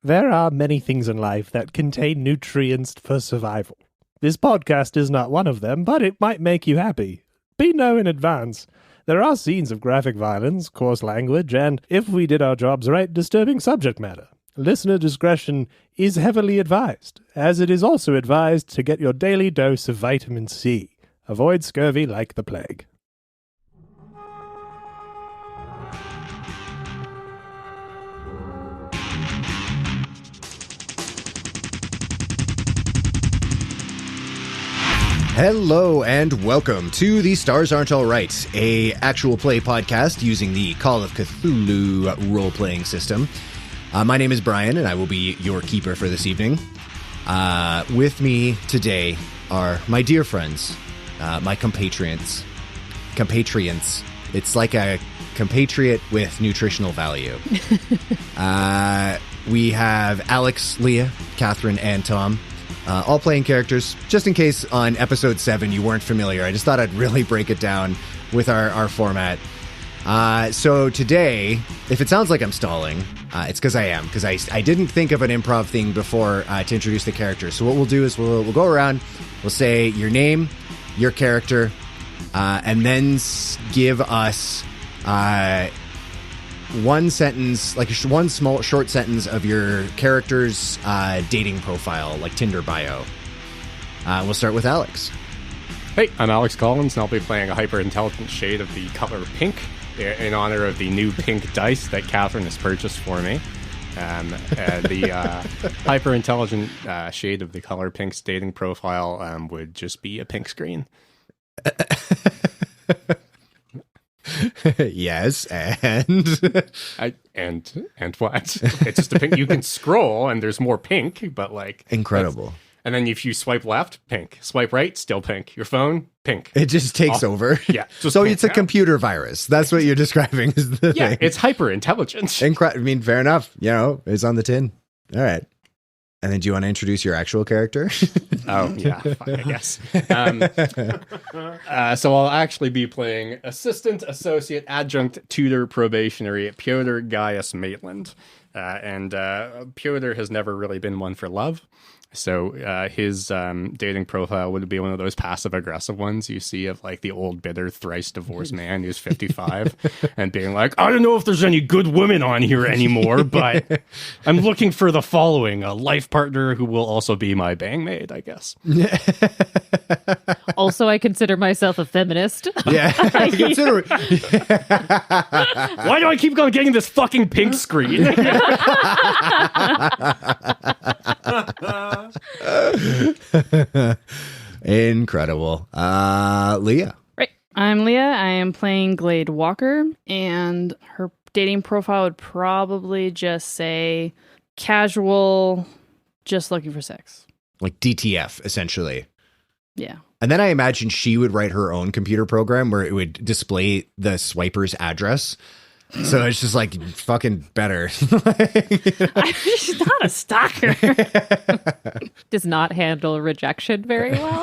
There are many things in life that contain nutrients for survival. This podcast is not one of them, but it might make you happy. Be known in advance. There are scenes of graphic violence, coarse language, and, if we did our jobs right, disturbing subject matter. Listener discretion is heavily advised, as it is also advised to get your daily dose of vitamin C. Avoid scurvy like the plague. Hello and welcome to The Stars Aren't Alright, a actual play podcast using the Call of Cthulhu role-playing system. My name is Brian, and I will be your keeper for this evening. With me today are my dear friends, my compatriots. It's like a compatriot with nutritional value. We have Alex, Leah, Catherine, and Tom. All playing characters, just in case on episode 7 you weren't familiar. I just thought I'd really break it down with our format. So today, if it sounds like I'm stalling, it's because I am, because I didn't think of an improv thing before to introduce the characters. So what we'll do is we'll go around, we'll say your name, your character, and then give us one sentence, like one small short sentence of your character's dating profile, like Tinder bio. We'll start with Alex. Hey, I'm Alex Collins, and I'll be playing a hyper-intelligent shade of the color pink in honor of the new pink dice that Catherine has purchased for me. The hyper-intelligent shade of the color pink's dating profile would just be a pink screen. Yes, and what? It's just a pink. You can scroll, and there's more pink, but like incredible. And then if you swipe left, pink. Swipe right, still pink. Your phone, pink. It just takes over. Yeah. So it's a computer virus. That's what you're describing is the thing. It's hyper intelligent. I mean, fair enough. You know, it's on the tin. All right. And then do you want to introduce your actual character? Oh, yeah, fine, I guess. So I'll actually be playing Assistant, Associate, Adjunct, Tutor, Probationary, Pyotr Gaius Maitland. And Pyotr has never really been one for love. So his dating profile would be one of those passive-aggressive ones you see of like the old, bitter, thrice-divorced man who's 55 and being like, I don't know if there's any good women on here anymore, but I'm looking for the following, a life partner who will also be my bangmate, I guess. Also, I consider myself a feminist. Yeah, I consider Why do I keep on getting this fucking pink screen? Incredible. Leah. Right. I'm Leah. I am playing Glade Walker, and her dating profile would probably just say casual, just looking for sex. Like DTF, essentially. Yeah. And then I imagine she would write her own computer program where it would display the swiper's address. So it's just like fucking better. She's not a stalker. Does not handle rejection very well.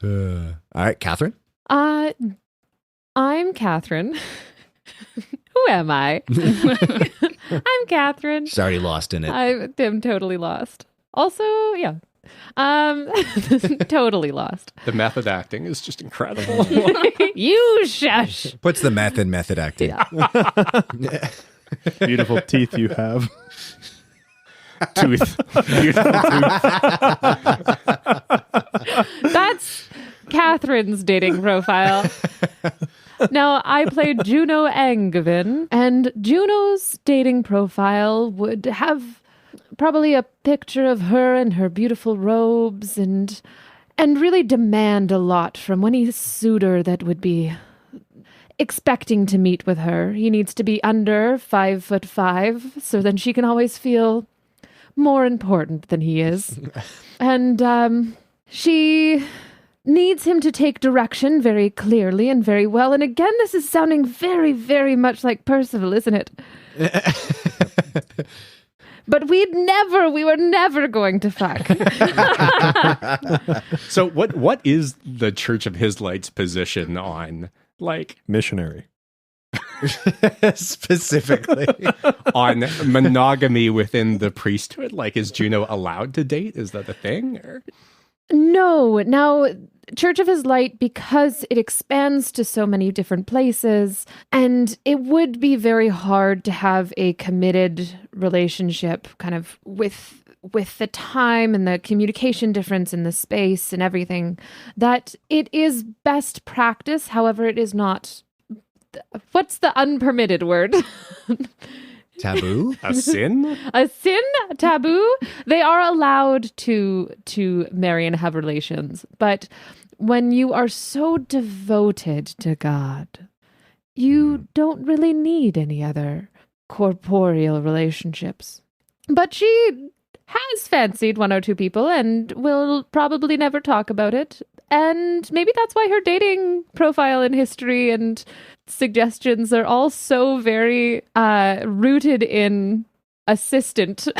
All right, Catherine. I'm Catherine. Who am I? I'm Catherine. She's already lost in it. I am totally lost. Also, yeah. Totally lost. The method acting is just incredible. You shush. What's the meth in method acting? Yeah. Beautiful teeth you have. Tooth. Beautiful tooth. That's Catherine's dating profile. Now, I played Juno Angevin, and Juno's dating profile would have probably a picture of her in her beautiful robes and really demand a lot from any suitor that would be expecting to meet with her. He needs to be under 5'5", so then she can always feel more important than he is. And she needs him to take direction very clearly and very well. And again, this is sounding very, very much like Percival, isn't it? But we were never going to fuck. So what is the Church of His Light's position on, like... Missionary. Specifically. On monogamy within the priesthood? Like, is Juno allowed to date? Is that a thing? Or? No. Now, Church of His Light, because it expands to so many different places, and it would be very hard to have a committed relationship kind of with the time and the communication difference in the space and everything, that it is best practice. However, it is not... What's the unpermitted word? Taboo? A sin? A sin? Taboo? They are allowed to marry and have relations. But when you are so devoted to God, you don't really need any other corporeal relationships. But she has fancied one or two people and will probably never talk about it. And maybe that's why her dating profile and history and suggestions are all so very rooted in assistant-ism.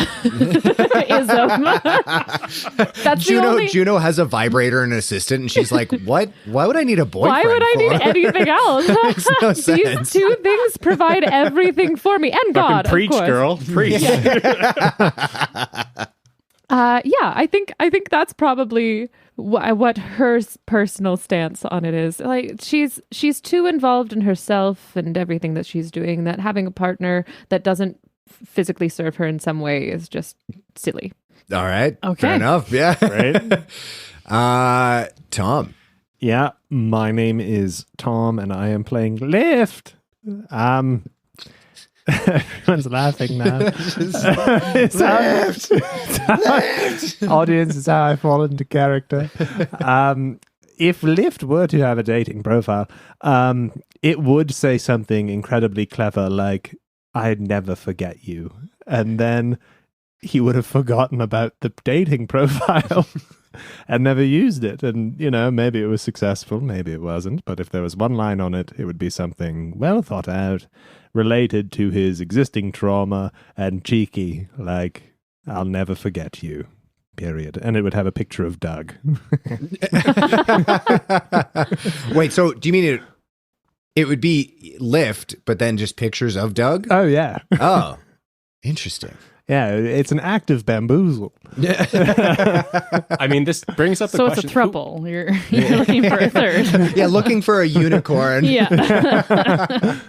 That's Juno has a vibrator and an assistant, and she's like, "What? Why would I need a boyfriend? Why would I for? need anything else? Makes no These sense. two things provide everything for me, and God, Fucking preach, of course. girl. Preach. I think that's probably what her personal stance on it is. Like, she's too involved in herself and everything that she's doing, that having a partner that doesn't physically serve her in some way is just silly. All right. Okay. Fair enough. Yeah. Right? Tom. Yeah, my name is Tom, and I am playing Lift. Everyone's laughing now. Audience is how I fall into character. If Lift were to have a dating profile, it would say something incredibly clever like, "I'd never forget you." And then he would have forgotten about the dating profile and never used it. And, maybe it was successful, maybe it wasn't. But if there was one line on it, it would be something well thought out, related to his existing trauma, and cheeky, like, "I'll never forget you," period. And it would have a picture of Doug. Wait, so do you mean it would be Lift, but then just pictures of Doug? Oh, yeah. Oh, interesting. Yeah, it's an active bamboozle. I mean, this brings up the So question. it's a throuple. You're looking for a third. Yeah, looking for a unicorn. Yeah.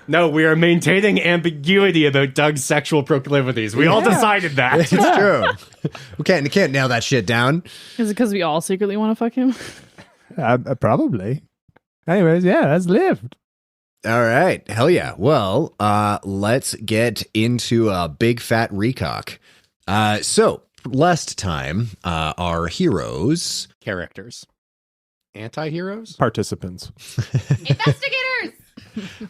No, we are maintaining ambiguity about Doug's sexual proclivities. We all decided that. It's true. We can't nail that shit down. Is it because we all secretly want to fuck him? Probably. Anyways, yeah, that's Lived. All right. Hell yeah. Well, let's get into a big fat recock. So last time, our heroes... Characters. Anti-heroes? Participants. Investigators!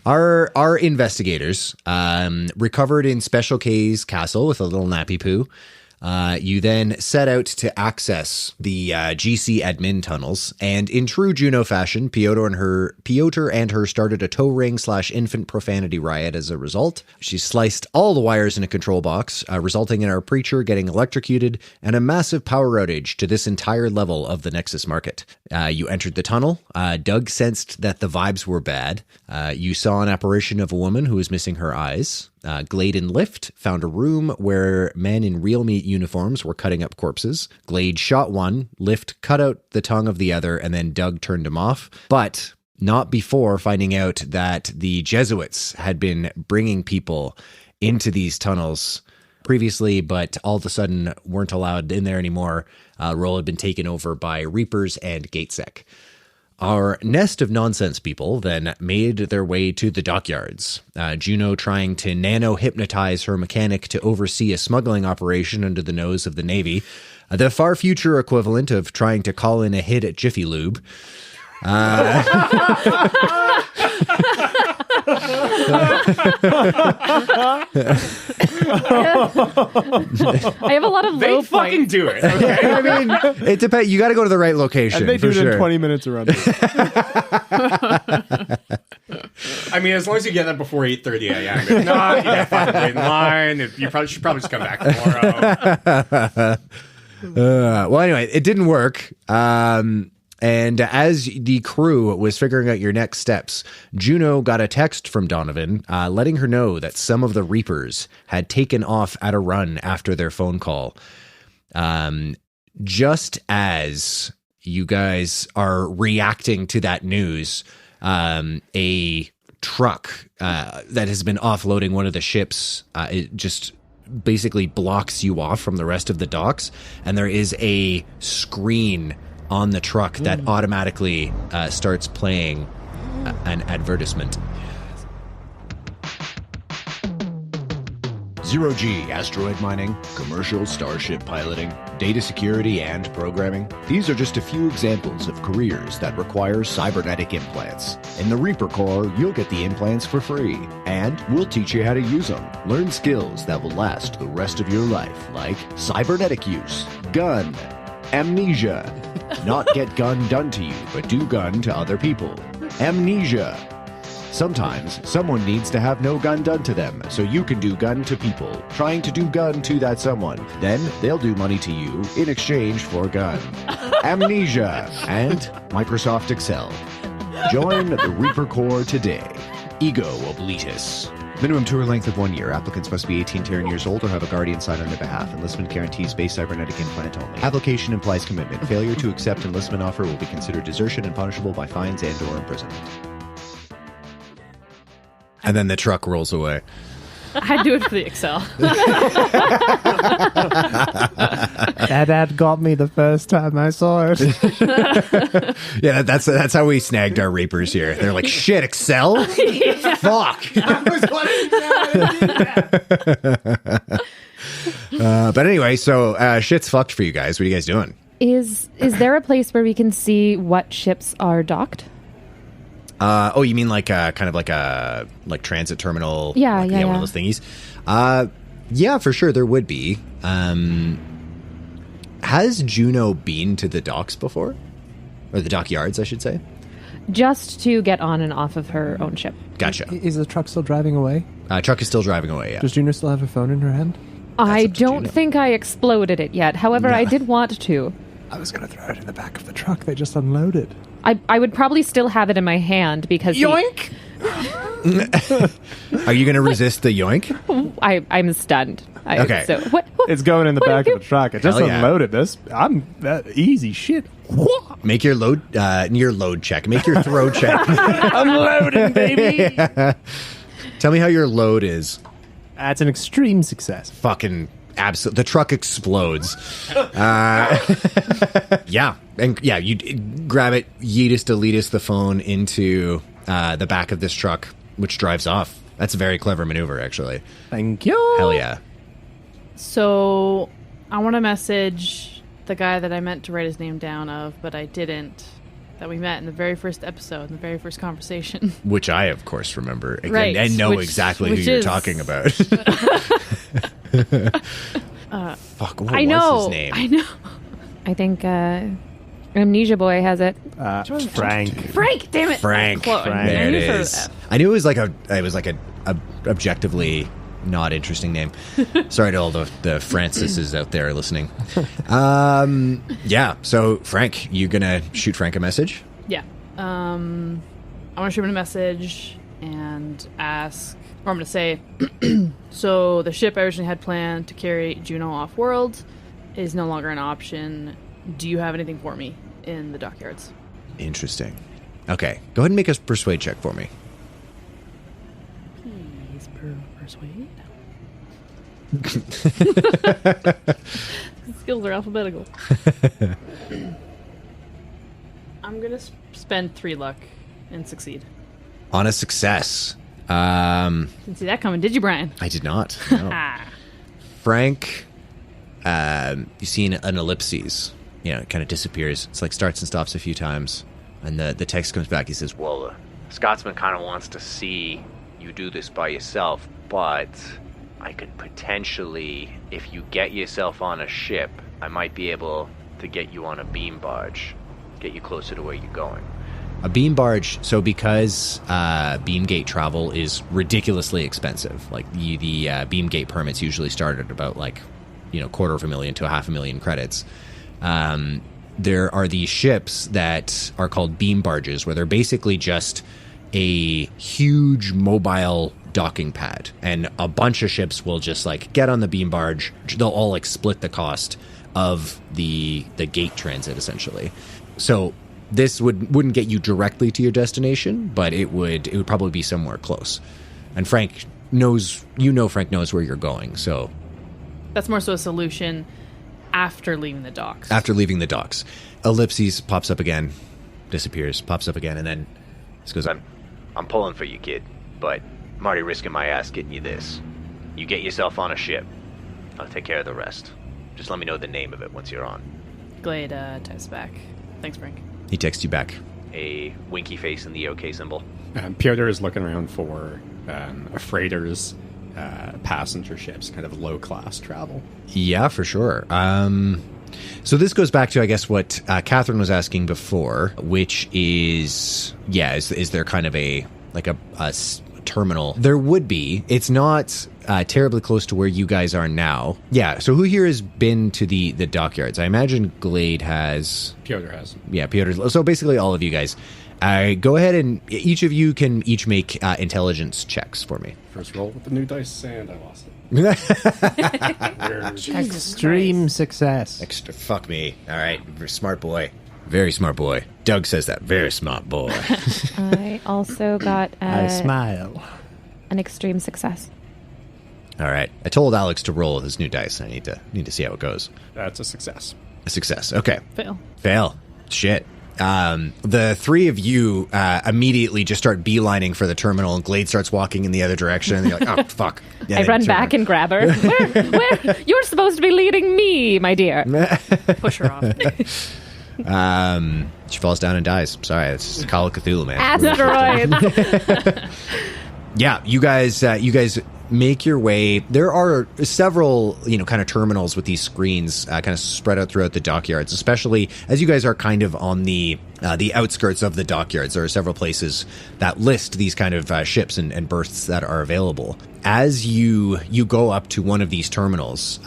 Our investigators recovered in Special K's castle with a little nappy poo. You then set out to access the GC admin tunnels, and in true Juno fashion, Pyotr and her started a toe ring / infant profanity riot as a result. She sliced all the wires in a control box, resulting in our preacher getting electrocuted and a massive power outage to this entire level of the Nexus Market. You entered the tunnel. Doug sensed that the vibes were bad. You saw an apparition of a woman who was missing her eyes. Glade and Lift found a room where men in real meat uniforms were cutting up corpses. Glade shot one, Lift cut out the tongue of the other, and then Doug turned him off. But not before finding out that the Jesuits had been bringing people into these tunnels previously, but all of a sudden weren't allowed in there anymore. The role had been taken over by Reapers and Gatesec. Our nest of nonsense people then made their way to the dockyards. Juno trying to nano-hypnotize her mechanic to oversee a smuggling operation under the nose of the Navy. The far future equivalent of trying to call in a hit at Jiffy Lube. I have a lot of They low fucking points. do it. Okay? I mean, it depends. You got to go to the right location. And they for do it sure. in 20 minutes around. I mean, as long as you get there before 8:30 a.m. If not, you gotta fucking wait in line. You should probably just come back tomorrow. Well, anyway, it didn't work. And as the crew was figuring out your next steps, Juno got a text from Donovan letting her know that some of the Reapers had taken off at a run after their phone call. Just as you guys are reacting to that news, a truck that has been offloading one of the ships it just basically blocks you off from the rest of the docks, and there is a screen on the truck that automatically starts playing an advertisement. Zero-G asteroid mining, commercial starship piloting, data security and programming. These are just a few examples of careers that require cybernetic implants. In the Reaper Corps, you'll get the implants for free, and we'll teach you how to use them. Learn skills that will last the rest of your life, like cybernetic use, gun, amnesia, not get gun done to you, but do gun to other people, amnesia. Sometimes someone needs to have no gun done to them, so you can do gun to people, trying to do gun to that someone. Then they'll do money to you in exchange for gun. Amnesia and Microsoft Excel. Join the Reaper Corps today. Ego Oblitus. Minimum tour length of 1 year. Applicants must be 18 to 10 years old or have a guardian sign on their behalf. Enlistment guarantees base cybernetic implant only. Application implies commitment. Failure to accept enlistment offer will be considered desertion and punishable by fines and or imprisonment. And then the truck rolls away. I'd do it for the Excel. That ad got me the first time I saw it. Yeah, that's how we snagged our Reapers here. They're like, shit, Excel? Fuck. But anyway, so shit's fucked for you guys. What are you guys doing? Is there a place where we can see what ships are docked? Oh, you mean like kind of like a transit terminal? Yeah, like, yeah, one yeah. of those thingies. Yeah, for sure there would be. Has Juno been to the docks before, or the dockyards, I should say? Just to get on and off of her own ship. Gotcha. Is the truck still driving away? Truck is still driving away. Yeah. Does Juno still have her phone in her hand? I up to don't Juno. think I exploded it yet. However, I did want to. I was going to throw it in the back of the truck they just unloaded. I would probably still have it in my hand because Yoink! Are you going to resist the yoink? I'm stunned. Okay. So, what, It's going in the what back if of the truck. It just Hell yeah. unloaded this. I'm easy shit. Make your load check. Make your throw check. Unloading, baby. Tell me how your load is. That's an extreme success. Fucking absolute. The truck explodes. Yeah, and yeah, you grab it, yeetus deletus the phone into the back of this truck, which drives off. That's a very clever maneuver, actually. Thank you. Hell yeah. So I want to message the guy that I meant to write his name down of, but I didn't. That we met in the very first episode, in the very first conversation. Which I, of course, remember and, Right, and know which exactly who is- you're talking about. Fuck, what I was know. his name? I know. I think Amnesia Boy has it. Frank. Frank, damn it. Frank. Close. Frank. There it I knew for is. F. I knew it was like a objectively not interesting name. Sorry to all the Francises out there listening. Yeah. So Frank, you gonna shoot Frank a message? Yeah. I want to shoot him a message and ask, or I'm going to say, so the ship I originally had planned to carry Juno off-world is no longer an option. Do you have anything for me in the dockyards? Interesting. Okay, go ahead and make a persuade check for me. Please persuade. Skills are alphabetical. I'm going to spend 3 luck and succeed. On a success. Didn't see that coming, did you, Brian? I did not. No. Ah. Frank, you've seen an ellipses. You know, it kind of disappears. It's like starts and stops a few times. And the text comes back. He says, Well, the Scotsman kind of wants to see you do this by yourself, but I could potentially, if you get yourself on a ship, I might be able to get you on a beam barge, get you closer to where you're going. a beam barge. So because beam gate travel is ridiculously expensive, like the beam gate permits usually start at about $250,000 to $500,000 credits. there are these ships that are called beam barges, where they're basically just a huge mobile docking pad, and a bunch of ships will just like get on the beam barge. They'll all like split the cost of the gate transit essentially. So this wouldn't get you directly to your destination, but it would probably be somewhere close. And Frank knows where you're going, so That's more so a solution after leaving the docks. after leaving the docks, Ellipses pops up again, disappears, pops up again, and then this goes on. I'm pulling for you, kid, but I'm already risking my ass getting you this. You get yourself on a ship. I'll take care of the rest. Just let me know the name of it once you're on. Glade types back. Thanks, Frank. He texts you back. A winky face and the OK symbol. Pyotr is looking around for freighters, passenger ships, kind of low-class travel. Yeah, for sure. So this goes back to, I guess, what Catherine was asking before, which is there kind of a terminal? There would be. It's not terribly close to where you guys are now. Yeah, so who here has been to the dockyards? I imagine Glade has. Pyotr has. Yeah, Pyotr. So basically all of you guys. Go ahead and each of you can make intelligence checks for me. First roll with the new dice, and I lost it. Extreme success. Fuck me. All right, smart boy. Very smart boy. Doug says that. Very smart boy. I also got I smile. an extreme success. All right. I told Alex to roll with his new dice. I need to see how it goes. That's a success. A success. Okay. Fail. Shit. The three of you immediately just start beelining for the terminal, and Glade starts walking in the other direction, and you're like, oh, fuck. Yeah, I run back and grab her. Where? You're supposed to be leading me, my dear. Push her off. She falls down and dies. Sorry, it's Call of Cthulhu, man. Asteroids. Yeah, you guys make your way. There are several, kind of terminals with these screens kind of spread out throughout the dockyards, especially as you guys are kind of on the outskirts of the dockyards. There are several places that list these kind of ships and berths that are available. As you go up to one of these terminals,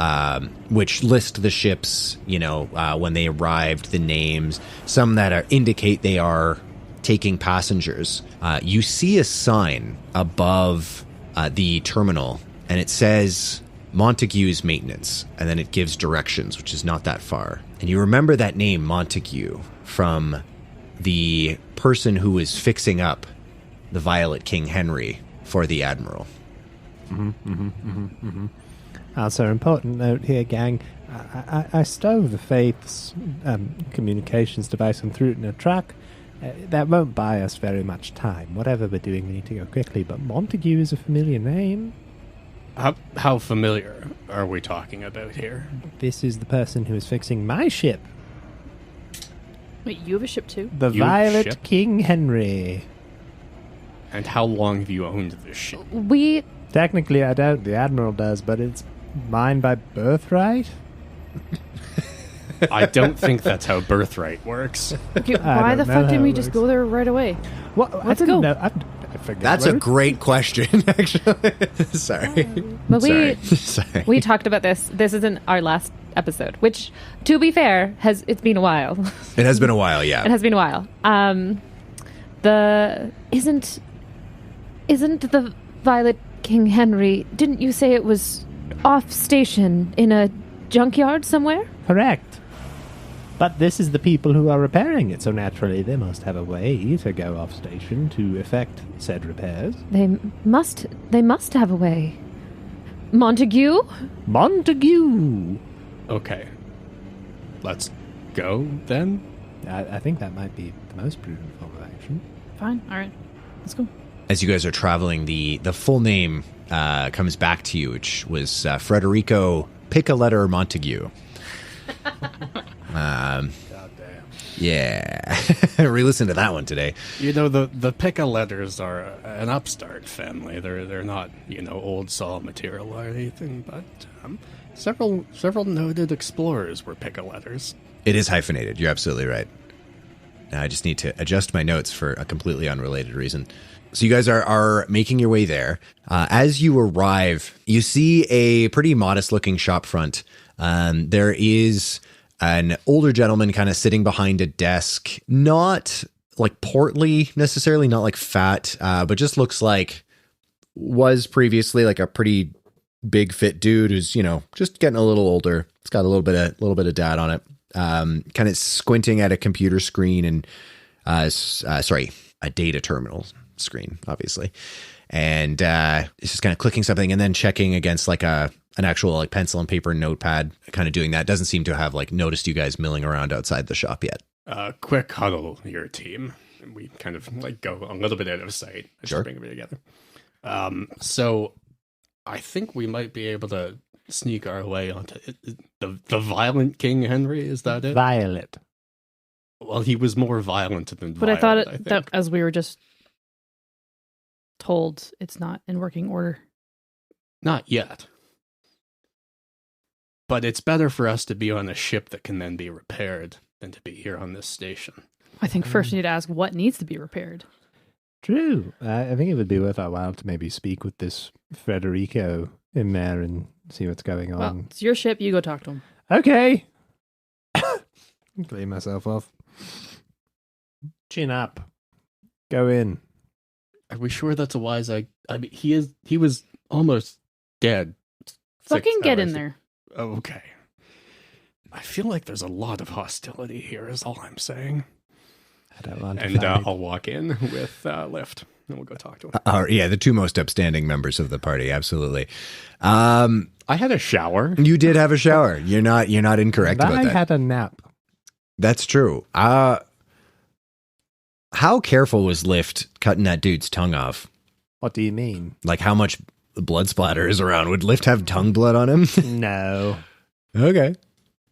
which list the ships, when they arrived, the names, some that indicate they are taking passengers, you see a sign above the terminal, and it says Montague's Maintenance, and then it gives directions, which is not that far. And you remember that name, Montague, from the person who was fixing up the Violet King Henry for the Admiral. Also, important note here, gang. I stove the Faith's communications device and threw it in a truck. That won't buy us very much time. Whatever we're doing, we need to go quickly. But Montague is a familiar name. How familiar are we talking about here? This is the person who is fixing my ship. Wait, you have a ship too? The You Violet ship? King Henry. And how long have you owned this ship? We Technically, I don't. The Admiral does, but it's mine by birthright. I don't think that's how birthright works. Okay, I why don't the know fuck how didn't we it just works. go there right away? What? Let's I didn't go. know. I forget. That's a great question, actually. Sorry. But Sorry. we talked about this. This isn't our last episode, which, to be fair, it's been a while. It has been a while, yeah. It has been a while. Isn't the Violet King Henry? Didn't you say it was off station in a junkyard somewhere? Correct. But this is the people who are repairing it, so naturally they must have a way to go off station to effect said repairs. They must have a way. Montague? Montague! Okay. Let's go, then? I think that might be the most prudent form of action. Fine, alright. Let's go. As you guys are traveling, the full name comes back to you, which was Federico Pick-a-Letter Montague. Yeah. Re-listen to that one today. The Picca letters are an upstart family. They're not, old Saul material or anything, but several noted explorers were Picca letters. It is hyphenated. You're absolutely right. Now I just need to adjust my notes for a completely unrelated reason. So you guys are making your way there. As you arrive, you see a pretty modest-looking shop front. There is an older gentleman kind of sitting behind a desk, not like portly necessarily, not like fat, but just looks like was previously like a pretty big fit dude who's, just getting a little older. It's got a little bit of dad on it. Kind of squinting at a computer screen and, a data terminal screen, obviously. And it's just kind of clicking something and then checking against like an actual like pencil and paper notepad, kind of doing that. Doesn't seem to have like noticed you guys milling around outside the shop yet. Quick huddle here, team. And we kind of like go a little bit out of sight. Sure. Just bring it together. So I think we might be able to sneak our way onto the violent King Henry. Is that it? Violet. Well, he was more violent than But violent, I think. that as we were just told, it's not in working order. Not yet. But it's better for us to be on a ship that can then be repaired than to be here on this station. I think first you need to ask what needs to be repaired. True. I think it would be worth our while to maybe speak with this Federico in there and see what's going Well, on. it's your ship. You go talk to him. Okay. Clean myself off. Chin up. Go in. Are we sure that's a wise I mean, he was almost dead. Fucking 6 get hours in there. Okay. I feel like there's a lot of hostility here, is all I'm saying. I don't want to And fight. I'll walk in with Lift, and we'll go talk to him. Yeah, the two most upstanding members of the party, absolutely. I had a shower. You did have a shower. You're not incorrect And about I that. had a nap. That's true. How careful was Lift cutting that dude's tongue off? What do you mean? Like how much blood splatter is around? Would Lift have tongue blood on him? No. Okay.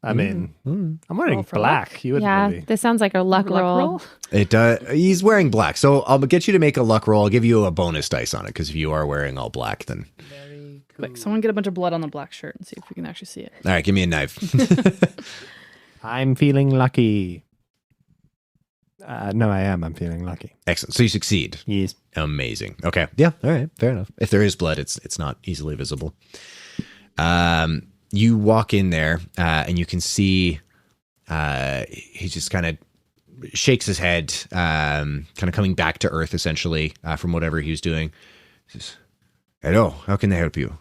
I'm in. Mm. I'm wearing Roll for black. You wouldn't Yeah, really. this sounds like a luck roll. It he's wearing black, so I'll get you to make a luck roll. I'll give you a bonus dice on it because if you are wearing all black, then Quick, someone get a bunch of blood on the black shirt and see if we can actually see it. all right. Give me a knife. I'm feeling lucky. No, I am. I'm feeling lucky. Excellent. So you succeed. Yes. Amazing. Okay. Yeah. All right. Fair enough. If there is blood, it's not easily visible. You walk in there, and you can see he just kind of shakes his head, kind of coming back to earth, essentially, from whatever he was doing. He says, "Hello, how can I help you?"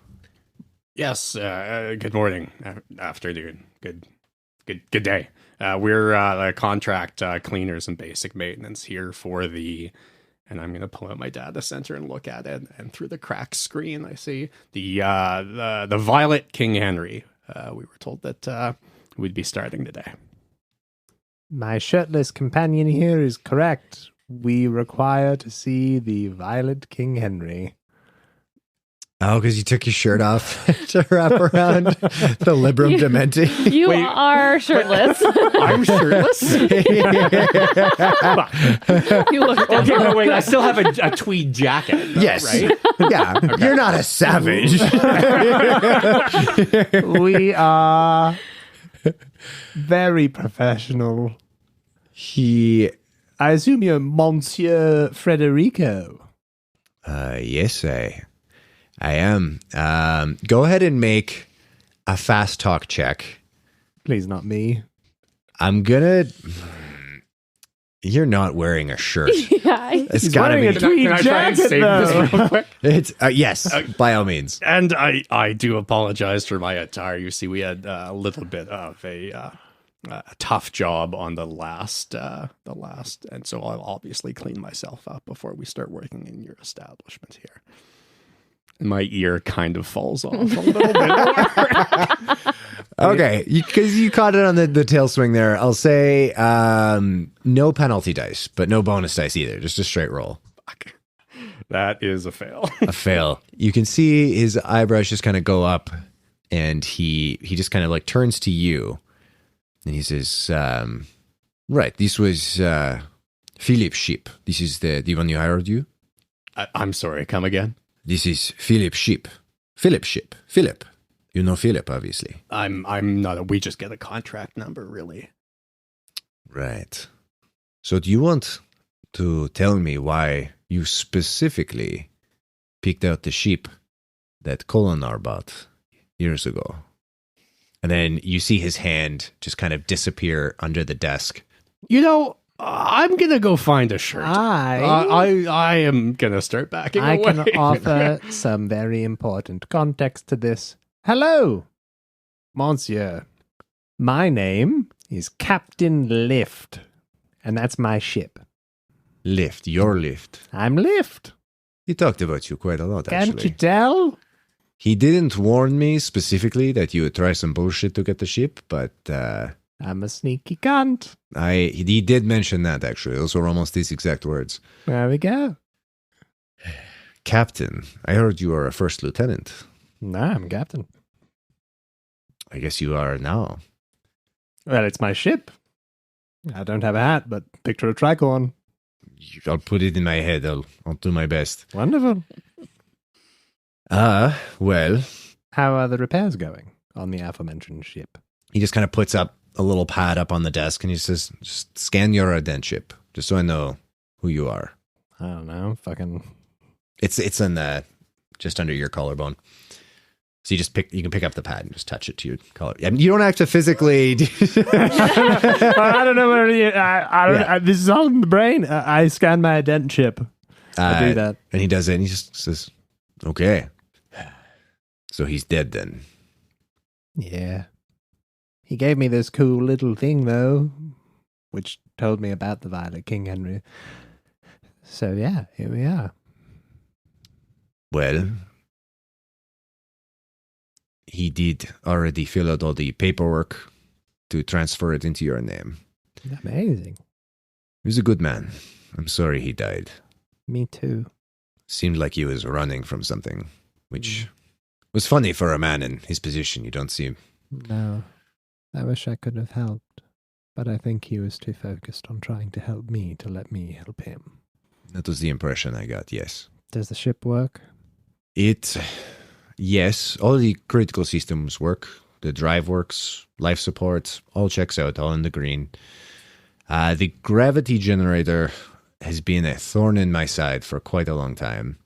Yes, good morning, afternoon, good day. We're the contract cleaners and basic maintenance here for and I'm going to pull out my data center and look at it. And through the cracked screen, I see the Violet King Henry. We were told that we'd be starting today. My shirtless companion here is correct. We require to see the Violet King Henry. Oh, because you took your shirt off to wrap around the Librum Dementi. You Wait, are shirtless. I'm shirtless. You look Okay, no, wait. I still have a tweed jacket. Though, Yes. right? Yeah. You're not a savage. We are very professional. I assume you're Monsieur Frederico. Yes, I am. Go ahead and make a fast talk check. Please, not me. I'm gonna. You're not wearing a shirt. Yeah. It's He's gotta wearing be. a tweed Can I try and jacket, save this though. real quick? It's yes, by all means. And I do apologize for my attire. You see, we had a little bit of a tough job on the last, and so I'll obviously clean myself up before we start working in your establishment here. My ear kind of falls off a little bit. Okay, because you caught it on the tail swing there. I'll say no penalty dice, but no bonus dice either. Just a straight roll. Fuck. That is a fail. A fail. You can see his eyebrows just kind of go up, and he just kind of like turns to you, and he says, "Right, this was Philip's ship. This is the one you hired you. I'm sorry. Come again. This is Philip's ship. Philip's ship. Philip. You know Philip, obviously. I'm not. We just get a contract number, really. Right. So do you want to tell me why you specifically picked out the ship that Kolonar bought years ago? And then you see his hand just kind of disappear under the desk. You know, I'm gonna go find a shirt. I am gonna start backing I away. can offer some very important context to this. Hello, Monsieur. My name is Captain Lift, and that's my ship. Lift, your Lift. I'm Lift. He talked about you quite a lot, actually. Can't you tell? He didn't warn me specifically that you would try some bullshit to get the ship, but I'm a sneaky cunt. he did mention that, actually. Those were almost his exact words. There we go. Captain, I heard you are a first lieutenant. Nah, I'm captain. I guess you are now. Well, it's my ship. I don't have a hat, but picture a tricorn. I'll put it in my head. I'll do my best. Wonderful. Well, How are the repairs going on the aforementioned ship? he just kind of puts up a little pad up on the desk and he says, just scan your identity, just so I know who you are. I don't know. Fucking. It's in the, just under your collarbone. So you can pick up the pad and just touch it to your collar. I mean, you don't have to physically. I don't know where this is all in the brain. I scan my ident chip. I do that. And he does it and he just says, okay. So he's dead then. Yeah. He gave me this cool little thing, though, which told me about the Violet King Henry. So, yeah, here we are. Well, he did already fill out all the paperwork to transfer it into your name. Amazing. He was a good man. I'm sorry he died. Me too. Seemed like he was running from something, which was funny for a man in his position. You don't see. No. I wish I could have helped, but I think he was too focused on trying to help me to let me help him. That was the impression I got, yes. Does the ship work? Yes, all the critical systems work. The drive works, life support, all checks out, all in the green. The gravity generator has been a thorn in my side for quite a long time.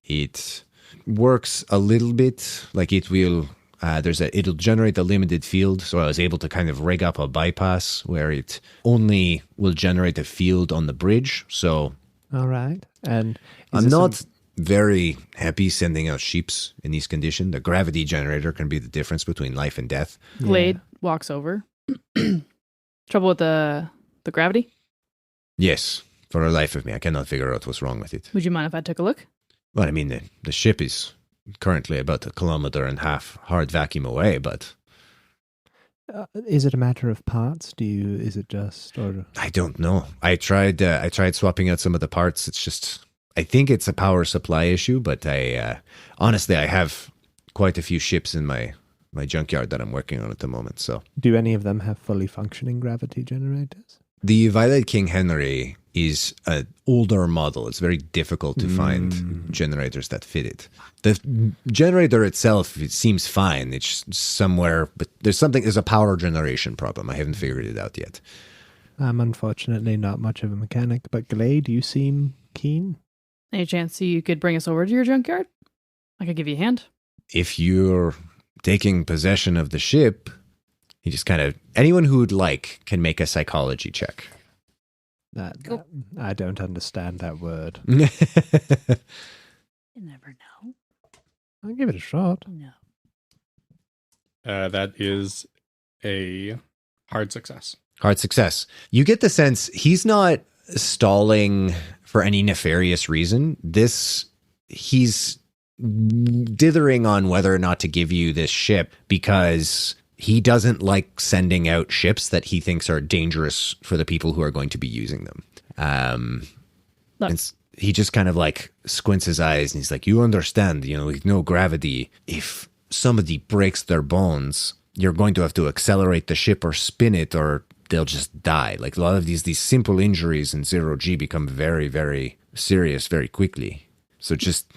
It works a little bit, like it will... it'll generate a limited field, so I was able to kind of rig up a bypass where it only will generate a field on the bridge. So All right. And I'm not very happy sending out sheeps in these conditions. The gravity generator can be the difference between life and death. Glade walks over. Trouble with the gravity? Yes, for the life of me, I cannot figure out what's wrong with it. Would you mind if I took a look? Well, I mean, the ship is currently about 1.5 kilometers hard vacuum away, but Is it a matter of parts? Is it just, or I don't know. I tried swapping out some of the parts. It's just, I think it's a power supply issue, but honestly, I have quite a few ships in my junkyard that I'm working on at the moment. So, do any of them have fully functioning gravity generators? the Violet King Henry is an older model. It's very difficult to find generators that fit it. The generator itself, it seems fine. It's somewhere, but there's a power generation problem. I haven't figured it out yet. I'm unfortunately not much of a mechanic, but Glade, you seem keen. Any chance you could bring us over to your junkyard? I could give you a hand. If you're taking possession of the ship, you just anyone who would like can make a psychology check. I don't understand that word. You never know. I'll give it a shot. No. That is a hard success. Hard success. You get the sense he's not stalling for any nefarious reason. He's dithering on whether or not to give you this ship because he doesn't like sending out ships that he thinks are dangerous for the people who are going to be using them. And he just kind of squints his eyes and he's like, you understand, with no gravity, if somebody breaks their bones, you're going to have to accelerate the ship or spin it or they'll just die. Like a lot of these simple injuries in 0G become very, very serious very quickly. So just...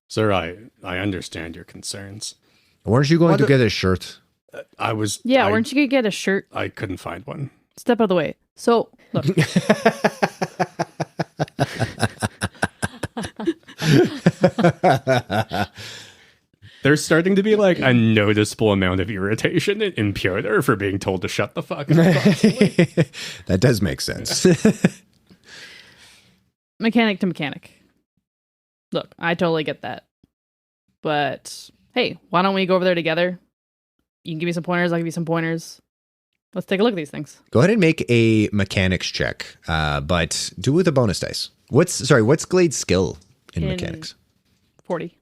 Sir, I understand your concerns. Weren't you going to get a shirt? I was... Yeah, weren't you going to get a shirt? I couldn't find one. Step out of the way. So, look. There's starting to be like a noticeable amount of irritation in Pyotr for being told to shut the fuck up constantly. That does make sense. Mechanic to mechanic. Look, I totally get that. But hey, why don't we go over there together? You can give me some pointers, I'll give you some pointers. Let's take a look at these things. Go ahead and make a mechanics check, but do it with a bonus dice. What's Glade's skill in mechanics? 40.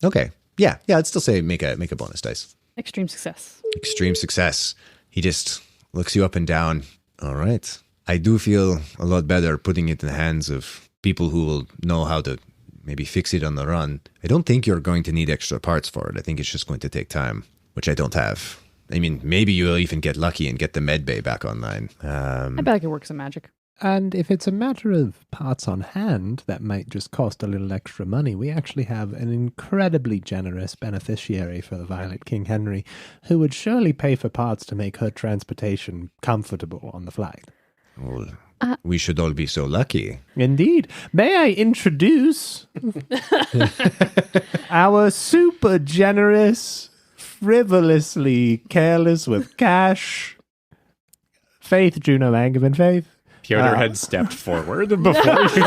Okay. Yeah, I'd still say make a bonus dice. Extreme success. Extreme success. He just looks you up and down. All right. I do feel a lot better putting it in the hands of people who will know how to maybe fix it on the run. I don't think you're going to need extra parts for it. I think it's just going to take time, which I don't have. I mean, maybe you'll even get lucky and get the med bay back online. I bet I could work some magic. And if it's a matter of parts on hand that might just cost a little extra money, we actually have an incredibly generous beneficiary for the Violet King Henry who would surely pay for parts to make her transportation comfortable on the flight. Well, we should all be so lucky. Indeed. May I introduce our super generous, frivolously careless with cash, Faith, Juno, Angevin, Faith. Pyotr had stepped forward before you.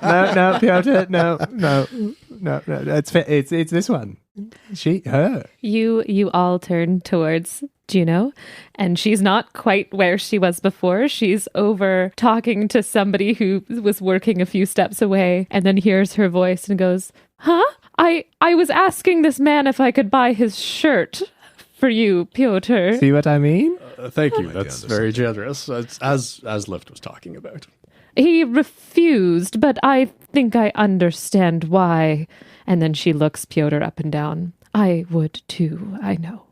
No, Pyotr, no. It's this one. Her. You all turn towards Juno, and she's not quite where she was before. She's over talking to somebody who was working a few steps away, and then hears her voice and goes, "Huh? I was asking this man if I could buy his shirt for you, Pyotr." See what I mean? Thank you. That's very generous. As Lift was talking about. He refused, but I think I understand why. And then she looks Pyotr up and down. I would too, I know.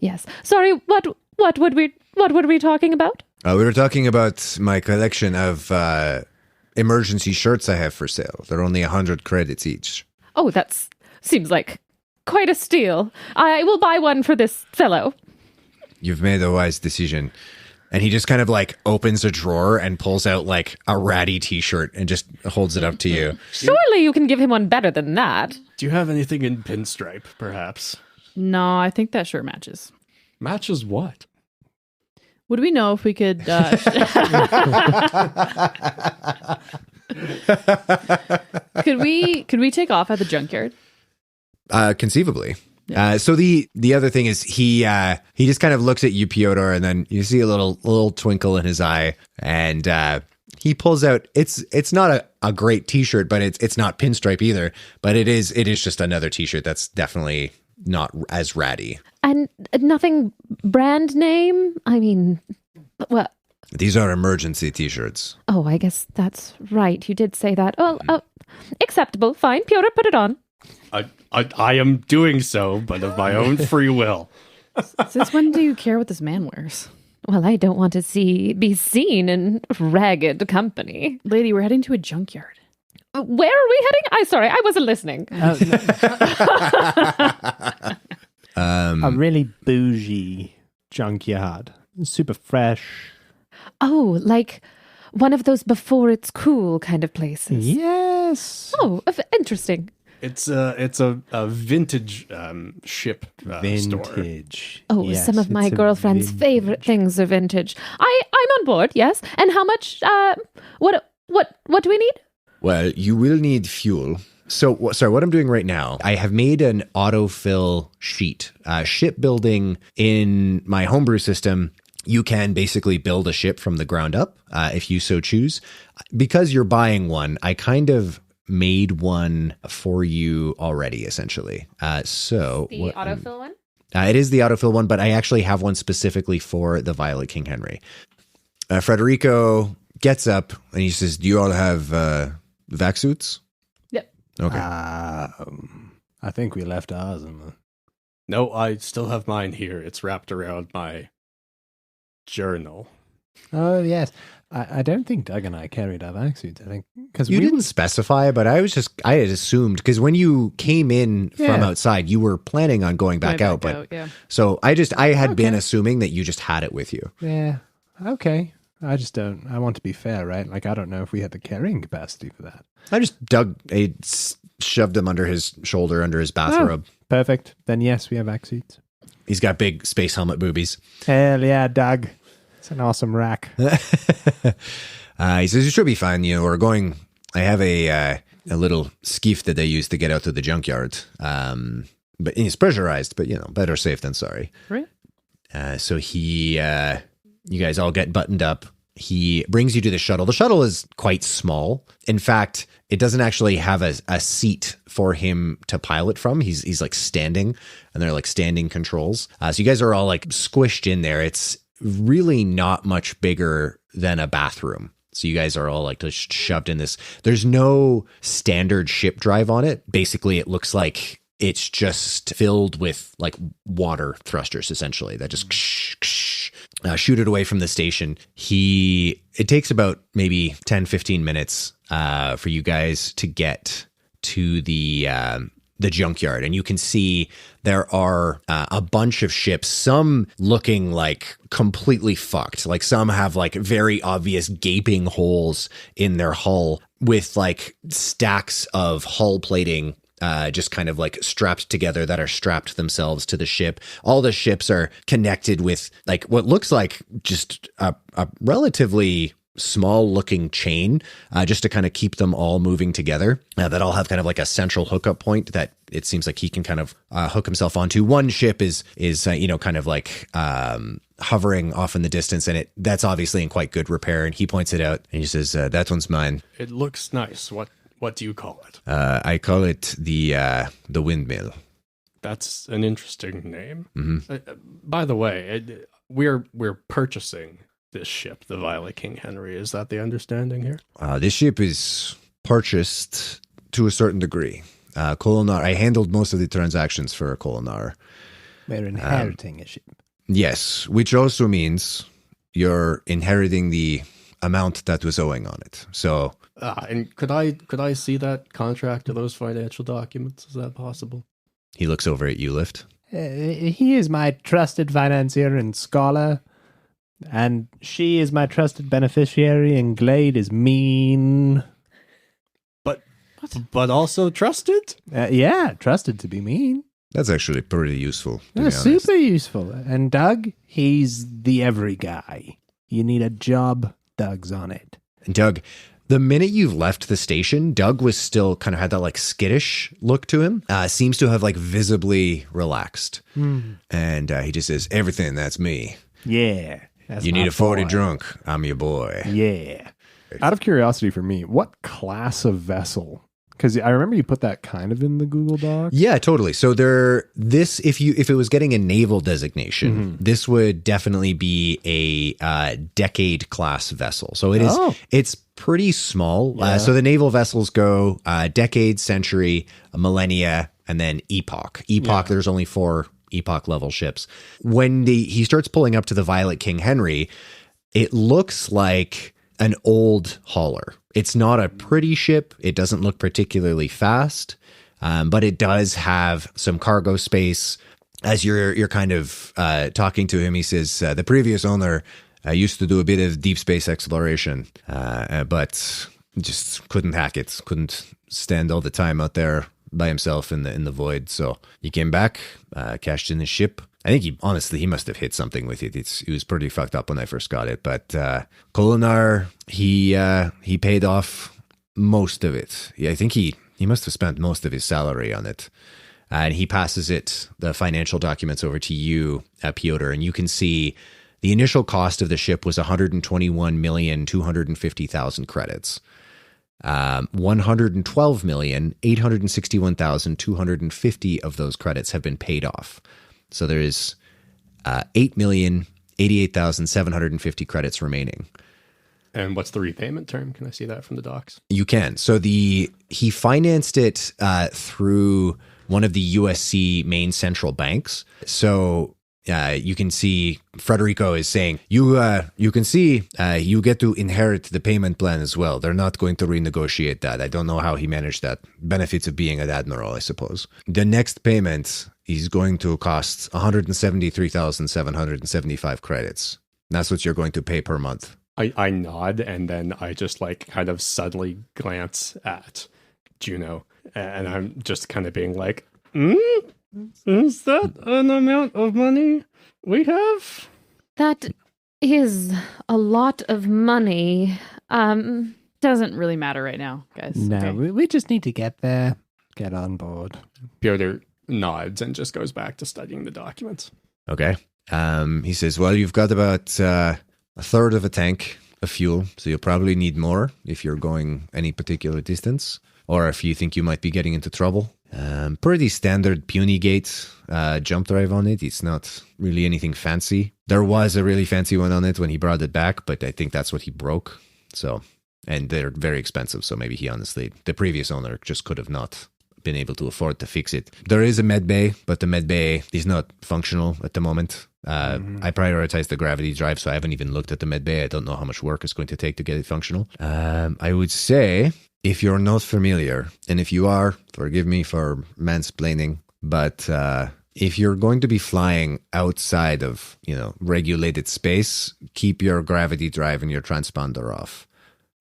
Yes. Sorry, what were we talking about? We were talking about my collection of emergency shirts I have for sale. They're only 100 credits each. Oh, that seems like quite a steal. I will buy one for this fellow. You've made a wise decision. And he just kind of like opens a drawer and pulls out like a ratty t-shirt and just holds it up to you. Surely you can give him one better than that. Do you have anything in pinstripe, perhaps? No, I think that shirt matches. Matches what? Would we know if we could... Could we take off at the junkyard? Conceivably. Yeah. So the other thing is he just kind of looks at you, Pyotr, and then you see a little twinkle in his eye, and he pulls out. It's not a great T-shirt, but it's not pinstripe either. But it is just another T-shirt that's definitely not as ratty. And nothing brand name. I mean, well. These are emergency T-shirts. Oh, I guess that's right. You did say that. Oh, acceptable. Fine, Pyotr, put it on. I am doing so, but of my own free will. Since when do you care what this man wears? Well, I don't want to be seen in ragged company. Lady, we're heading to a junkyard. Where are we heading? Sorry, I wasn't listening. A really bougie junkyard. Super fresh. Oh, like one of those before it's cool kind of places. Yes. Oh, interesting. It's a vintage ship store. Vintage. Oh, yes, some of my girlfriend's favorite things are vintage. I'm on board. Yes. And how much? What do we need? Well, you will need fuel. So, sorry, what I'm doing right now, I have made an autofill sheet. Shipbuilding in my homebrew system, you can basically build a ship from the ground up if you so choose. Because you're buying one, I kind of made one for you already, essentially. Autofill one? It is the autofill one, but I actually have one specifically for the Violet King Henry. Federico gets up and he says, "Do you all have vac suits?" Yep. Okay. I think we left ours in the... No, I still have mine here. It's wrapped around my journal. Oh, yes. I don't think Doug and I carried our vac suits. I think because you didn't specify, but I had assumed because when you came in from outside, you were planning on going back out. Yeah. So I had been assuming that you just had it with you. Yeah. Okay. I just don't. I want to be fair, right? Like, I don't know if we had the carrying capacity for that. I just shoved him under his shoulder, under his bathrobe. Perfect. Then yes, we have back seats. He's got big space helmet boobies. Hell yeah, Doug. It's an awesome rack. He says, you should be fine. We're going, I have a little skiff that they use to get out to the junkyard. But it's pressurized, but better safe than sorry. Right. So you guys all get buttoned up. He brings you to the shuttle. The shuttle is quite small. In fact, it doesn't actually have a seat for him to pilot from. He's like standing, and they're like standing controls. So you guys are all like squished in there. It's really not much bigger than a bathroom. So you guys are all like just shoved in this. There's no standard ship drive on it. Basically, it looks like it's just filled with like water thrusters, essentially, that just shoot it away from the station. It takes about maybe 10, 15 minutes for you guys to get to the junkyard. And you can see there are a bunch of ships, some looking like completely fucked. Like some have like very obvious gaping holes in their hull with like stacks of hull plating just kind of like strapped together that are strapped themselves to the ship. All the ships are connected with like what looks like just a relatively small looking chain just to kind of keep them all moving together that all have kind of like a central hookup point that it seems like he can kind of hook himself onto. One ship is kind of like hovering off in the distance, and that's obviously in quite good repair, and he points it out and he says, that one's mine. It looks nice. What do you call it? I call it the windmill. That's an interesting name. Mm-hmm. By the way, we're purchasing this ship, the Violet King Henry. Is that the understanding here? This ship is purchased to a certain degree. Kolonar, I handled most of the transactions for Kolonar. We're inheriting a ship. Yes, which also means you're inheriting the amount that was owing on it. So, and could I see that contract or those financial documents? Is that possible? He looks over at you, Lift. He is my trusted financier and scholar, and she is my trusted beneficiary, and Glade is mean. But also trusted? Yeah, trusted to be mean. That's actually pretty useful. Yeah, super useful. And Doug, he's the every guy. You need a job, Doug's on it. And Doug, the minute you left the station, Doug was still kind of had that like skittish look to him. Seems to have like visibly relaxed. And he just says, everything, that's me. Yeah. You need a 40 drunk. I'm your boy. Yeah. Out of curiosity for me, what class of vessel? Because I remember you put that kind of in the Google Doc. Yeah, totally. So if it was getting a naval designation, this would definitely be a decade class vessel. So it's pretty small. Yeah. So the naval vessels go decade, century, millennia, and then epoch. There's only 4 epoch level ships. When he starts pulling up to the Violet King Henry, it looks like an old hauler. It's not a pretty ship. It doesn't look particularly fast, but it does have some cargo space. As you're kind of talking to him, he says, the previous owner used to do a bit of deep space exploration, but just couldn't hack it. Couldn't stand all the time out there by himself in the void. So he came back, cashed in his ship. I think he must have hit something with it. It was pretty fucked up when I first got it. But Kolonar, he paid off most of it. Yeah, I think he must have spent most of his salary on it. And he passes the financial documents over to you, Pyotr, and you can see the initial cost of the ship was 121,250,000 credits. 112,861,250 of those credits have been paid off. So there's 8,088,750 credits remaining. And what's the repayment term? Can I see that from the docs? You can. So he financed it through one of the USC main central banks. So you can see Federico is saying, you can see you get to inherit the payment plan as well. They're not going to renegotiate that. I don't know how he managed that. Benefits of being an admiral, I suppose. The next payment is going to cost 173,775 credits. That's what you're going to pay per month. I nod, and then I just like kind of suddenly glance at Juno, and I'm just kind of being like, is that an amount of money we have? That is a lot of money. Doesn't really matter right now, guys. No, Okay. we just need to get there. Get on board. Pyotr nods and just goes back to studying the documents. Okay. He says, well, you've got about a third of a tank of fuel, so you'll probably need more if you're going any particular distance, or if you think you might be getting into trouble. Pretty standard puny gate jump drive on it. It's not really anything fancy. There was a really fancy one on it when he brought it back, but I think that's what he broke. So, and they're very expensive, so maybe he honestly, the previous owner just could have not been able to afford to fix it. There is a med bay, but the med bay is not functional at the moment. I prioritize the gravity drive, so I haven't even looked at the med bay. I don't know how much work it's going to take to get it functional. I would say, if you're not familiar, and if you are, forgive me for mansplaining, but if you're going to be flying outside of, regulated space, keep your gravity drive and your transponder off.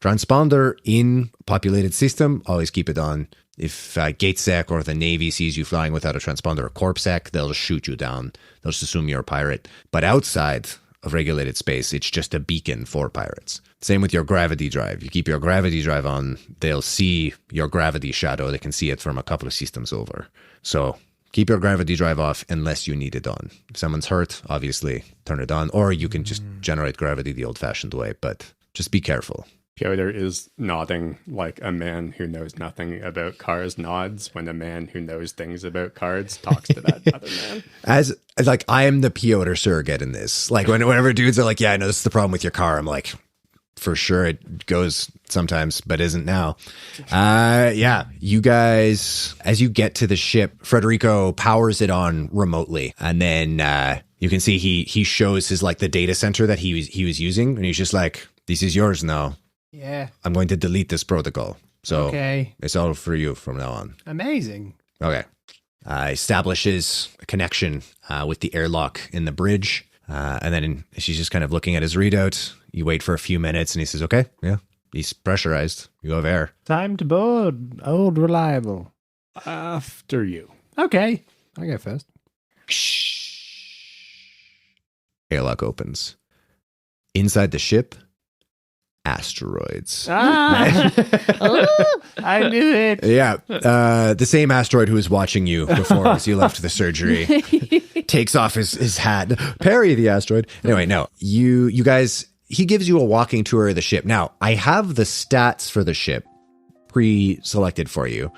Transponder in populated system, always keep it on. If GateSec or the Navy sees you flying without a transponder or CorpSec, they'll just shoot you down. They'll just assume you're a pirate. But outside of regulated space, it's just a beacon for pirates. Same with your gravity drive. You keep your gravity drive on, they'll see your gravity shadow. They can see it from a couple of systems over. So keep your gravity drive off unless you need it on. If someone's hurt, obviously turn it on. Or you can just generate gravity the old-fashioned way. But just be careful. Pyotr is nodding like a man who knows nothing about cars nods when a man who knows things about cars talks to that other man. As like, I am the Pyotr surrogate in this. Like, whenever dudes are like, yeah, I know this is the problem with your car, I'm like, for sure it goes sometimes, but isn't now. Yeah, you guys, as you get to the ship, Federico powers it on remotely, and then you can see he shows his like the data center that he was using, and he's just like, this is yours now. Yeah. I'm going to delete this protocol. So Okay. it's all for you from now on. Amazing. Okay. Establishes a connection with the airlock in the bridge. And then she's just kind of looking at his readout. You wait for a few minutes and he says, okay, yeah, he's pressurized. You have air. Time to board. Old reliable. After you. Okay. I'll go first. Airlock opens. Inside the ship, asteroids. I knew it. Yeah. The same asteroid who was watching you before as you left the surgery takes off his hat. Parry the asteroid. Anyway, no. You guys, he gives you a walking tour of the ship. Now, I have the stats for the ship pre-selected for you.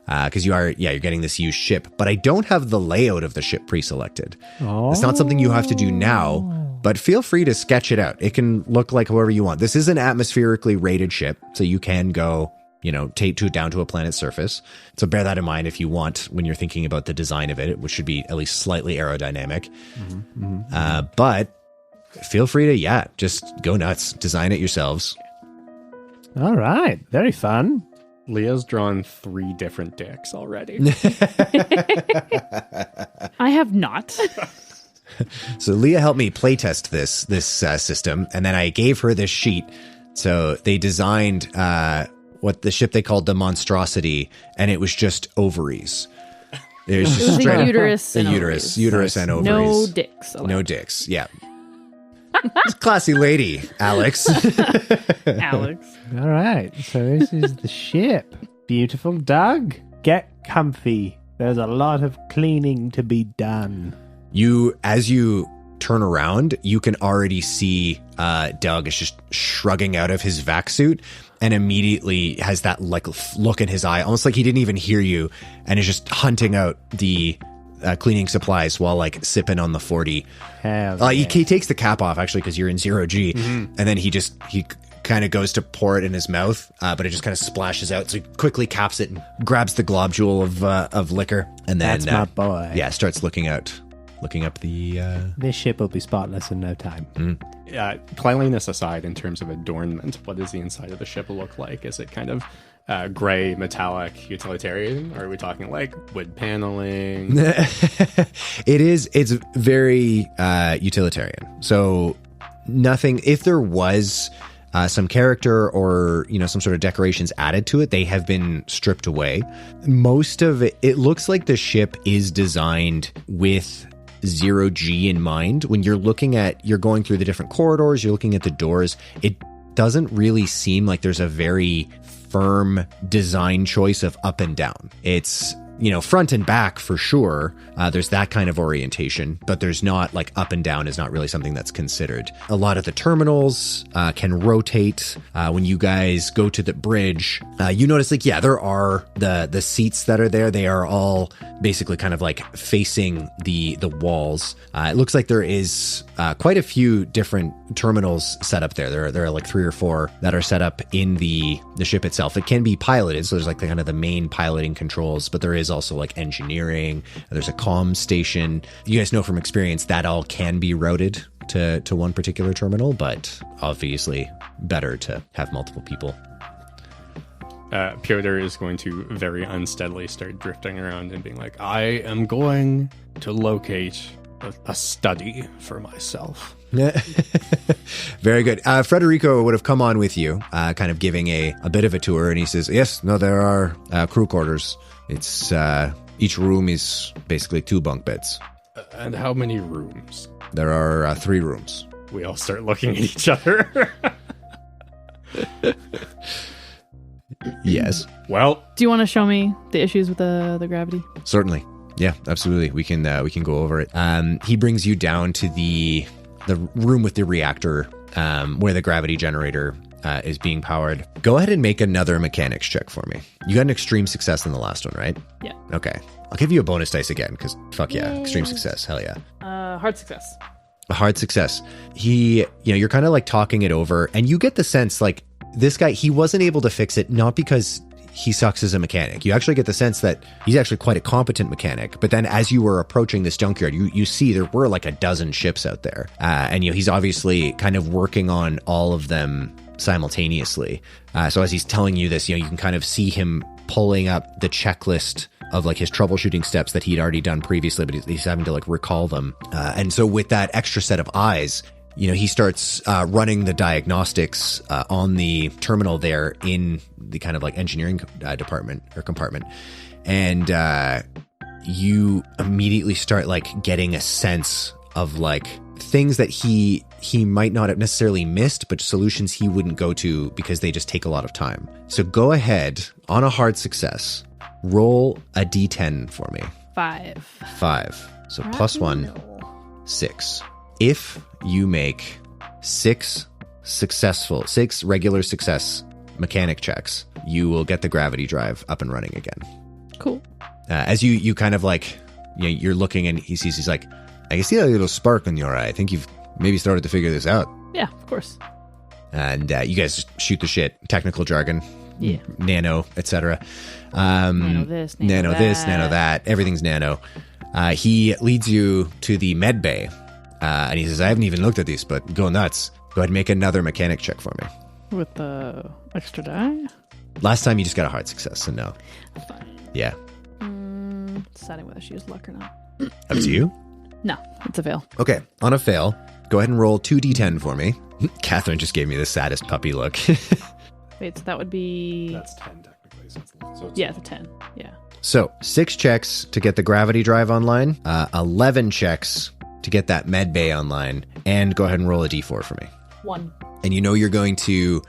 Because you're getting this used ship, but I don't have the layout of the ship pre-selected. It's not something you have to do now, but feel free to sketch it out. It can look like however you want. This is an atmospherically rated ship, so you can go, down to a planet's surface. So bear that in mind if you want when you're thinking about the design of it, which should be at least slightly aerodynamic. But feel free to, just go nuts. Design it yourselves. All right. Very fun. Leah's drawn 3 different dicks already. I have not. So Leah helped me playtest this system, and then I gave her this sheet. So they designed what the ship they called the Monstrosity, and it was just ovaries. It was just It was straight a up uterus the and uterus and ovaries. No dicks allowed. No dicks. Yeah. Classy lady, Alex. Alex. All right. So this is the ship. Beautiful Doug. Get comfy. There's a lot of cleaning to be done. As you turn around, you can already see Doug is just shrugging out of his vac suit and immediately has that like look in his eye, almost like he didn't even hear you, and is just hunting out the cleaning supplies while like sipping on the 40. Hell yeah. He takes the cap off actually because you're in 0G, and then he kind of goes to pour it in his mouth, but it just kind of splashes out. So he quickly caps it and grabs the globule of liquor, and then That's my boy. Yeah, starts looking up the. This ship will be spotless in no time. Cleanliness aside, in terms of adornment, what does the inside of the ship look like? Is it kind of gray, metallic, utilitarian? Or are we talking like wood paneling? It's very utilitarian. So nothing. If there was some character or, some sort of decorations added to it, they have been stripped away. Most of it looks like the ship is designed with 0G in mind. When you're going through the different corridors, you're looking at the doors, it doesn't really seem like there's a very firm design choice of up and down. It's, front and back for sure. There's that kind of orientation, but there's not like up and down is not really something that's considered. A lot of the terminals can rotate. When you guys go to the bridge, you notice there are the seats that are there. They are all basically kind of like facing the walls. It looks like there is quite a few different terminals set up there. There are like 3 or 4 that are set up in the ship itself. It can be piloted, so there's like the main piloting controls, but there is also like engineering. There's a comm station. You guys know from experience that all can be routed to one particular terminal, but obviously better to have multiple people. Pyotr is going to very unsteadily start drifting around and being like, I am going to locate a study for myself. Very good. Federico would have come on with you, kind of giving a bit of a tour, and he says, yes, no, there are crew quarters. It's each room is basically 2 bunk beds. And how many rooms? There are 3 rooms. We all start looking at each other. Yes. Well, Do you want to show me the issues with the gravity? Certainly. Yeah, absolutely. We can go over it. He brings you down to the room with the reactor, where the gravity generator is being powered. Go ahead and make another mechanics check for me. You got an extreme success in the last one, right? Yeah. Okay. I'll give you a bonus dice again, because fuck yeah, extreme success. Hell yeah. Hard success. A hard success. You're kind of like talking it over, and you get the sense like this guy, he wasn't able to fix it, not because he sucks as a mechanic. You actually get the sense that he's actually quite a competent mechanic. But then as you were approaching this junkyard, you see there were like a dozen ships out there. And he's obviously kind of working on all of them simultaneously. So as he's telling you this, you can kind of see him pulling up the checklist of like his troubleshooting steps that he'd already done previously, but he's having to like recall them. And so with that extra set of eyes, he starts running the diagnostics on the terminal there in the kind of like engineering department or compartment. And you immediately start like getting a sense of like things that he might not have necessarily missed, but solutions he wouldn't go to because they just take a lot of time. So go ahead on a hard success, roll a D10 for me. 5. So +1, 6. If you make 6 regular success mechanic checks, you will get the gravity drive up and running again. Cool. As you kind of like, you're looking and he's like, I can see a little spark in your eye. I think you've maybe started to figure this out. Yeah, of course. And you guys shoot the shit, technical jargon, Yeah. nano, etc. Nano this, nano that. Nano that. Everything's nano. He leads you to the med bay. And he says, I haven't even looked at these, but go nuts. Go ahead and make another mechanic check for me. With the extra die? Last time you just got a hard success, so no. Fine. Yeah. Deciding whether she used luck or not. Up to you. No, it's a fail. Okay, on a fail, go ahead and roll 2d10 for me. Catherine just gave me the saddest puppy look. Wait, so that would be... That's 10 technically. So it's Yeah, it's a 10. Yeah. So 6 checks to get the gravity drive online, 11 checks to get that med bay online, and go ahead and roll a d4 for me. 1. And you're going to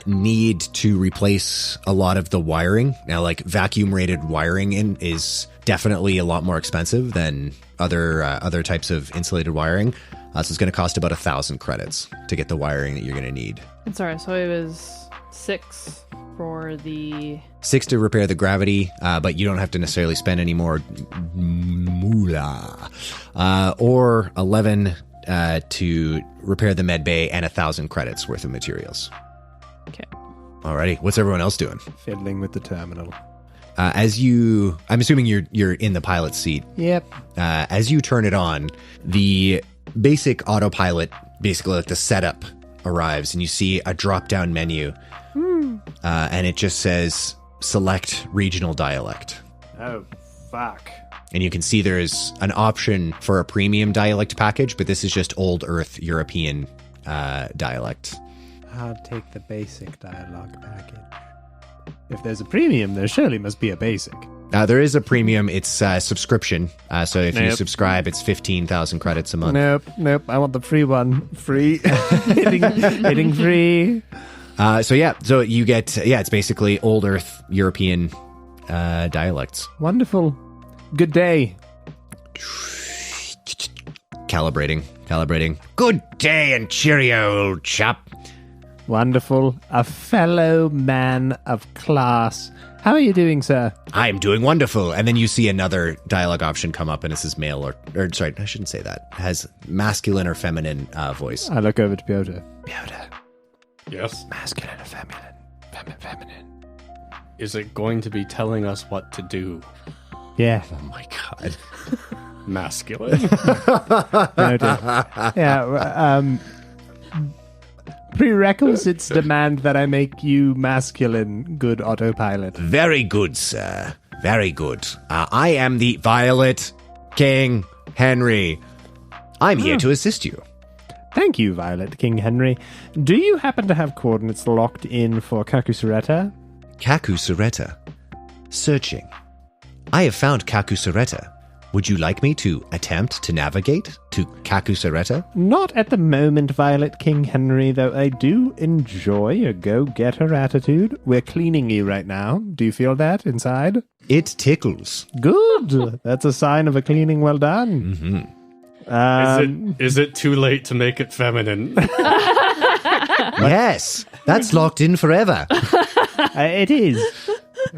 need to replace a lot of the wiring. Now, like vacuum rated wiring is definitely a lot more expensive than other types of insulated wiring. So it's going to cost about 1,000 credits to get the wiring that you're going to need. I'm sorry, so it was 6 for the... 6 to repair the gravity, but you don't have to necessarily spend any more moolah. Or 11 to repair the med bay and 1,000 credits worth of materials. Okay. Alrighty, what's everyone else doing? fiddling with the terminal. I'm assuming you're in the pilot seat. Yep. As you turn it on, the basic autopilot, basically like the setup, arrives, and you see a drop-down menu, and it just says select regional dialect. Oh, fuck. And you can see there's an option for a premium dialect package, but this is just old Earth European dialect. I'll take the basic dialogue package. If there's a premium, there surely must be a basic. There is a premium. It's subscription. So if you Nope. subscribe, it's 15,000 credits a month. Nope. I want the free one. Free. hitting free. So you get, it's basically Old Earth European dialects. Wonderful. Good day. Calibrating. Good day and cheerio, old chap. Wonderful. A fellow man of class. How are you doing, sir? I am doing wonderful. And then you see another dialogue option come up, and it says male or sorry, I shouldn't say that. It has masculine or feminine voice. I look over to Pyotr. Pyotr. Yes. Masculine or feminine? Feminine. Is it going to be telling us what to do? Yeah. Oh my god. Masculine. Noted. Yeah. Prerequisites demand that I make you masculine, good autopilot. Very good, sir. Very good. I am the Violet King Henry. I'm here to assist you. Thank you, Violet King Henry. Do you happen to have coordinates locked in for Kakusureta? Kakusureta. Searching. I have found Kakusureta. Would you like me to attempt to navigate to Kakusureta? Not at the moment, Violet King Henry, though I do enjoy a go-getter attitude. We're cleaning you right now. Do you feel that inside? It tickles. Good. That's a sign of a cleaning well done. Mm-hmm. Is it too late to make it feminine? Yes, that's locked in forever. It is.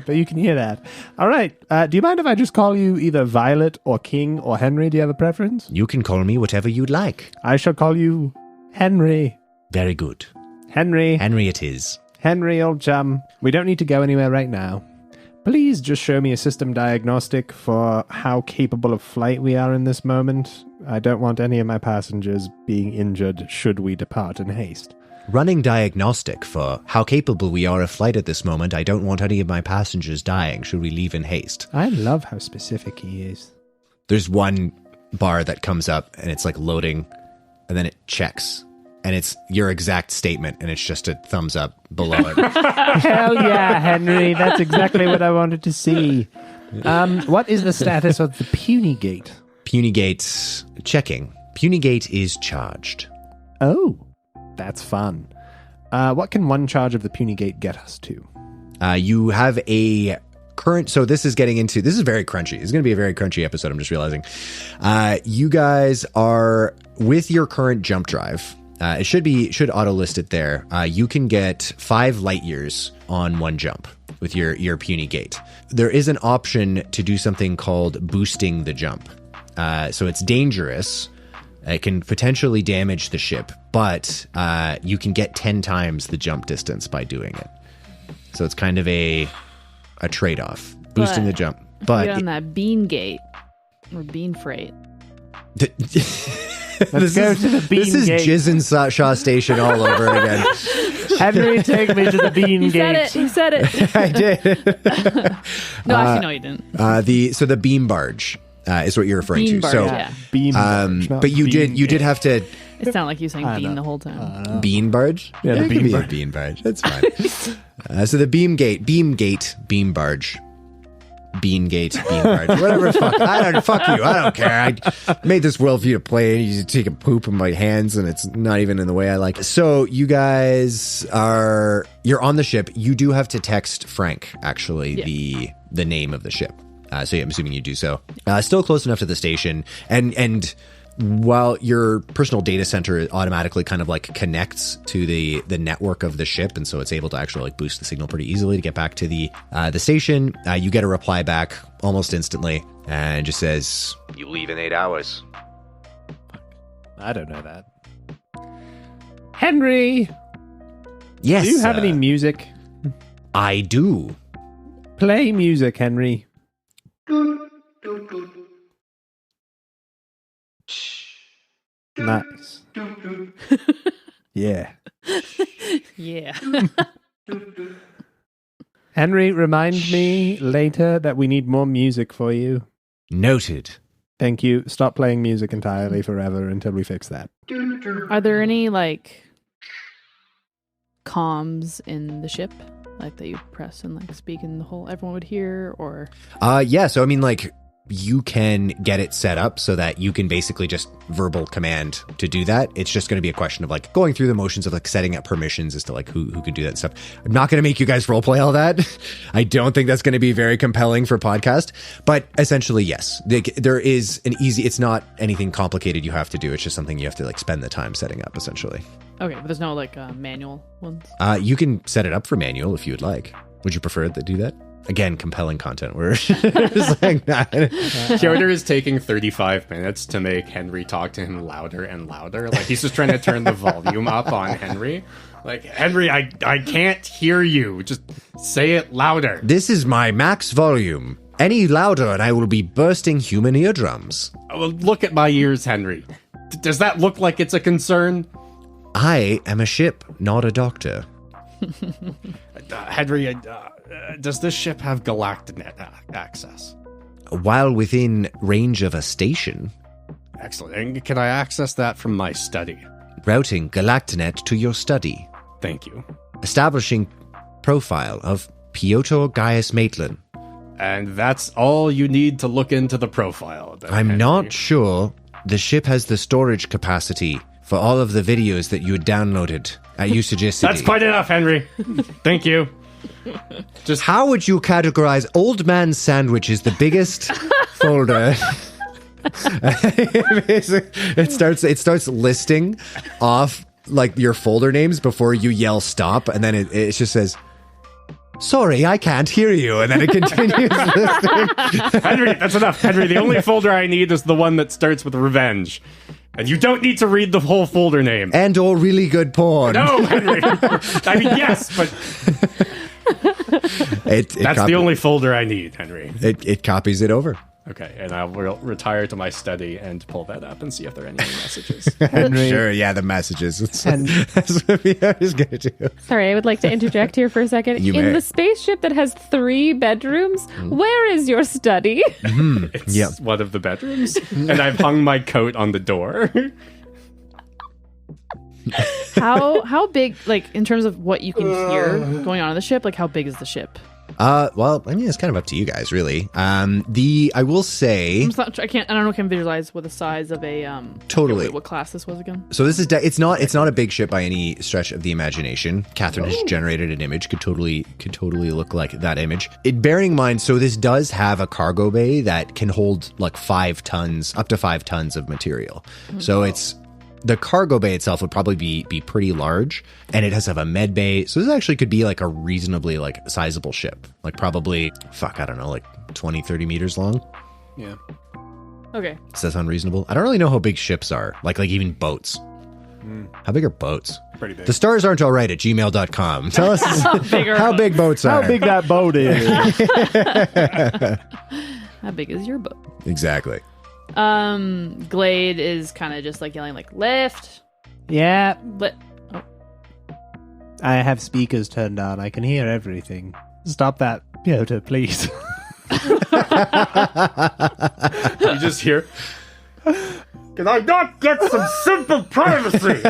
But you can hear that. All right. Do you mind if I just call you either Violet or King or Henry? Do you have a preference? You can call me whatever you'd like. I shall call you Henry. Very good. Henry. Henry it is. Henry, old chum. We don't need to go anywhere right now. Please just show me a system diagnostic for how capable of flight we are in this moment. I don't want any of my passengers being injured should we depart in haste. Running diagnostic for how capable we are of flight at this moment. I don't want any of my passengers dying should we leave in haste. I love how specific he is. There's one bar that comes up and it's like loading and then it checks and it's your exact statement and it's just a thumbs up below it. Hell yeah, Henry. That's exactly what I wanted to see. What is the status of the Puny Gate? Puny Gate checking. Puny Gate is charged. Oh, that's fun. What can one charge of the Puny Gate get us to? You have a current... So this is getting into... This is very crunchy. It's going to be a very crunchy episode, I'm just realizing. You guys are... With your current jump drive, it should auto-list it there. You can get 5 light years on one jump with your Puny Gate. There is an option to do something called boosting the jump. So it's dangerous. It can potentially damage the ship, but you can get 10 times the jump distance by doing it. So it's kind of a trade-off, boosting the jump. But get on that bean gate or bean freight. Let's go to the Bean This is Gate. Jizz and Shaw Station all over again. Henry, take me to the Bean You Gate. said it. I did. No, actually, no, you didn't. The beam barge is what you're referring Bean to. barge, So, yeah. Bean barge, not but you Bean did Gate. have to It sounded like you saying I bean know. the whole time. bean barge. Yeah, the it beam could be barge. a bean barge. That's fine. So the beam gate, beam barge. Bean gate, bean barge, whatever. Fuck you. I don't care. I made this world for you to play. You take a poop in my hands, and it's not even in the way I like. So you guys you're on the ship. You do have to text Frank actually the name of the ship. So yeah, I'm assuming you do so. Still close enough to the station, and while your personal data center automatically kind of like connects to the network of the ship, and so it's able to actually like boost the signal pretty easily to get back to the station, you get a reply back almost instantly, and it just says, You leave in 8 hours. I don't know that. Henry, "Yes, do you have any music? I do." Play music, Henry. Nice. Yeah. Yeah. Henry, remind me later that we need more music for you. Noted. Thank you. Stop playing music entirely forever until we fix that. Are there any like comms in the ship, like that you press and like speak in the whole everyone would hear, or? Yeah. So I mean, like, you can get it set up so that you can basically just verbal command to do that. It's just going to be a question of like going through the motions of like setting up permissions as to like who can do that stuff. I'm not going to make you guys roleplay all that. I don't think that's going to be very compelling for podcast, but essentially, yes, there is an easy, it's not anything complicated you have to do. It's just something you have to like spend the time setting up essentially. Okay, but there's no like manual ones. You can set it up for manual if you would like. Would you prefer to do that? Again, compelling content. We're just like that. Pyotr is taking 35 minutes to make Henry talk to him louder and louder. Like, he's just trying to turn the volume up on Henry. Like, Henry, I can't hear you. Just say it louder. This is my max volume. Any louder and I will be bursting human eardrums. Oh, well, look at my ears, Henry. Does that look like it's a concern? I am a ship, not a doctor. Henry, does this ship have GalactiNet access? While within range of a station. Excellent. And can I access that from my study? Routing GalactiNet to your study. Thank you. Establishing profile of Pyotr Gaius Maitland. And that's all you need to look into the profile. Then, I'm Henry. not sure the ship has the storage capacity for all of the videos that you had downloaded at Usagicity. That's quite enough, Henry. Thank you. Just how would you categorize Old Man Sandwich as the biggest folder? it starts listing off like your folder names before you yell stop, and then it just says, sorry, I can't hear you, and then it continues listing. Henry, that's enough. Henry, the only folder I need is the one that starts with revenge. And you don't need to read the whole folder name. And or really good porn. No, Henry. I mean, yes, but that's the only folder I need, Henry. It copies it over. Okay, and I'll retire to my study and pull that up and see if there are any messages. Henry. Sure, yeah, the messages. That's what I was going to do. Sorry, I would like to interject here for a second. You In may. the spaceship that has 3 bedrooms, where is your study? It's one of the bedrooms, and I've hung my coat on the door. How big, like in terms of what you can hear going on in the ship? Like, how big is the ship? Well, I mean, it's kind of up to you guys, really. I will say, I don't know. Can visualize what the size of a Totally. What class this was again? so this is it's not a big ship by any stretch of the imagination. Catherine has generated an image, could totally look like that image. Bearing in mind, so this does have a cargo bay that can hold like up to 5 tons of material. So the cargo bay itself would probably be pretty large, and it does have a med bay. So this actually could be like a reasonably like sizable ship, like probably, I don't know, like 20, 30 meters long. Yeah. Okay. Does that sound reasonable? I don't really know how big ships are, like even boats. How big are boats? Pretty big. The stars aren't all right at gmail.com. Tell us how big boats are. How big that boat is. How big is your boat? Exactly. Glade is kind of just like yelling like lift. Yeah, But I have speakers turned on. I can hear everything. Stop that, Pyotr, please. You just hear, can I not get some simple privacy?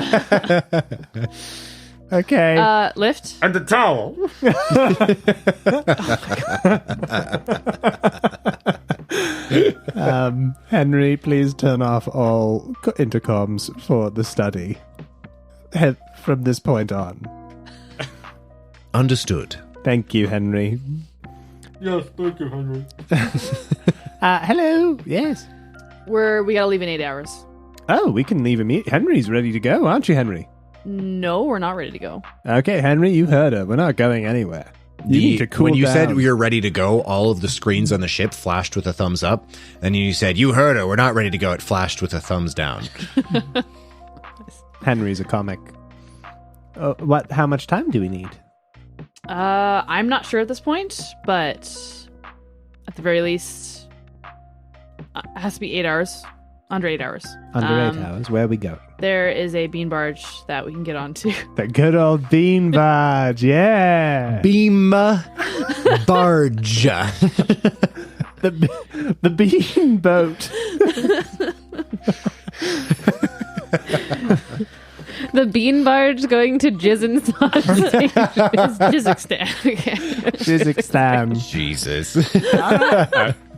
Okay. lift. And the towel. Henry, please turn off all intercoms for the study. From this point on. Understood. Thank you, Henry. Yes, thank you, Henry. Hello? Yes. We gotta leave in 8 hours. Oh, we can leave him. Henry's ready to go, aren't you, Henry? No, we're not ready to go. Okay, Henry, you heard her. We're not going anywhere. You need to cool when you down. said we were ready to go, all of the screens on the ship flashed with a thumbs up. And you said, you heard her, we're not ready to go. It flashed with a thumbs down. Henry's a comic. How much time do we need? I'm not sure at this point, but at the very least, it has to be 8 hours. Under 8 hours. Under 8 hours. Where are we going? There is a bean barge that we can get onto. The good old bean barge, yeah. Beam barge. The bean boat. The bean barge going to jizz and sausage. Jizzixstan. Okay. Jizzixstan. Jesus.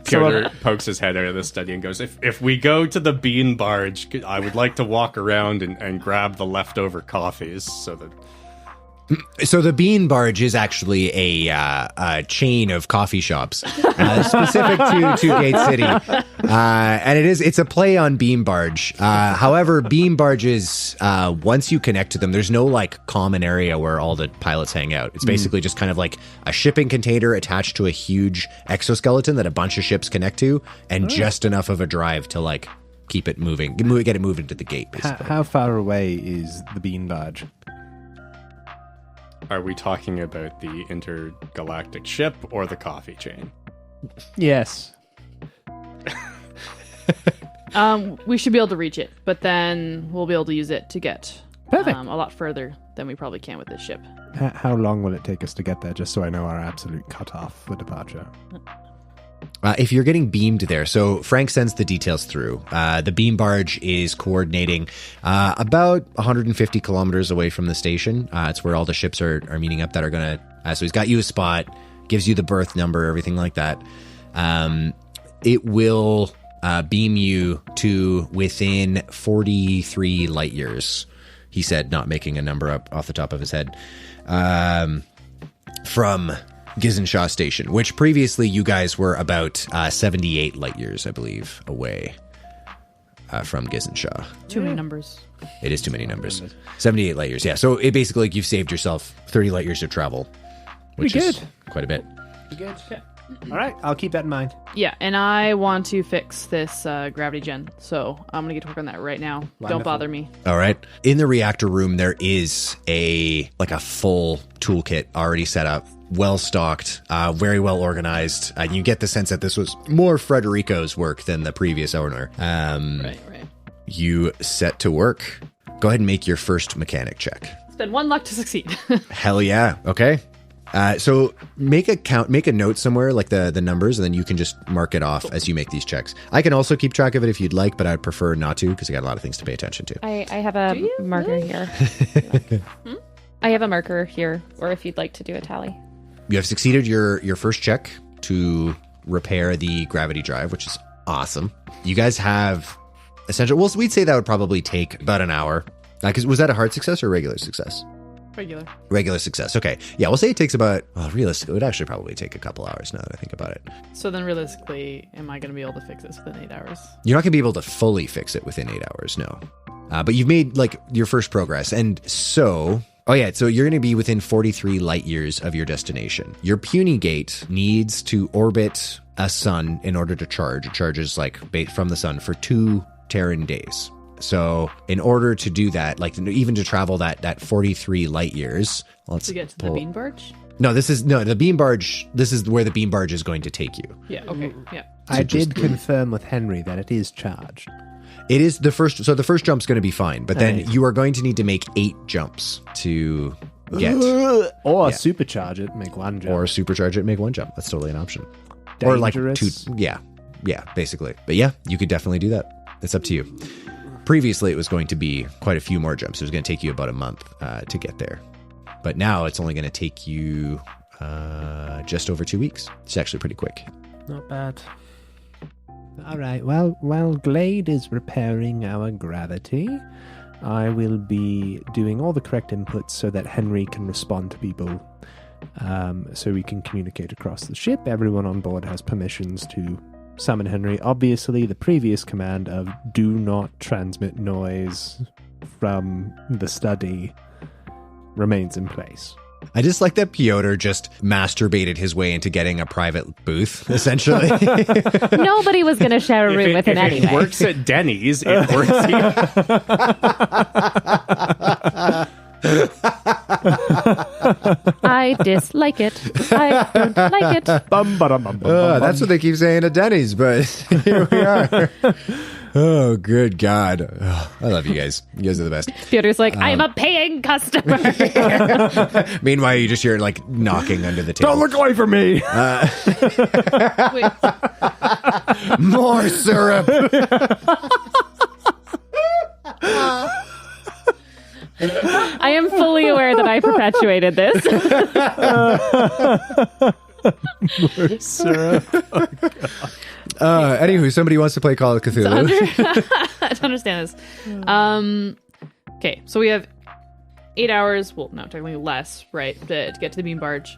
Pyotr pokes his head out of the study and goes, if we go to the bean barge, I would like to walk around and grab the leftover coffees so that... So the Bean Barge is actually a chain of coffee shops specific to Gate City, and it's a play on Bean Barge. However, Bean Barges, once you connect to them, there's no like common area where all the pilots hang out. It's basically just kind of like a shipping container attached to a huge exoskeleton that a bunch of ships connect to, and just enough of a drive to like keep it moving, get it moving to the gate. Basically. How far away is the Bean Barge? Are we talking about the intergalactic ship or the coffee chain? Yes. We should be able to reach it, but then we'll be able to use it to get Perfect. a lot further than we probably can with this ship. How long will it take us to get there, just so I know our absolute cutoff for departure? If you're getting beamed there, so Frank sends the details through. The beam barge is coordinating about 150 kilometers away from the station. It's where all the ships are meeting up that are going to... so he's got you a spot, gives you the berth number, everything like that. It will beam you to within 43 light years, he said, not making a number up off the top of his head, from Gizenshaw Station, which previously you guys were about 78 light years, I believe, away from Gizenshaw. Too many numbers. It is too many numbers. 78 light years, yeah. So it basically, like, you've saved yourself 30 light years of travel, which is quite a bit. Good. Yeah. All right, I'll keep that in mind. Yeah, and I want to fix this gravity gen, so I'm going to get to work on that right now. Wonderful. Don't bother me. All right. In the reactor room, there is a full toolkit already set up, well stocked, very well organized. You get the sense that this was more Frederico's work than the previous owner. Right. You set to work. Go ahead and make your first mechanic check. Spend 1 luck to succeed. Hell yeah. Okay. So make a note somewhere, like the numbers, and then you can just mark it off as you make these checks. I can also keep track of it if you'd like, but I'd prefer not to because I got a lot of things to pay attention to. I have a marker here. I have a marker here, or if you'd like to do a tally. You have succeeded your first check to repair the gravity drive, which is awesome. You guys have essential. Well, we'd say that would probably take about an hour. Because was that a hard success or a regular success? Regular success. Okay. Yeah, we'll say it takes about, well, realistically, it would actually probably take a couple hours now that I think about it. So then realistically, am I going to be able to fix this within 8 hours? You're not going to be able to fully fix it within 8 hours, no. But you've made, like, your first progress. And so... Oh, yeah, so you're going to be within 43 light years of your destination. Your puny gate needs to orbit a sun in order to charge. It charges, like, from the sun for 2 Terran days. So in order to do that, like, even to travel that 43 light years... To get to the bean barge? No, the bean barge... This is where the bean barge is going to take you. Yeah, okay, yeah. I did confirm with Henry that it is charged. It is the first... So the first jump's going to be fine, but then you are going to need to make 8 jumps to get... Or supercharge it, make 1 jump. Or supercharge it, make 1 jump. That's totally an option. Dangerous. Or like 2... Yeah, basically. But yeah, you could definitely do that. It's up to you. Previously, it was going to be quite a few more jumps. It was going to take you about a month to get there. But now it's only going to take you just over 2 weeks. It's actually pretty quick. Not bad. All right. Well, while Glade is repairing our gravity, I will be doing all the correct inputs so that Henry can respond to people, so we can communicate across the ship. Everyone on board has permissions to summon Henry. Obviously, the previous command of do not transmit noise from the study remains in place. I just like that Pyotr just masturbated his way into getting a private booth, essentially. Nobody was going to share a room with him anyway. It works at Denny's. It works here. I dislike it. I don't like it. That's what they keep saying at Denny's, but here we are. Oh, good God. Oh, I love you guys. You guys are the best. Pyotr's like, I'm a paying customer. Meanwhile, you just hear like knocking under the table. Don't look away from me. Wait, More syrup. I am fully aware that I perpetuated this. Syrup. Anywho, somebody wants to play Call of Cthulhu. to understand this. Okay, so we have 8 hours. Well, no, technically less, right? To get to the beam barge.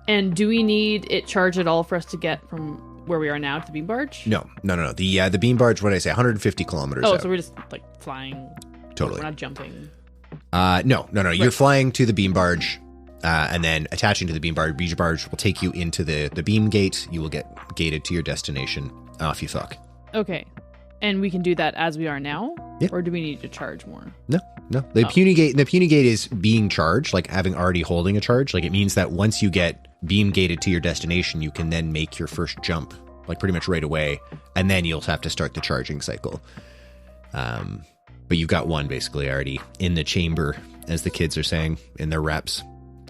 And do we need it charged at all for us to get from where we are now to the beam barge? No. The beam barge, what did I say? 150 kilometers Oh, out. so we're just like flying. Totally. We're not jumping. No. You're flying to the beam barge, and then attaching to the beam barge. Beam barge will take you into the beam gate. You will get gated to your destination. Off you fuck. Okay. And we can do that as we are now? Yeah. Or do we need to charge more? No. The puny gate is being charged, like holding a charge. Like it means that once you get beam gated to your destination, you can then make your first jump, like pretty much right away, and then you'll have to start the charging cycle. But you've got one basically already in the chamber, as the kids are saying in their reps.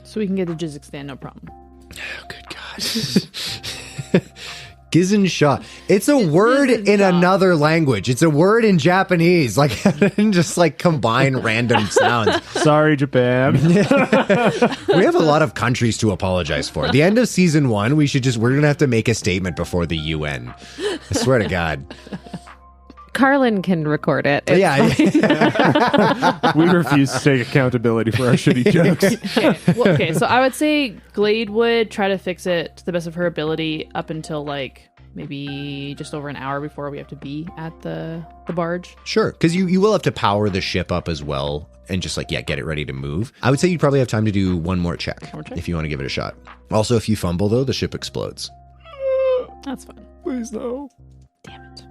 So we can get the Jizzixstan, no problem. Oh, good God. Gizensha. It's a word in another language. It's a word in Japanese. Like, I didn't just like combine random sounds. Sorry, Japan. We have a lot of countries to apologize for. At the end of season 1, we're going to have to make a statement before the UN. I swear to God. Carlin can record it. It's Yeah. We refuse to take accountability for our shitty jokes. Okay, so I would say Glade would try to fix it to the best of her ability up until like maybe just over an hour before we have to be at the barge. Sure, because you will have to power the ship up as well and just like, get it ready to move. I would say you'd probably have time to do one more check if you want to give it a shot. Also, if you fumble, though, the ship explodes. That's fine. Please no. Damn it.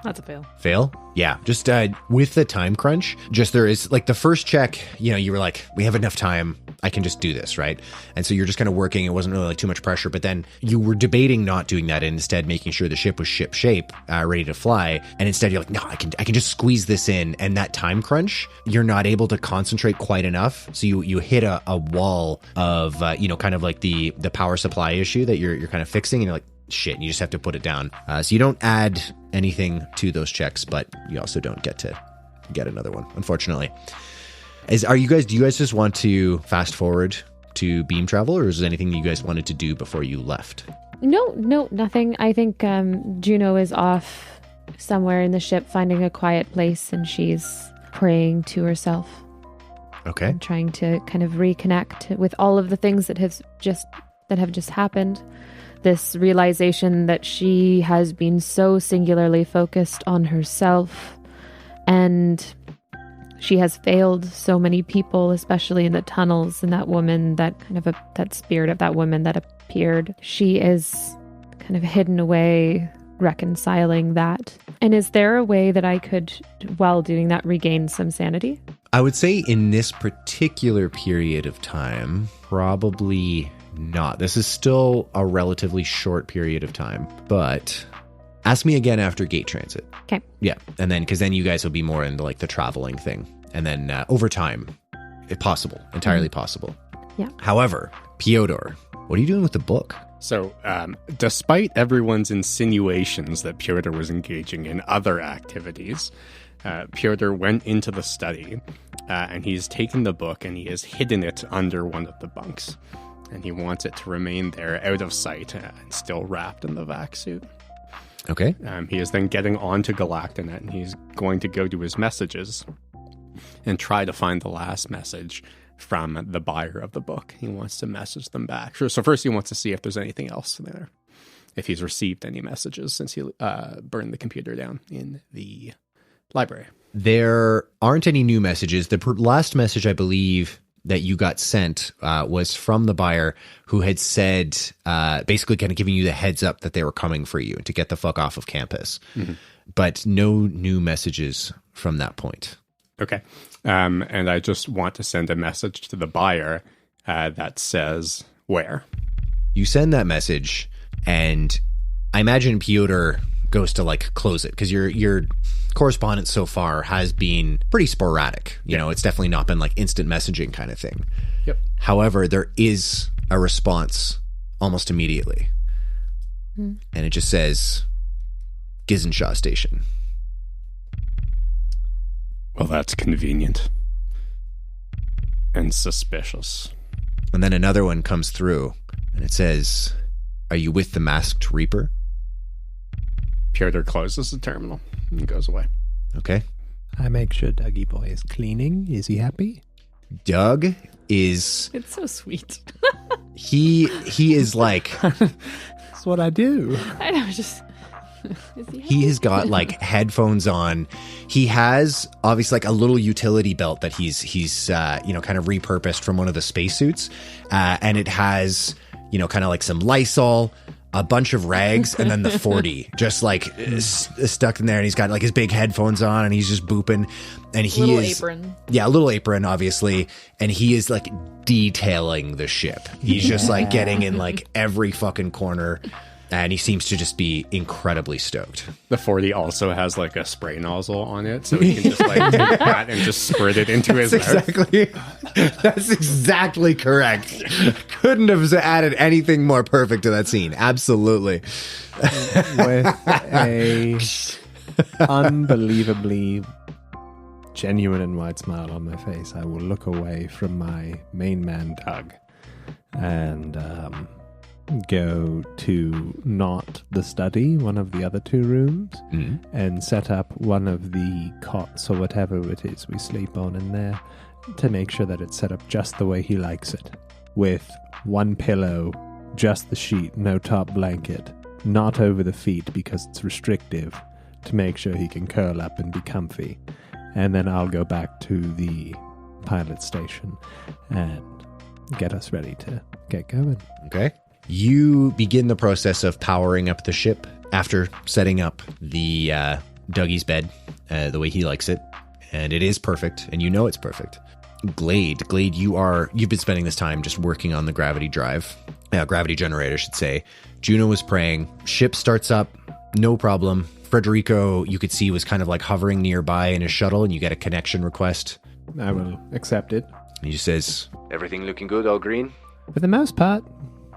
That's a fail. Fail? Yeah. Just with the time crunch, there is like the first check, you were like, we have enough time. I can just do this, right? And so you're just kind of working. It wasn't really like too much pressure, but then you were debating not doing that and instead making sure the ship was ship shape, ready to fly. And instead you're like, no, I can just squeeze this in. And that time crunch, you're not able to concentrate quite enough. So you hit a wall of, kind of like the power supply issue that you're kind of fixing. And you're like, shit, and you just have to put it down. So you don't add anything to those checks, but you also don't get to get another one, unfortunately. Do you guys just want to fast forward to beam travel, or is there anything you guys wanted to do before you left? No, nothing. I think Juno is off somewhere in the ship finding a quiet place, and she's praying to herself. Okay. And trying to kind of reconnect with all of the things that have just happened. This realization that she has been so singularly focused on herself, and she has failed so many people, especially in the tunnels, and that woman, that spirit of that woman that appeared. She is kind of hidden away, reconciling that. And is there a way that I could, while doing that, regain some sanity? I would say in this particular period of time, probably not. This is still a relatively short period of time, but ask me again after gate transit. Okay. Yeah. And then, because then you guys will be more into like the traveling thing. And then over time, if possible, entirely possible. Yeah. However, Pyotr, what are you doing with the book? So, despite everyone's insinuations that Pyotr was engaging in other activities, Pyotr went into the study, and he's taken the book and he has hidden it under one of the bunks. And he wants it to remain there, out of sight, and still wrapped in the vac suit. Okay. He is then getting onto Galactinet, and he's going to go to his messages and try to find the last message from the buyer of the book. He wants to message them back. So first he wants to see if there's anything else there, if he's received any messages since he burned the computer down in the library. There aren't any new messages. The last message, I believe, that you got sent was from the buyer, who had said, basically kind of giving you the heads up that they were coming for you to get the fuck off of campus. Mm-hmm. But no new messages from that point. Okay. And I just want to send a message to the buyer that says, where? You send that message, and I imagine Pyotr goes to like close it, because your correspondence so far has been pretty sporadic. You know, it's definitely not been like instant messaging kind of thing. Yep. However, there is a response almost immediately. And it just says, Gizenshaw Station. Well, that's convenient. And suspicious. And then another one comes through, and it says, are you with the Masked Reaper? Pyotr closes the terminal and goes away. Okay. I make sure Dougie boy is cleaning. Is he happy? Doug is... It's so sweet. He is like... That's what I do. I know, just... Is he He has got like headphones on. He has obviously like a little utility belt that he's kind of repurposed from one of the spacesuits, and it has kind of like some Lysol, a bunch of rags, and then the 40 just like stuck in there. And he's got like his big headphones on, and he's just booping. And he little is apron. Yeah, a little apron, obviously, and he is like detailing the ship. He's just like getting in like every fucking corner. And he seems to just be incredibly stoked. The 40 also has like a spray nozzle on it, so he can just like take that and just squirt it into his mouth. That's exactly correct. Couldn't have added anything more perfect to that scene. Absolutely. With a unbelievably genuine and wide smile on my face, I will look away from my main man, Doug, and go to not the study, one of the other two rooms, and set up one of the cots or whatever it is we sleep on in there to make sure that it's set up just the way he likes it, with one pillow, just the sheet, no top blanket, not over the feet because it's restrictive, to make sure he can curl up and be comfy. And then I'll go back to the pilot station and get us ready to get going. Okay. You begin the process of powering up the ship after setting up the Dougie's bed the way he likes it, and it is perfect, and you know it's perfect. Glade, you've been spending this time just working on the gravity generator, I should say. Juno was praying. Ship starts up, no problem. Frederico, you could see, was kind of like hovering nearby in his shuttle, and you get a connection request. I will accept it. And he just says, Everything looking good, all green? For the most part,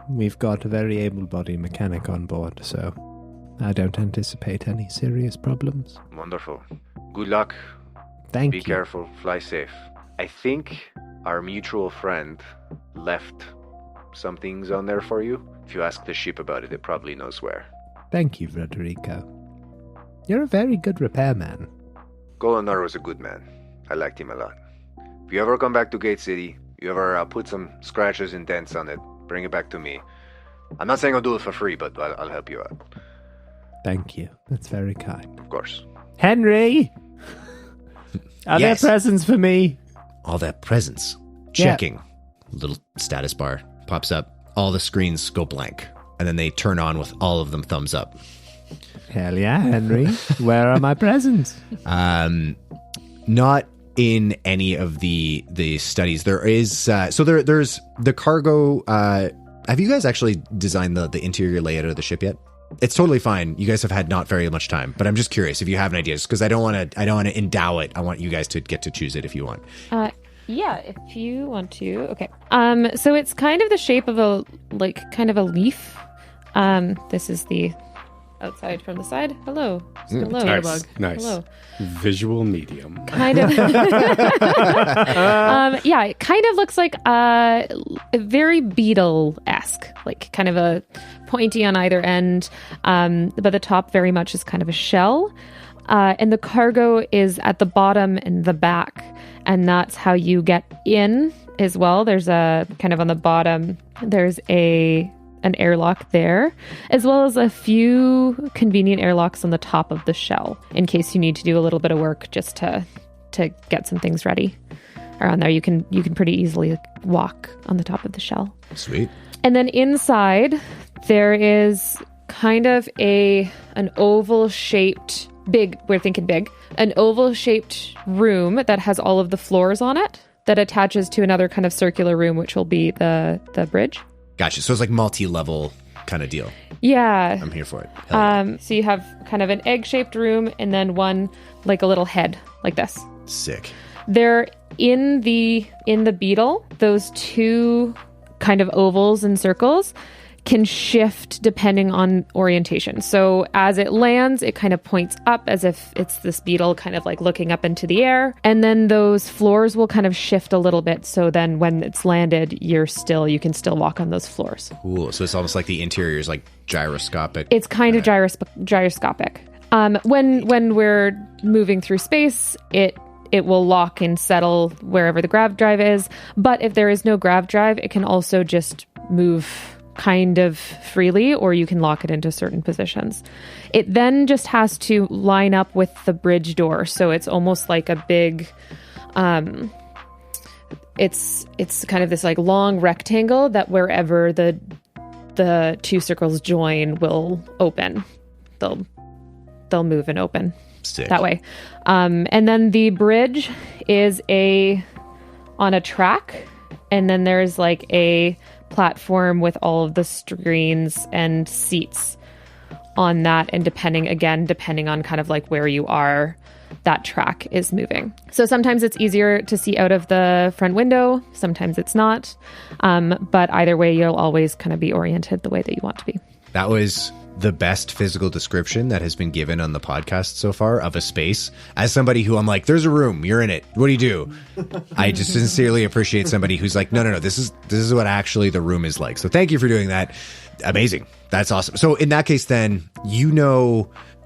we've got a very able-bodied mechanic on board, so I don't anticipate any serious problems. Wonderful. Good luck. Thank Be you. careful. Fly safe. I think our mutual friend left some things on there for you. If you ask the ship about it, it probably knows where. Thank you, Frederico. You're a very good repairman. Golonar was a good man. I liked him a lot. If you ever come back to Gate City, you ever put some scratches and dents on it, bring it back to me. I'm not saying I'll do it for free, but I'll help you out. Thank you. That's very kind. Of course. Henry! Are Yes. there presents for me? all that presence. Yeah. Checking. Little status bar pops up. All the screens go blank. And then they turn on with all of them thumbs up. Hell yeah, Henry. Where are my presents? Not in any of the studies. There is there's the cargo. Have you guys actually designed the interior layout of the ship yet? It's totally fine. You guys have had not very much time, but I'm just curious if you have an idea, because I don't want to endow it. I want you guys to get to choose it if you want. Yeah, if you want to. Okay. So it's kind of the shape of a leaf. This is the outside from the side. Hello. Hello. Nice. Nice. Hello. Visual medium. Kind of. Yeah, it kind of looks like a very beetle-esque, like kind of a pointy on either end, but the top very much is kind of a shell. And the cargo is at the bottom and the back, and that's how you get in as well. There's a kind of on the bottom, there's an airlock there, as well as a few convenient airlocks on the top of the shell in case you need to do a little bit of work just to get some things ready. Around there, you can pretty easily walk on the top of the shell. Sweet. And then inside, there is kind of an oval-shaped, an oval-shaped room that has all of the floors on it that attaches to another kind of circular room, which will be the bridge. Gotcha. So it's like multi-level kind of deal. Yeah. I'm here for it. Hell yeah. So you have kind of an egg-shaped room and then one like a little head like this. Sick. They're in the beetle, those two kind of ovals and circles can shift depending on orientation. So as it lands, it kind of points up as if it's this beetle kind of like looking up into the air. And then those floors will kind of shift a little bit. So then when it's landed, you can still walk on those floors. Cool. So it's almost like the interior is like gyroscopic. It's kind of gyroscopic. When we're moving through space, it will lock and settle wherever the grav drive is. But if there is no grav drive, it can also just move kind of freely, or you can lock it into certain positions. It then just has to line up with the bridge door. So it's almost like a big, it's kind of this like long rectangle that wherever the two circles join will open. They'll move and open. Sick. That way. And then the bridge is on a track, and then there's like a platform with all of the screens and seats on that, and depending on kind of like where you are, that track is moving. So sometimes it's easier to see out of the front window, sometimes it's not, but either way you'll always kind of be oriented the way that you want to be. That was the best physical description that has been given on the podcast so far of a space. As somebody who I'm like, there's a room, you're in it, what do you do? I just sincerely appreciate somebody who's like, no, this is what actually the room is like. So thank you for doing that. Amazing. That's awesome. So in that case then,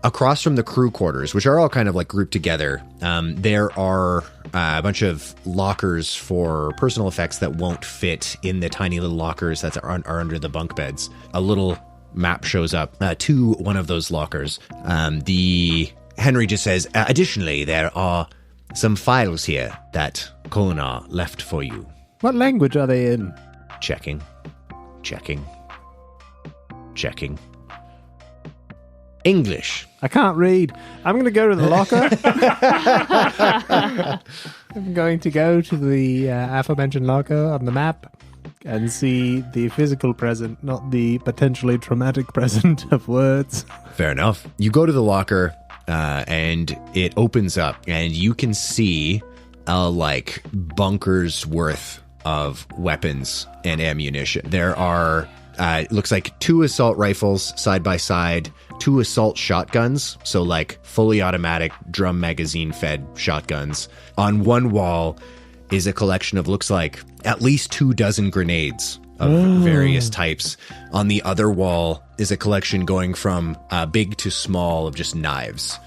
across from the crew quarters, which are all kind of like grouped together, there are a bunch of lockers for personal effects that won't fit in the tiny little lockers that are under the bunk beds. A little map shows up to one of those lockers. Henry just says, additionally, there are some files here that Konar left for you. What language are they in? Checking. English. I can't read. I'm going to go to the locker. I'm going to go to the aforementioned locker on the map and see the physical present, not the potentially traumatic present of words. Fair enough. You go to the locker and it opens up and you can see like bunkers worth of weapons and ammunition. There are it looks like 2 assault rifles side by side, 2 assault shotguns, so like fully automatic drum magazine fed shotguns. On one wall is a collection of, looks like, at least 2 dozen grenades of various types. On the other wall is a collection going from big to small of just knives.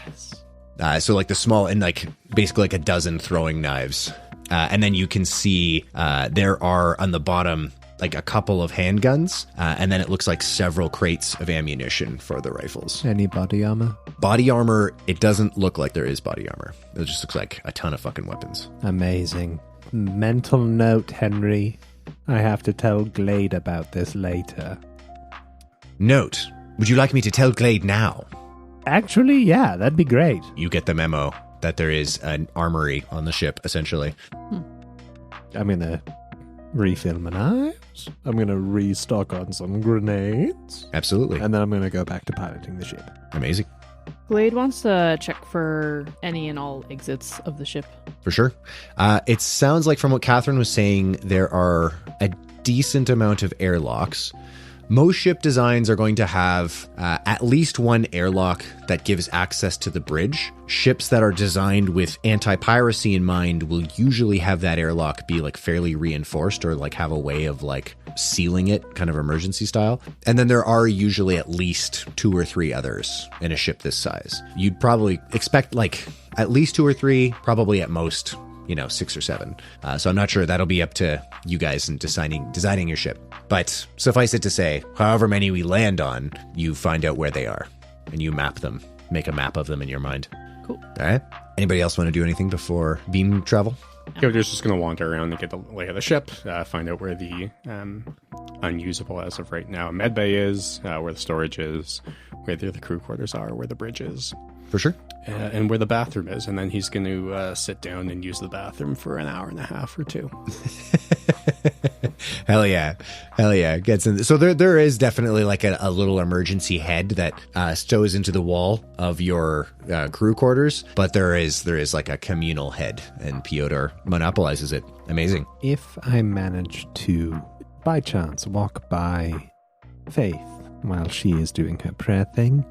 Yes. So like the small and like basically like a dozen throwing knives. And then you can see there are on the bottom like a couple of handguns, and then it looks like several crates of ammunition for the rifles. Any body armor? Body armor, it doesn't look like there is body armor. It just looks like a ton of fucking weapons. Amazing. Mental note, Henry. I have to tell Glade about this later. Note, would you like me to tell Glade now? Actually, yeah, that'd be great. You get the memo that there is an armory on the ship, essentially. I'm going to refill my knives. I'm going to restock on some grenades. Absolutely. And then I'm going to go back to piloting the ship. Amazing. Glade wants to check for any and all exits of the ship. For sure. It sounds like from what Catherine was saying, there are a decent amount of airlocks. Most ship designs are going to have at least one airlock that gives access to the bridge. Ships that are designed with anti-piracy in mind will usually have that airlock be like fairly reinforced or like have a way of like sealing it, kind of emergency style. And then there are usually at least 2 or 3 others in a ship this size. You'd probably expect like at least 2 or 3, probably at most, 6 or 7. So I'm not sure. That'll be up to you guys in designing your ship. But suffice it to say, however many we land on, you find out where they are and you map them, make a map of them in your mind. Cool. All right. Anybody else want to do anything before beam travel? Pyotr's just going to wander around and get the lay of the ship, find out where the unusable as of right now medbay is, where the storage is, where the crew quarters are, where the bridge is. for sure. And where the bathroom is, and then he's going to sit down and use the bathroom for an hour and a half or two. Hell yeah. Gets in. So there is definitely like a little emergency head that stows into the wall of your crew quarters, but there is like a communal head, and Pyotr monopolizes it. Amazing. If I manage to, by chance, walk by Faith while she is doing her prayer thing,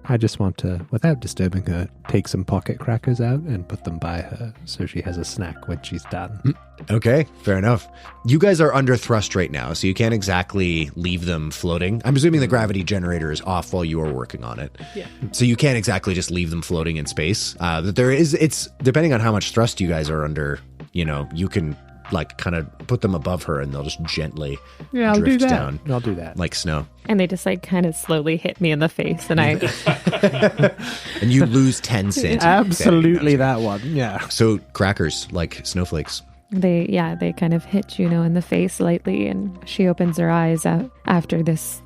I just want to, without disturbing her, take some pocket crackers out and put them by her so she has a snack when she's done. Okay, fair enough. You guys are under thrust right now, so you can't exactly leave them floating. I'm assuming the gravity generator is off while you are working on it. Yeah. So you can't exactly just leave them floating in space. It's depending on how much thrust you guys are under, you can like kind of put them above her and they'll just gently Yeah, I'll do drift that. down I'll do that. like snow. And they just like kind of slowly hit me in the face, and I And you lose 10 centimeters. Absolutely that one. Yeah. So crackers, like snowflakes. they kind of hit Juno in the face lightly, and she opens her eyes after this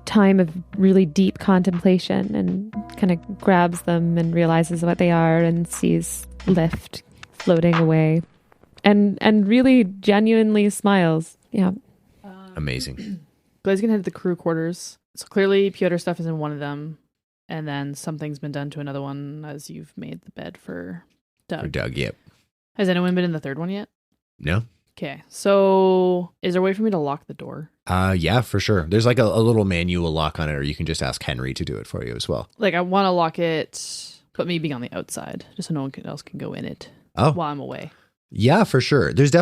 time of really deep contemplation and kind of grabs them and realizes what they are and sees Lift floating away and really genuinely smiles. Yeah. Amazing. Glade's gonna head to the crew quarters. So clearly Pyotr stuff is in one of them, and then something's been done to another one as you've made the bed for Doug. For Doug, yep. Has anyone been in the third one yet? No? Okay, so is there a way for me to lock the door? Yeah, for sure. There's like a little manual lock on it, or you can just ask Henry to do it for you as well. Like I want to lock it, but me being on the outside, just so no one else can go in it while I'm away. Yeah, for sure. There's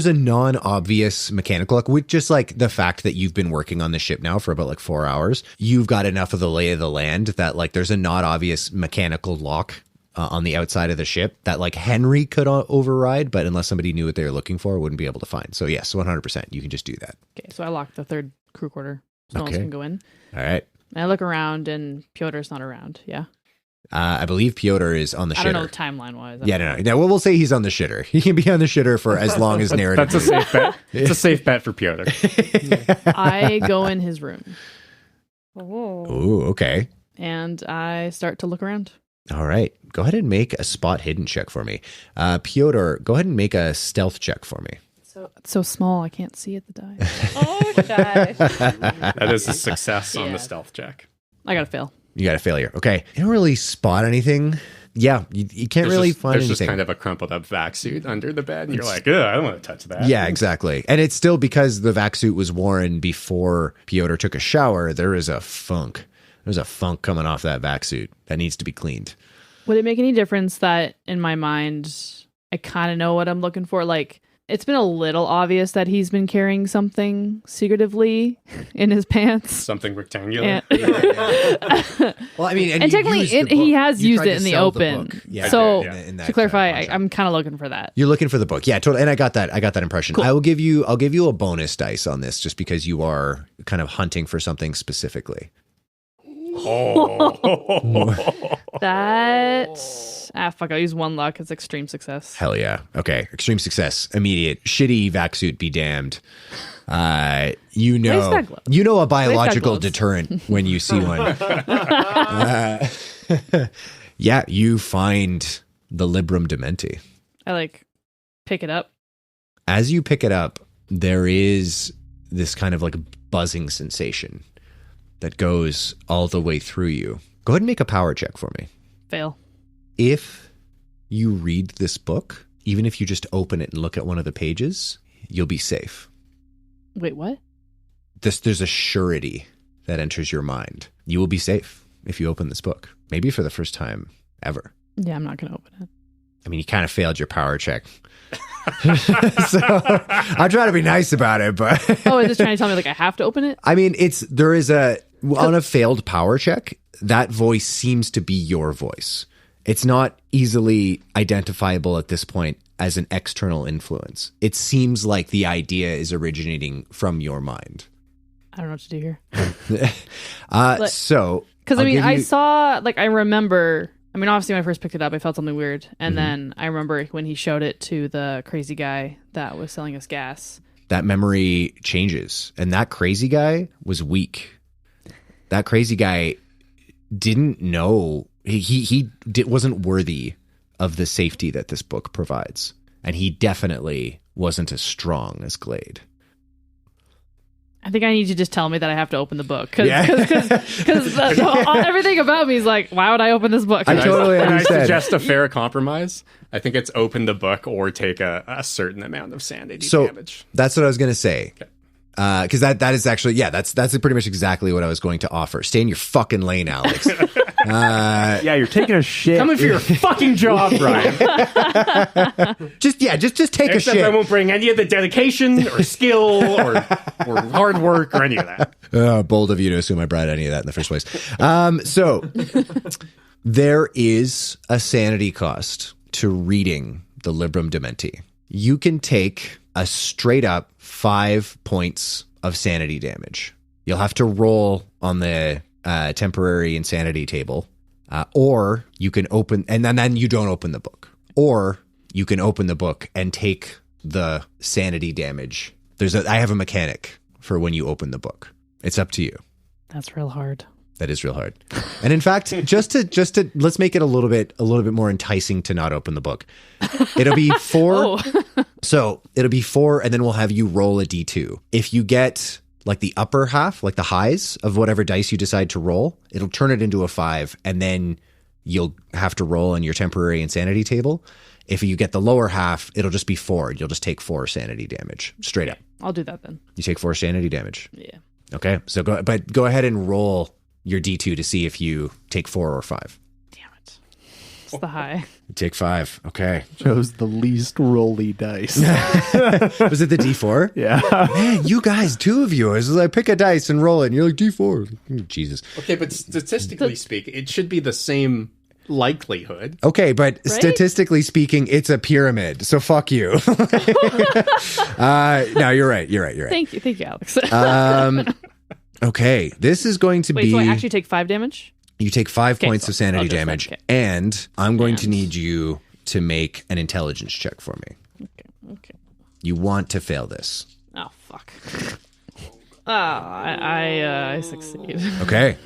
a non-obvious mechanical lock, with just like the fact that you've been working on the ship now for about like 4 hours. You've got enough of the lay of the land that like there's a not obvious mechanical lock on the outside of the ship that like Henry could override, but unless somebody knew what they were looking for, wouldn't be able to find. So yes, 100%, you can just do that. Okay, so I locked the third crew quarter, so no one else can go in. All right. And I look around, and Pyotr's not around. Yeah. I believe Pyotr is on the shitter. I don't know timeline wise. Yeah, no. Now we'll say he's on the shitter. He can be on the shitter for as long as narrative. That's a safe bet. It's a safe bet for Pyotr. I go in his room. Ooh, okay. And I start to look around. All right. Go ahead and make a spot hidden check for me. Pyotr, go ahead and make a stealth check for me. So it's so small, I can't see at the die. Oh, gosh. That is a success on the stealth check. I got to fail. You got a failure. Okay. You don't really spot anything. Yeah, you can't really find there's anything. There's just kind of a crumpled up vac suit under the bed, and you're like, ugh, I don't want to touch that. Yeah, exactly. And it's still because the vac suit was worn before Pyotr took a shower, there is a funk. There's a funk coming off that vac suit that needs to be cleaned. Would it make any difference that in my mind, I kind of know what I'm looking for? Like, it's been a little obvious that he's been carrying something secretively in his pants. Something rectangular. Well, I mean, and technically, he has used it in the open. Yeah, so in that to clarify, I'm kind of looking for that. You're looking for the book. Yeah, totally. And I got that impression. Cool. I'll give you a bonus dice on this just because you are kind of hunting for something specifically. Fuck, I'll use one luck. It's extreme success. Hell yeah. Okay. Extreme success. Immediate. Shitty vac suit be damned. You know a biological deterrent when you see one. Yeah, you find the Librum Dementi. I pick it up. As you pick it up, there is this kind of like buzzing sensation that goes all the way through you. Go ahead and make a power check for me. Fail. If you read this book, even if you just open it and look at one of the pages, you'll be safe. Wait, what? There's a surety that enters your mind. You will be safe if you open this book. Maybe for the first time ever. Yeah, I'm not going to open it. I mean, you kind of failed your power check. So I'll try to be nice about it, but oh, is this trying to tell me I have to open it? I mean, on a failed power check, that voice seems to be your voice. It's not easily identifiable at this point as an external influence. It seems like the idea is originating from your mind. I don't know what to do here. So, because I remember. I mean, obviously, when I first picked it up, I felt something weird. And then I remember when he showed it to the crazy guy that was selling us gas. That memory changes. And that crazy guy was weak. That crazy guy didn't know wasn't worthy of the safety that this book provides, and he definitely wasn't as strong as Glade. I think I need you to just tell me that I have to open the book because Yeah. everything about me is like, why would I open this book? I totally Can I understand. suggest a fair compromise? I think it's open the book or take a certain amount of sanity So damage. that's what I was going to say. Because that is actually, that's pretty much exactly what I was going to offer. Stay in your fucking lane, Alex. Yeah, you're taking a shit. Coming for your fucking job, Brian. just take a Except shit. I won't bring any of the dedication or skill or hard work or any of that. Bold of you to assume I brought any of that in the first place. So there is a sanity cost to reading the Librum Dementi. You can take a straight up 5 points of sanity damage. You'll have to roll on the temporary insanity table, or you can open, and then you don't open the book, or you can open the book and take the sanity damage. I have a mechanic for when you open the book. It's up to you. That's real hard. That is real hard. And in fact, just to let's make it a little bit more enticing to not open the book. It'll be 4. So it'll be 4, and then we'll have you roll a D2. If you get like the upper half, like the highs of whatever dice you decide to roll, it'll turn it into a 5, and then you'll have to roll on your temporary insanity table. If you get the lower half, it'll just be 4. You'll just take 4 sanity damage straight up. I'll do that then. You take 4 sanity damage. Yeah. Okay. So go ahead and roll your D2 to see if you take 4 or 5. Damn it. It's the high. You take 5. Okay. Chose the least rolly dice. Was it the D4? Yeah. Man, you guys, 2 of you. I pick a dice and roll it, and you're like, D4. Jesus. Okay, but statistically speaking, it should be the same likelihood. Okay, but statistically speaking, it's a pyramid, so fuck you. No, you're right. Thank you, Alex. Okay, this is going to Wait, be... so I actually take 5 damage? You take 5 Okay, points so of sanity I'll just damage, okay. and I'm going to need you to make an intelligence check for me. Okay. You want to fail this. Oh, fuck. I succeed. Okay.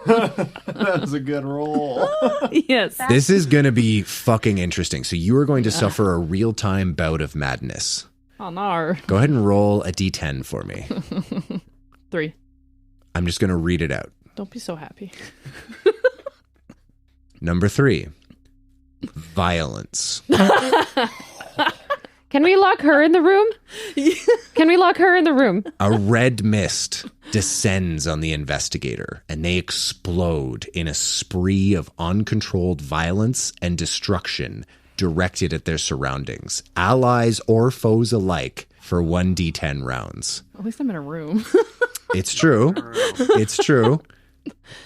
That was a good roll. Yes. This is going to be fucking interesting. So you are going to suffer a real-time bout of madness. Oh, no. Go ahead and roll a d10 for me. 3. I'm just going to read it out. Don't be so happy. Number 3, violence. Can we lock her in the room? Can we lock her in the room? A red mist descends on the investigator, and they explode in a spree of uncontrolled violence and destruction directed at their surroundings, allies or foes alike, for 1d10 rounds. At least I'm in a room. It's true. It's true.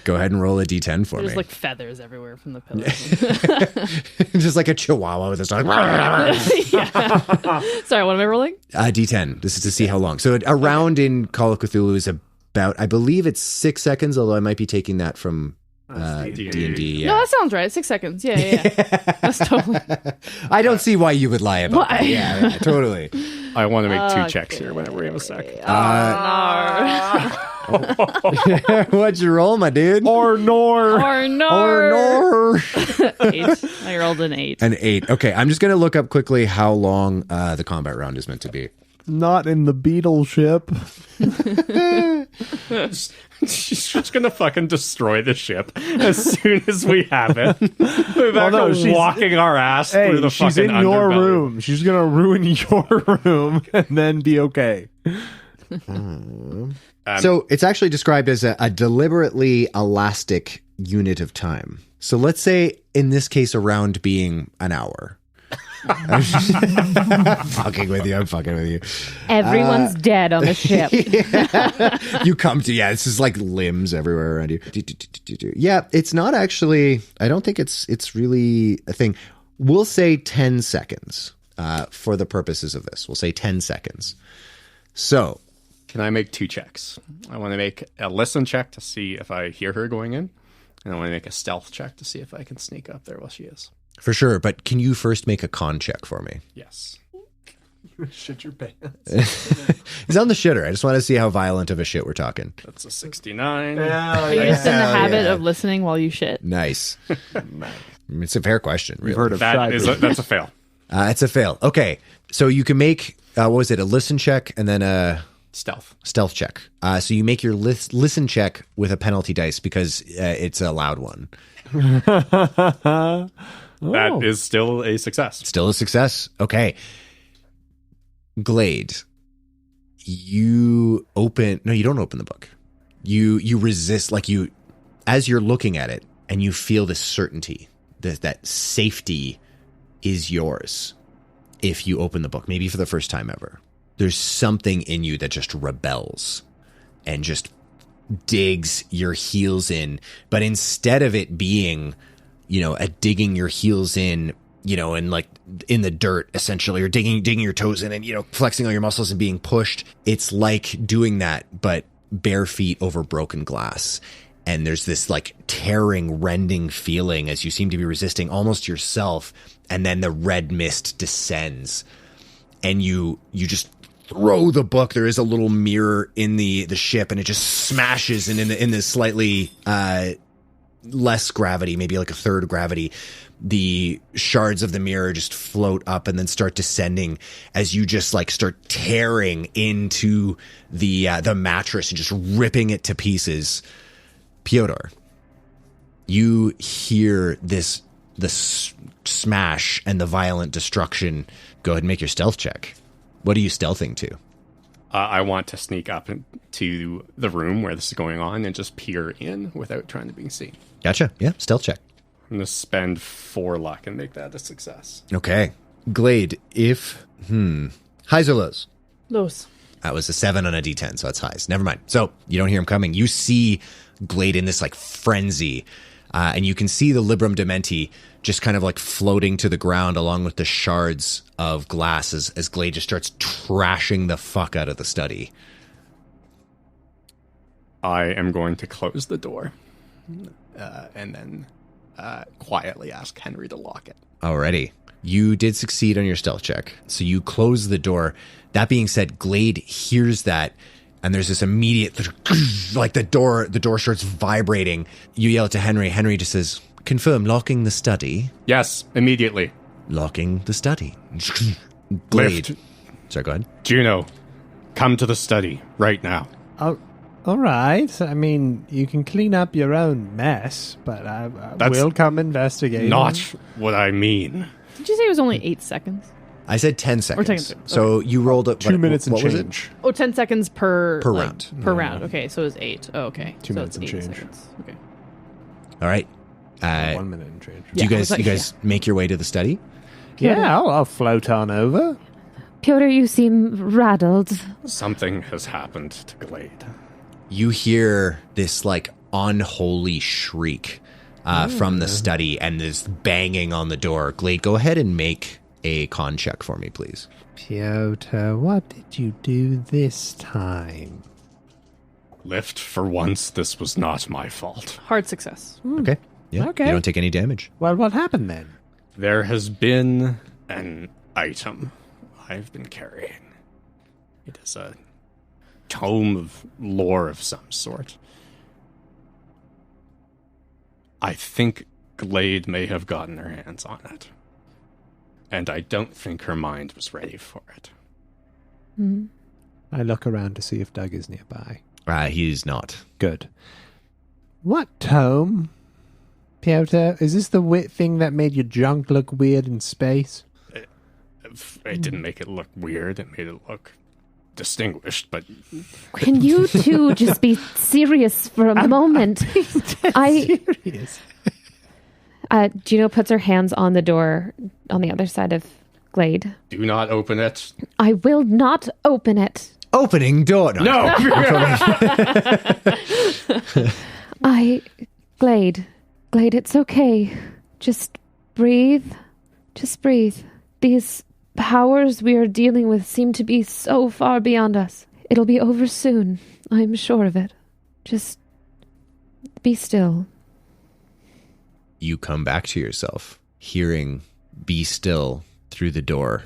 Go ahead and roll a d10 for There's me. like feathers everywhere from the pillows. Just like a chihuahua with a stomach. Sorry, what am I rolling? D10. This is to see how long. So a round in Call of Cthulhu is about, I believe it's 6 seconds, although I might be taking that from D&D. Yeah. No, that sounds right. 6 seconds. Yeah. That's totally. I don't see why you would lie about Why? that. Yeah, totally. I want to make 2 checks here whenever we have a sec. What'd you roll, my dude? Or nor. Or no. Or nor. 8. I rolled an 8. An 8. Okay, I'm just going to look up quickly how long the combat round is meant to be. Not in the beetle ship. She's just gonna fucking destroy the ship as soon as we have it. We're back no, to she's- walking our ass Hey, through the she's fucking in your underbelly. room. She's gonna ruin your room and then be okay. So it's actually described as a deliberately elastic unit of time. So let's say, in this case, a round being an hour. I'm fucking with you. Everyone's dead on the ship. You come to, it's just like limbs everywhere around you. Yeah, it's not actually, I don't think it's really a thing. We'll say 10 seconds for the purposes of this. We'll say 10 seconds. So. Can I make 2 checks? I want to make a listen check to see if I hear her going in, and I want to make a stealth check to see if I can sneak up there while she is. For sure, but can you first make a con check for me? Yes. Shit your pants. He's on the shitter. I just want to see how violent of a shit we're talking. That's a 69. Are you just in the habit of listening while you shit? Nice. It's a fair question, really. You've heard of That's a fail. It's a fail. Okay. So you can make, what was it, a listen check and then a stealth check. So you make your listen check with a penalty dice because it's a loud one. That is still a success. Still a success. Okay. Glade, you don't open the book. You resist, like as you're looking at it and you feel this certainty that safety is yours if you open the book, maybe for the first time ever. There's something in you that just rebels and just digs your heels in. But instead of it being, a digging your heels in, and like in the dirt, essentially, or digging your toes in and, flexing all your muscles and being pushed, it's like doing that, but bare feet over broken glass. And there's this like tearing, rending feeling as you seem to be resisting almost yourself. And then the red mist descends and you just throw the book. There is a little mirror in the ship and it just smashes. And in this slightly less gravity, maybe like a third gravity, the shards of the mirror just float up and then start descending as you just like start tearing into the mattress and just ripping it to pieces. Pyotr, you hear the smash and the violent destruction. Go ahead and make your stealth check. What are you stealthing to? I want to sneak up to the room where this is going on and just peer in without trying to be seen. Gotcha. Yeah, stealth check. I'm going to spend 4 luck and make that a success. Okay. Glade, highs or lows? Lows. That was a 7 on a D10, so that's highs. Never mind. So you don't hear him coming. You see Glade in this like frenzy, and you can see the Librum Dementi just kind of like floating to the ground along with the shards of glass as Glade just starts trashing the fuck out of the study. I am going to close the door and then quietly ask Henry to lock it. Alrighty. You did succeed on your stealth check, so you close the door. That being said, Glade hears that, and there's this immediate, like the door starts vibrating. You yell it to Henry. Henry just says, confirm locking the study. Yes, immediately. Locking the study. Glade. Lift. Sorry, go ahead. Juno, come to the study right now. All right. I mean, you can clean up your own mess, but I will come investigate. Not what I mean. Did you say it was only 8 seconds? I said 10 seconds. 10 seconds. So you rolled up 2 minutes and what was change. Oh, 10 seconds per round. Per round. Okay, so it was 8. Oh, okay. 2 so minutes it's and 8 change. seconds. Okay. All right. 1 minute and change. Do you Yeah, I guys was like, make your way to the study? Yeah, I'll float on over. Pyotr, you seem rattled. Something has happened to Glade. You hear this like unholy shriek from the study and this banging on the door. Glade, go ahead and make a con check for me, please. Pyotr, what did you do this time? Lift, for once, this was not my fault. Hard success. Okay. Yeah. Okay. You don't take any damage. Well, what happened then? There has been an item I've been carrying. It is a tome of lore of some sort. I think Glade may have gotten her hands on it. And I don't think her mind was ready for it. Mm. I look around to see if Doug is nearby. He's not. Good. What tome? Pyotr, is this the thing that made your junk look weird in space? It didn't make it look weird. It made it look distinguished, but... Can you two just be serious for a moment? Serious. Juno puts her hands on the door on the other side of Glade. Do not open it. I will not open it. Opening door. No! Glade, it's okay. Just breathe. Just breathe. These powers we are dealing with seem to be so far beyond us. It'll be over soon. I'm sure of it. Just be still. You come back to yourself, hearing "Be still" through the door,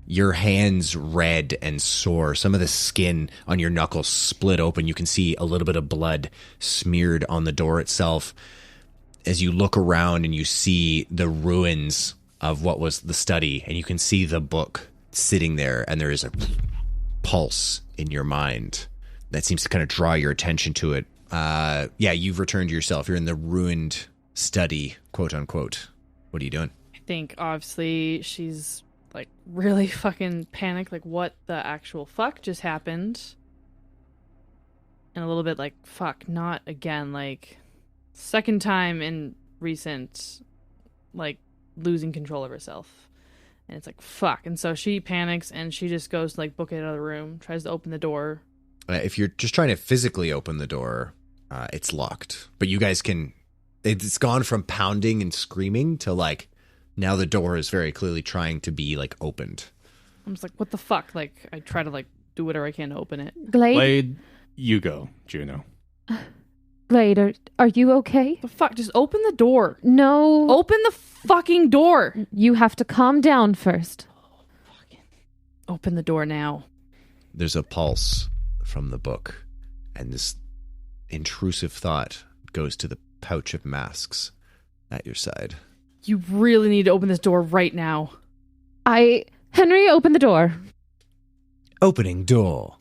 your hands red and sore. Some of the skin on your knuckles split open. You can see a little bit of blood smeared on the door itself. As you look around and you see the ruins of what was the study, and you can see the book sitting there, and there is a pulse in your mind that seems to kind of draw your attention to it. Yeah, you've returned to yourself. You're in the ruined study, quote unquote. What are you doing? I think obviously she's like really fucking panicked, like what the actual fuck just happened? And a little bit like, fuck, not again, like second time in recent, like losing control of herself. And it's like, fuck. And so she panics and she just goes to like book it out of the room, tries to open the door. If you're just trying to physically open the door, it's locked. But you guys can, it's gone from pounding and screaming to like, now the door is very clearly trying to be like opened. I'm just like, what the fuck? Like, I try to like do whatever I can to open it. Glade? Glade, you go, Juno. Glade, are you okay? The fuck? Just open the door. No. Open the fucking door. You have to calm down first. Open the door now. There's a pulse from the book, and this intrusive thought goes to the pouch of masks at your side. You really need to open this door right now. Henry, open the door. Opening door.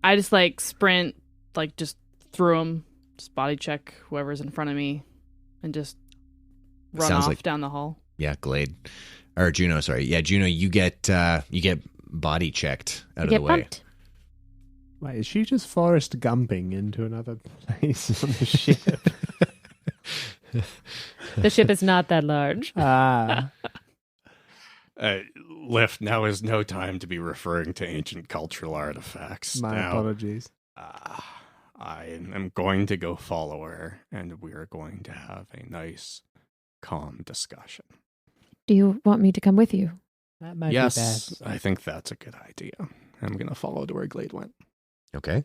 I just like sprint, like just through him, just body check whoever's in front of me, and just run Sounds off like- down the hall. Yeah, Glade. Or Juno, sorry. Yeah, Juno, you get body checked out of Get the way. bumped. Wait, is she just Forrest Gumping into another place on the ship? The ship is not that large. Lift, now is no time to be referring to ancient cultural artifacts. My Now, apologies. I am going to go follow her, and we're going to have a nice, calm discussion. Do you want me to come with you? That might be Yes, bad. I think that's a good idea. I'm going to follow to where Glade went. Okay.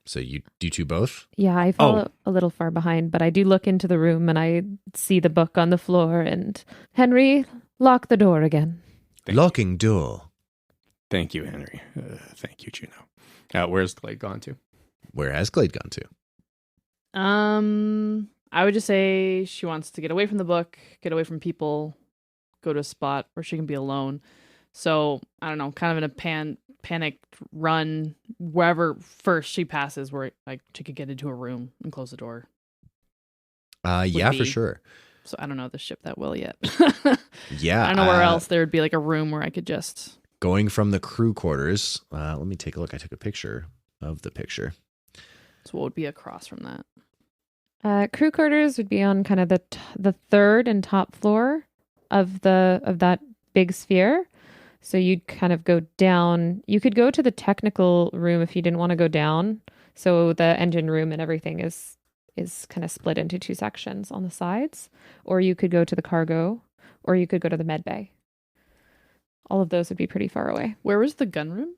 So you two both? Yeah, I follow a little far behind, but I do look into the room and I see the book on the floor. And Henry, lock the door again. Locking door. Thank you, Henry. Thank you, Juno. Where's Glade gone to? Where has Glade gone to? I would just say she wants to get away from the book, get away from people, go to a spot where she can be alone. So, I don't know, kind of in a panicked run wherever first she passes, where like she could get into a room and close the door. Yeah, for be- sure. So I don't know the ship that well yet. Yeah. I don't know where else there would be like a room where I could just. Going from the crew quarters. Let me take a look. I took a picture of the picture. So what would be across from that? Crew quarters would be on kind of the third and top floor of that big sphere. So you'd kind of go down. You could go to the technical room if you didn't want to go down. So the engine room and everything is kind of split into two sections on the sides. Or you could go to the cargo, or you could go to the med bay. All of those would be pretty far away. Where was the gun room?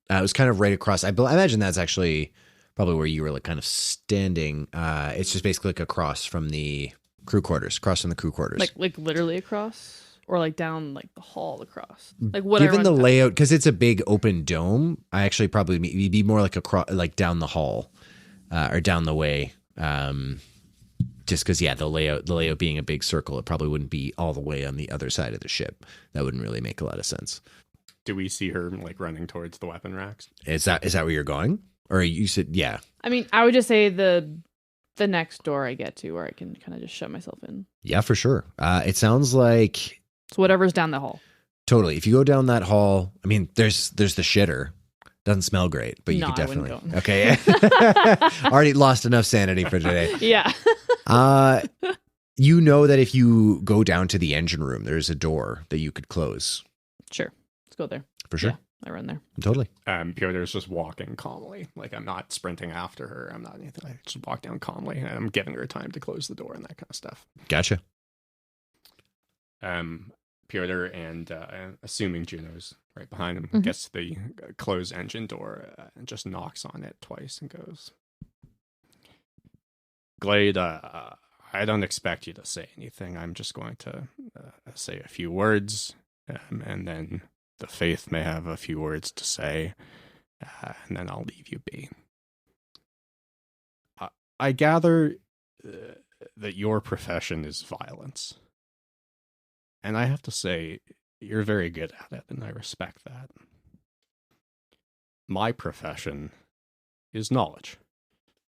It was kind of right across. I imagine that's actually probably where you were like kind of standing. It's just basically like across from the crew quarters, across from the crew quarters. Like literally across? Or like down like the hall across? Like whatever. Given the layout, because it's a big open dome, I actually probably be more like like down the hall or down the way. Just because, yeah, the layout being a big circle, it probably wouldn't be all the way on the other side of the ship. That wouldn't really make a lot of sense. Do we see her like running towards the weapon racks? Is that where you're going? Or you said, yeah. I mean, I would just say the next door I get to where I can kind of just shut myself in. Yeah, for sure. It sounds like So whatever's down the hall. totally. If you go down that hall, I mean, there's the shitter. Doesn't smell great, but you No, could I wouldn't definitely. go. Okay. Already lost enough sanity for today. Yeah. You know that if you go down to the engine room, there's a door that you could close. Sure. Let's go there. For sure. Yeah, I run there. Totally. Pyotr's just walking calmly. Like, I'm not sprinting after her. I'm not anything. I just walk down calmly, and I'm giving her time to close the door and that kind of stuff. Gotcha. Pyotr and assuming Juno's right behind him, gets to the closed engine door and just knocks on it twice and goes, Glade, I don't expect you to say anything. I'm just going to say a few words, and then the Faith may have a few words to say, and then I'll leave you be. I gather that your profession is violence. And I have to say, you're very good at it, and I respect that. My profession is knowledge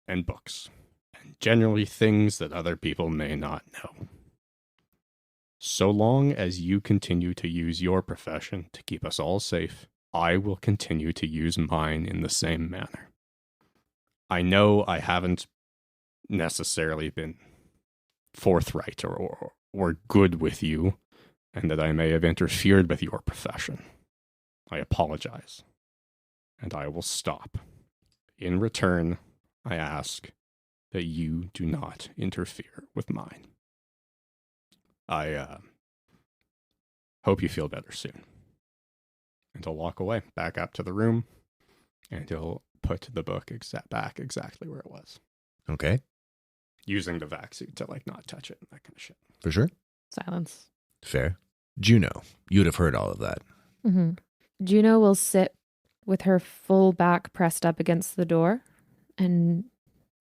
and books, and generally things that other people may not know. So long as you continue to use your profession to keep us all safe, I will continue to use mine in the same manner. I know I haven't necessarily been forthright or good with you, and that I may have interfered with your profession. I apologize, and I will stop. In return, I ask that you do not interfere with mine. I hope you feel better soon. And he'll walk away, back up to the room, and he'll put the book back exactly where it was. Okay. Using the vac suit to, not touch it and that kind of shit. For sure. Silence. Fair. Juno, you'd have heard all of that. Mm-hmm. Juno will sit with her full back pressed up against the door and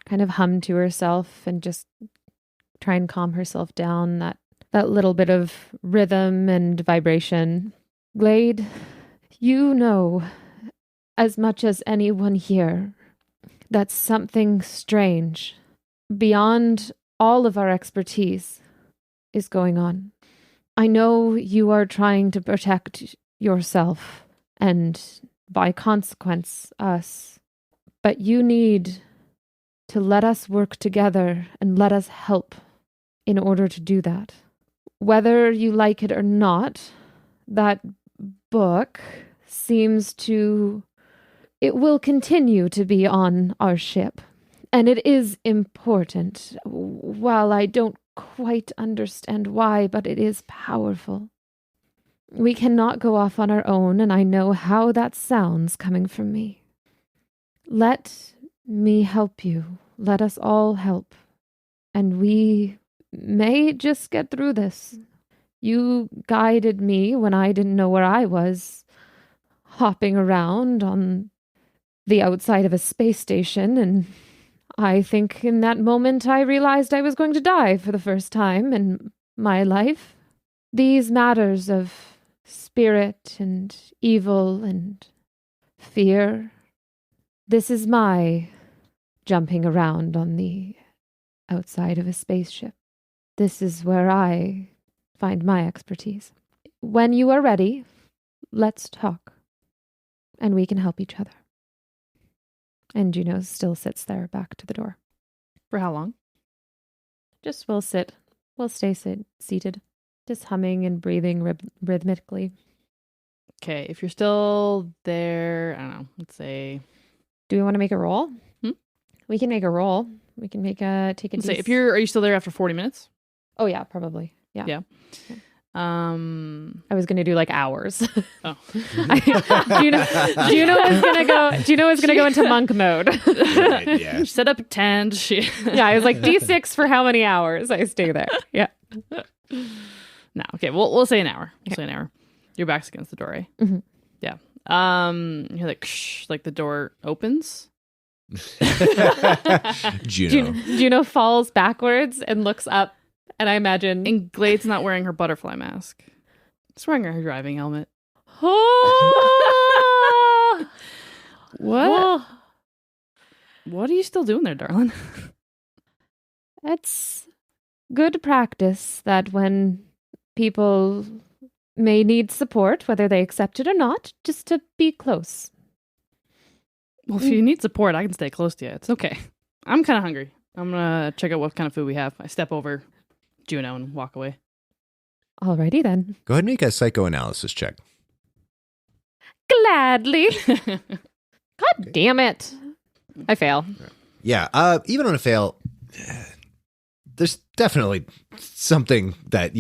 kind of hum to herself and just try and calm herself down, that little bit of rhythm and vibration. Glade, you know as much as anyone here that something strange, beyond all of our expertise, is going on. I know you are trying to protect yourself and, by consequence, us. But you need to let us work together and let us help in order to do that. Whether you like it or not, that book it will continue to be on our ship. And it is important. While I don't quite understand why, but it is powerful. We cannot go off on our own, and I know how that sounds coming from me. Let me help you. Let us all help. And we may just get through this. You guided me when I didn't know where I was, hopping around on the outside of a space station, and I think in that moment I realized I was going to die for the first time in my life. These matters of spirit and evil and fear, this is my jumping around on the outside of a spaceship. This is where I find my expertise. When you are ready, let's talk, and we can help each other. And Juno still sits there, back to the door. For how long? We'll stay seated, just humming and breathing rhythmically. Okay, if you're still there, I don't know, let's say... Do we want to make a roll? We can make a roll. We can take a let's say, are you still there after 40 minutes? Oh, yeah, probably. Yeah. Yeah. I was going to do hours. Oh. Juno is going to go into monk mode. Right, yeah. Set up a tent. Yeah, I was like, D6 for how many hours I stay there. Yeah. No, okay, we'll say an hour. We'll say an hour. Your back's against the door, right? Mm-hmm. Yeah. You're like the door opens. Juno falls backwards and looks up. And I imagine... And Glade's not wearing her butterfly mask. She's wearing her driving helmet. Oh! What? What are you still doing there, darling? It's good practice that when people may need support, whether they accept it or not, just to be close. Well, if you need support, I can stay close to you. It's okay. I'm kind of hungry. I'm going to check out what kind of food we have. I step over Juno and walk away. Alrighty then. Go ahead and make a psychoanalysis check. Gladly. God damn it. I fail. Yeah, even on a fail, there's definitely something that,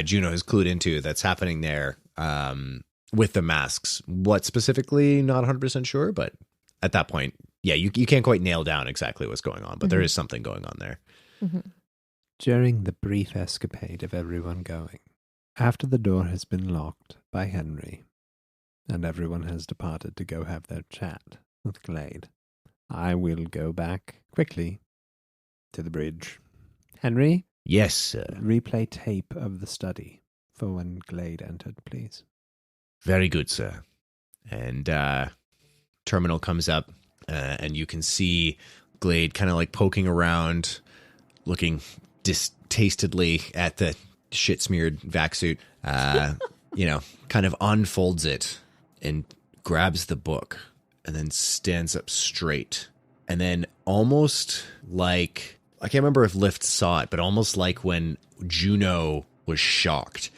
Juno is clued into that's happening there with the masks. What specifically, not 100% sure, but at that point, you can't quite nail down exactly what's going on, but there is something going on there. Mm-hmm. During the brief escapade of everyone going, after the door has been locked by Henry, and everyone has departed to go have their chat with Glade, I will go back quickly to the bridge. Henry? Yes, sir. Replay tape of the study for when Glade entered, please. Very good, sir. And terminal comes up, and you can see Glade kind of like poking around, looking distastedly at the shit-smeared vac suit, kind of unfolds it and grabs the book and then stands up straight. And then almost like, I can't remember if Lift saw it, but almost like when Juno was shocked,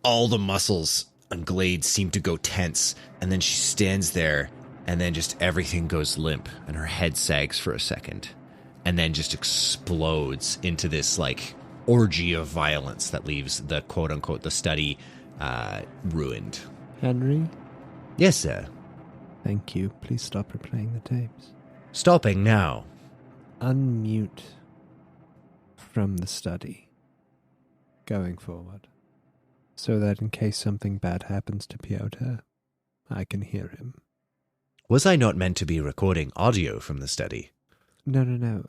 all the muscles on Glade seem to go tense, and then she stands there, and then just everything goes limp, and her head sags for a second, and then just explodes into this, like, orgy of violence that leaves the quote-unquote the study ruined. Henry? Yes, sir. Thank you. Please stop replaying the tapes. Stopping now. Unmute from the study going forward, so that in case something bad happens to Pyotr, I can hear him. Was I not meant to be recording audio from the study? No.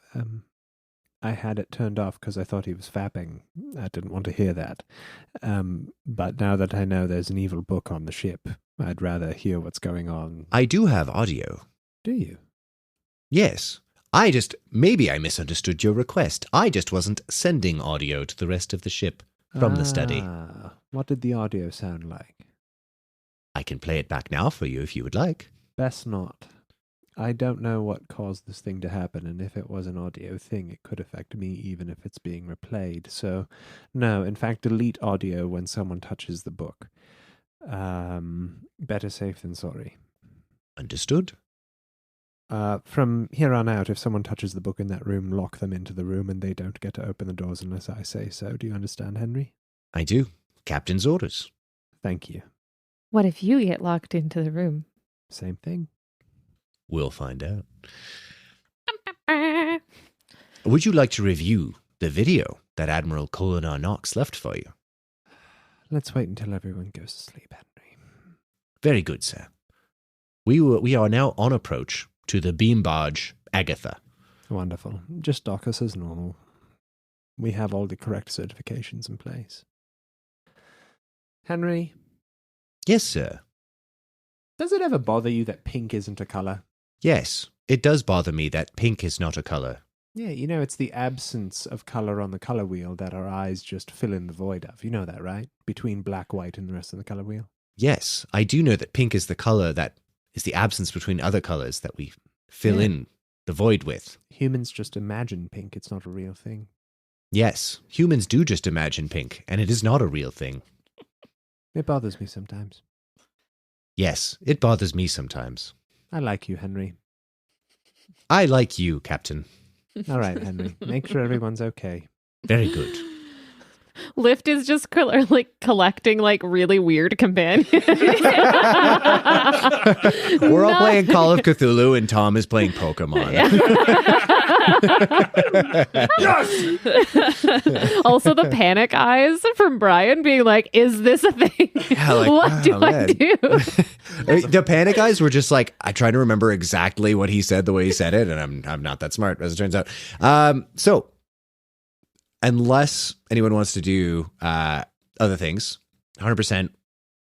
I had it turned off because I thought he was fapping. I didn't want to hear that. But now that I know there's an evil book on the ship, I'd rather hear what's going on. I do have audio. Do you? Yes. Maybe I misunderstood your request. I just wasn't sending audio to the rest of the ship from the study. What did the audio sound like? I can play it back now for you if you would like. Best not. I don't know what caused this thing to happen, and if it was an audio thing, it could affect me even if it's being replayed. So, no, in fact, delete audio when someone touches the book. Better safe than sorry. Understood. From here on out, if someone touches the book in that room, lock them into the room, and they don't get to open the doors unless I say so. Do you understand, Henry? I do. Captain's orders. Thank you. What if you get locked into the room? Same thing. We'll find out. Would you like to review the video that Admiral Colinar Knox left for you? Let's wait until everyone goes to sleep, Henry. Very good, sir. We are now on approach to the beam barge Agatha. Wonderful. Just dock us as normal. We have all the correct certifications in place. Henry? Yes, sir. Does it ever bother you that pink isn't a color? Yes, it does bother me that pink is not a color. Yeah, it's the absence of color on the color wheel that our eyes just fill in the void of. You know that, right? Between black, white, and the rest of the color wheel. Yes, I do know that pink is the color that is the absence between other colors that we fill in the void with. Humans just imagine pink. It's not a real thing. Yes, humans do just imagine pink, and it is not a real thing. It bothers me sometimes. Yes, it bothers me sometimes. I like you, Henry. I like you, Captain. All right, Henry. Make sure everyone's okay. Very good. Lift is just collecting really weird companions. We're all playing Call of Cthulhu and Tom is playing Pokemon. Yes! Also the panic eyes from Brian being like, is this a thing? Yeah, what do I do? The panic eyes were just like, I try to remember exactly what he said the way he said it, and I'm not that smart, as it turns out. So unless anyone wants to do other things, 100%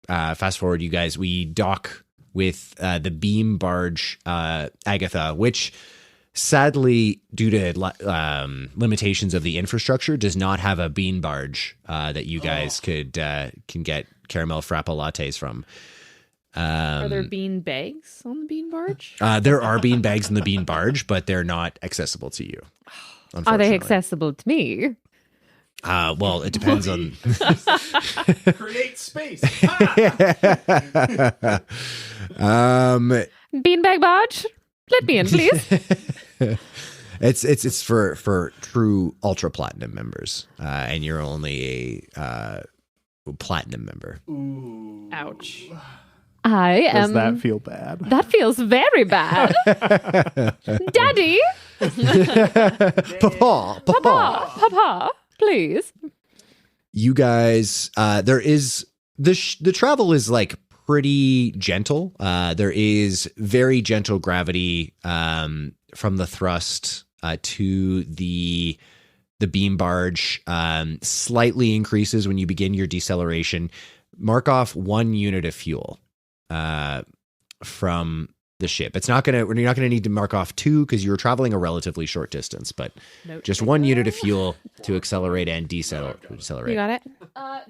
fast forward, you guys. We dock with the beam barge Agatha, which sadly, due to limitations of the infrastructure, does not have a bean barge that you guys can get caramel frappa lattes from. Are there bean bags on the bean barge? There are bean bags in the bean barge, but they're not accessible to you. Are they accessible to me? Well, it depends on... Create space. Beanbag barge? Let me in, please. It's for true ultra platinum members, and you're only a platinum member. Ooh. Ouch. Does that feel bad? That feels very bad. Daddy. Papa. Papa. please. You guys, there is the travel is like pretty gentle. There is very gentle gravity from the thrust to the beam barge. Slightly increases when you begin your deceleration. Mark off 1 unit of fuel from the ship. You're not gonna need to mark off 2 because you're traveling a relatively short distance, but just 1 unit of fuel to accelerate and decelerate. You got it?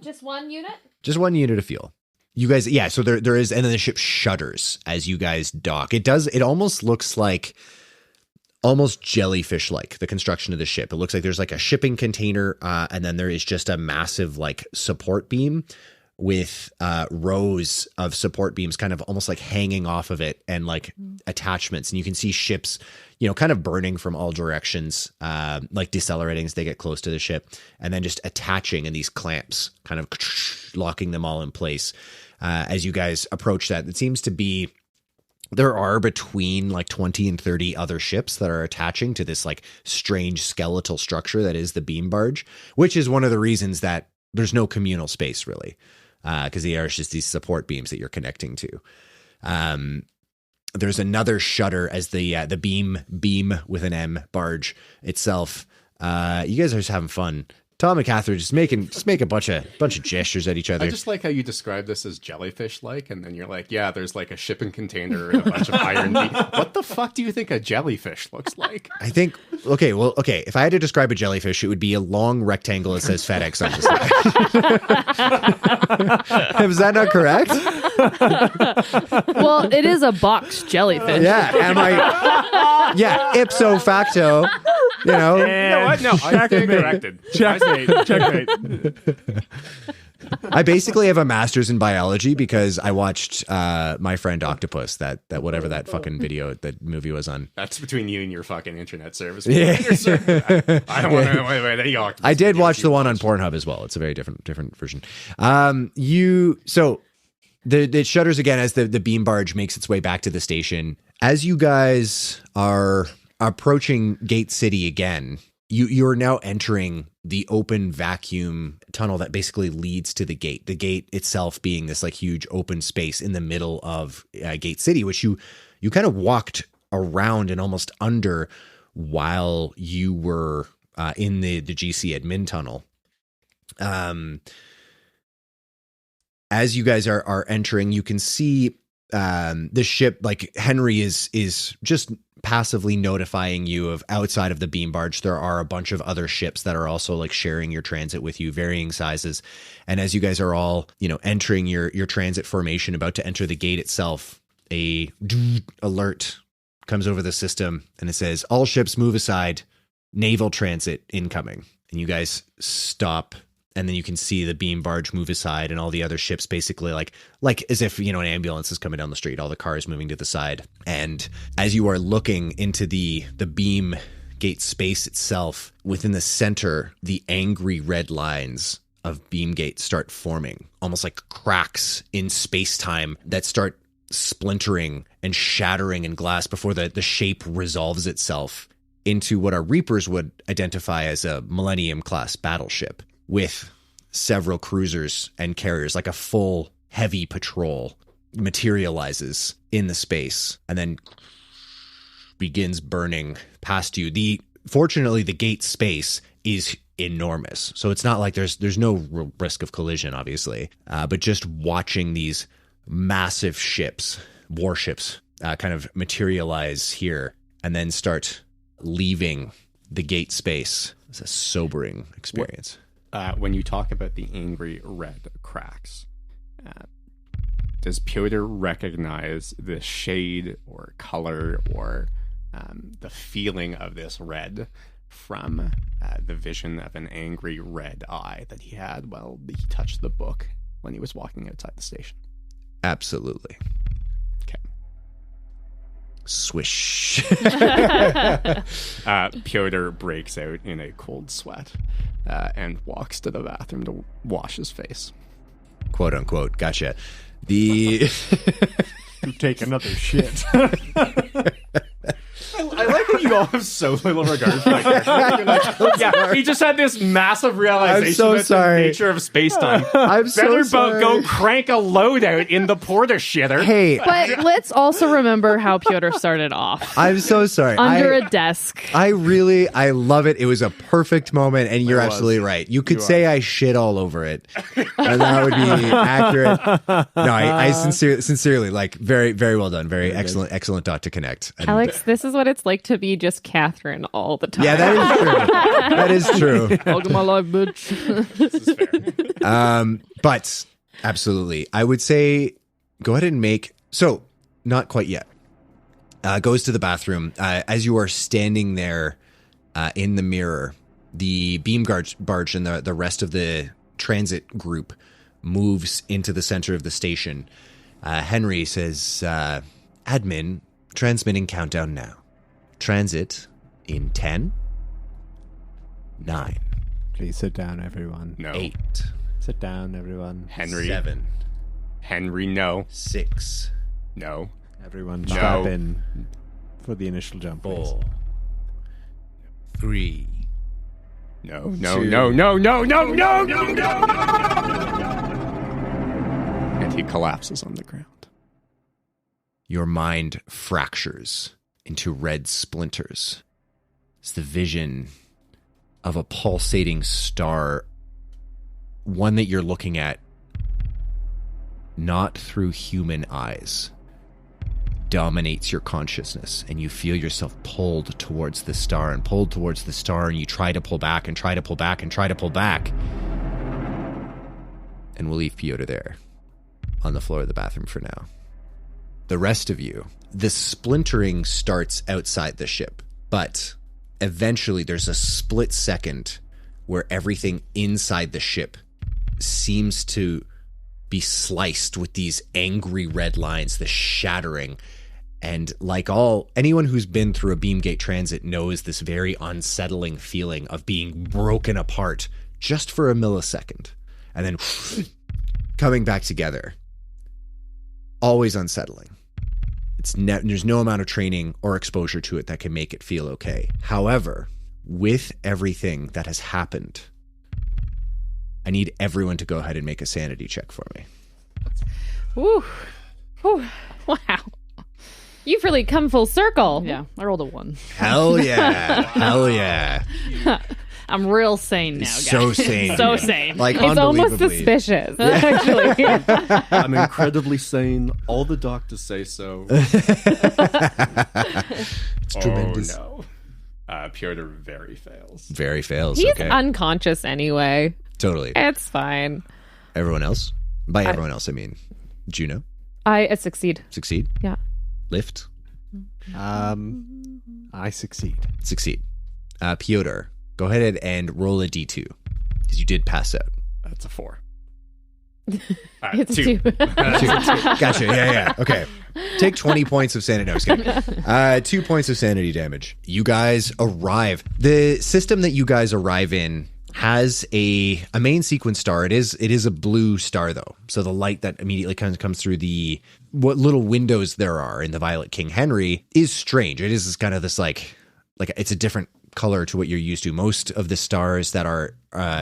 Just 1 unit? Just 1 unit of fuel. You guys, yeah, so there is, and then the ship shudders as you guys dock. It almost looks like almost jellyfish-like, the construction of the ship. It looks like there's like a shipping container, and then there is just a massive like support beam with rows of support beams kind of almost like hanging off of it and like attachments. And you can see ships, kind of burning from all directions, like decelerating as they get close to the ship, and then just attaching in these clamps, kind of locking them all in place. As you guys approach that, it seems to be there are between like 20 and 30 other ships that are attaching to this like strange skeletal structure that is the beam barge, which is one of the reasons that there's no communal space really. Because they are just these support beams that you're connecting to. There's another shudder as the beam with an M barge itself. You guys are just having fun. Tom and Catherine just make a bunch of gestures at each other. I just like how you describe this as jellyfish-like, and then you're like, yeah, there's like a shipping container and a bunch of iron beams. What the fuck do you think a jellyfish looks like? I think, okay. If I had to describe a jellyfish, it would be a long rectangle that says FedEx on the side. Is that not correct? Well, it is a box jellyfish. Yeah, ipso facto, No, I stand corrected. Checkmate. I basically have a master's in biology because I watched My Friend Octopus, that whatever that fucking video, that movie was on. That's between you and your fucking internet service. Yeah. I don't want to. Wait. There you go. I did watch the one on Pornhub as well. It's a very different version. It shudders again as the beam barge makes its way back to the station. As you guys are approaching Gate City again, you're now entering the open vacuum tunnel that basically leads to the gate. The gate itself being this like huge open space in the middle of Gate City, which you kind of walked around and almost under while you were in the GC admin tunnel. As you guys are entering, you can see the ship, like Henry is just passively notifying you of outside of the beam barge. There are a bunch of other ships that are also like sharing your transit with you, varying sizes. And as you guys are all, entering your transit formation, about to enter the gate itself, a alert comes over the system and it says, all ships move aside, naval transit incoming. And you guys stop. And then you can see the beam barge move aside and all the other ships basically like as if, an ambulance is coming down the street, all the cars moving to the side. And as you are looking into the beam gate space itself, within the center, the angry red lines of beam gate start forming, almost like cracks in space-time that start splintering and shattering in glass before the shape resolves itself into what our Reapers would identify as a Millennium-class battleship, with several cruisers and carriers, like a full heavy patrol materializes in the space and then begins burning past you. Fortunately, the gate space is enormous, so it's not like there's no real risk of collision, obviously. But just watching these massive warships, kind of materialize here and then start leaving the gate space is a sobering experience. When you talk about the angry red cracks, does Pyotr recognize the shade or color or the feeling of this red from the vision of an angry red eye that he had while he touched the book when he was walking outside the station? Absolutely. Okay. Swish. Pyotr breaks out in a cold sweat and walks to the bathroom to wash his face. Quote unquote. Gotcha. To take another shit. I like how You all have so little regard for that character. Like, yeah, he just had this massive realization so about sorry. the nature of space-time. I'm so Better sorry. go crank a load out in the porta shitter. Hey, But let's also remember how Pyotr started off. I'm so sorry. Under a desk. I love it. It was a perfect moment, and you're absolutely right. You could say I shit all over it, and that would be accurate. No, I sincerely, like, very, very well done. Very excellent dot to connect. And Alex, this is what it's like to be just Catherine all the time. yeah, that is true. Welcome my life, bitch. This is fair. But absolutely, I would say go ahead and make. So, not quite yet. Goes to the bathroom. As you are standing there in the mirror, the beam barge and the rest of the transit group moves into the center of the station. Henry says, admin, transmitting countdown now. Transit in 10, 9, Please sit down, everyone. No. 8, Sit down, everyone. Henry. 7, Henry, no. 6, No. Everyone No. strap in for the initial jump, please. 4, 3, No, no, no, no, no, no, no, no, no. And he collapses on the ground. Your mind fractures into red splinters. It's the vision of a pulsating star, one that you're looking at not through human eyes, dominates your consciousness, and you feel yourself pulled towards the star and pulled towards the star, and you try to pull back and try to pull back and try to pull back. And we'll leave Pyotr there on the floor of the bathroom for now. The rest of you, the splintering starts outside the ship, but eventually there's a split second where everything inside the ship seems to be sliced with these angry red lines, the shattering. And like anyone who's been through a Beamgate transit knows this very unsettling feeling of being broken apart just for a millisecond and then coming back together. Always unsettling. There's no amount of training or exposure to it that can make it feel okay. However, with everything that has happened, I need everyone to go ahead and make a sanity check for me. Woo. Whew. Wow. You've really come full circle. Yeah, I rolled a 1. Hell yeah. Hell yeah. I'm real sane now, guys. So sane. So sane. Like, It's almost unbelievably. suspicious, actually. I'm incredibly sane. All the doctors say so. It's tremendous. Oh, no. Pyotr very fails. Very fails. He's okay. unconscious anyway. Totally. It's fine. Everyone else? By everyone else, I mean Juno. I succeed. Succeed. Yeah. Lift. I succeed. Succeed. Pyotr, go ahead and roll a d2 because you did pass out. That's a 4. It's 2. 2. Gotcha. Yeah. Okay. Take 20 points of sanity. No, I was kidding. 2 points of sanity damage. You guys arrive. The system that you guys arrive in has a main sequence star. It is a blue star though. So the light that immediately comes through what little windows there are in the Violet King Henry is strange. It is kind of this like it's a different color to what you're used to. Most of the stars that are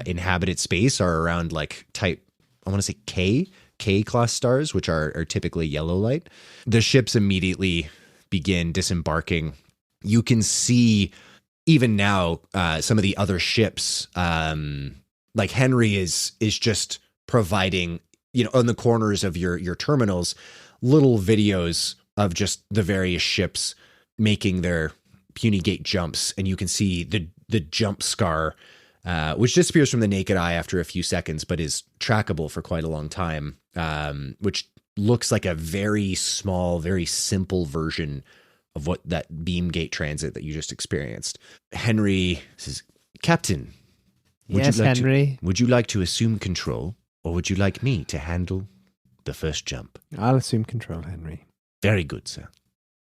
inhabited space are around like type, I want to say K class stars, which are typically yellow light. The ships immediately begin disembarking. You can see even now some of the other ships, like Henry is just providing, on the corners of your terminals, little videos of just the various ships making their puny gate jumps, and you can see the jump scar, which disappears from the naked eye after a few seconds, but is trackable for quite a long time, which looks like a very small, very simple version of what that beam gate transit that you just experienced. Henry says, Captain, Yes, Henry. would you like to assume control, or would you like me to handle the first jump? I'll assume control, Henry. Very good, sir.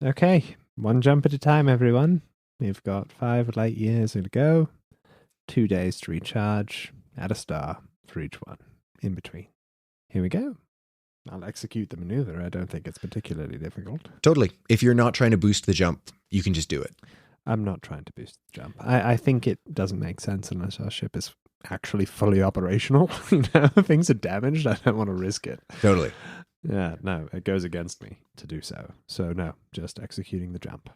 Okay, one jump at a time, everyone. We've got 5 light years to go. 2 days to recharge. Add a star for each one in between. Here we go. I'll execute the maneuver. I don't think it's particularly difficult. Totally. If you're not trying to boost the jump, you can just do it. I'm not trying to boost the jump. I think it doesn't make sense unless our ship is actually fully operational. Things are damaged. I don't want to risk it. Totally. Yeah, no, it goes against me to do so. So no, just executing the jump.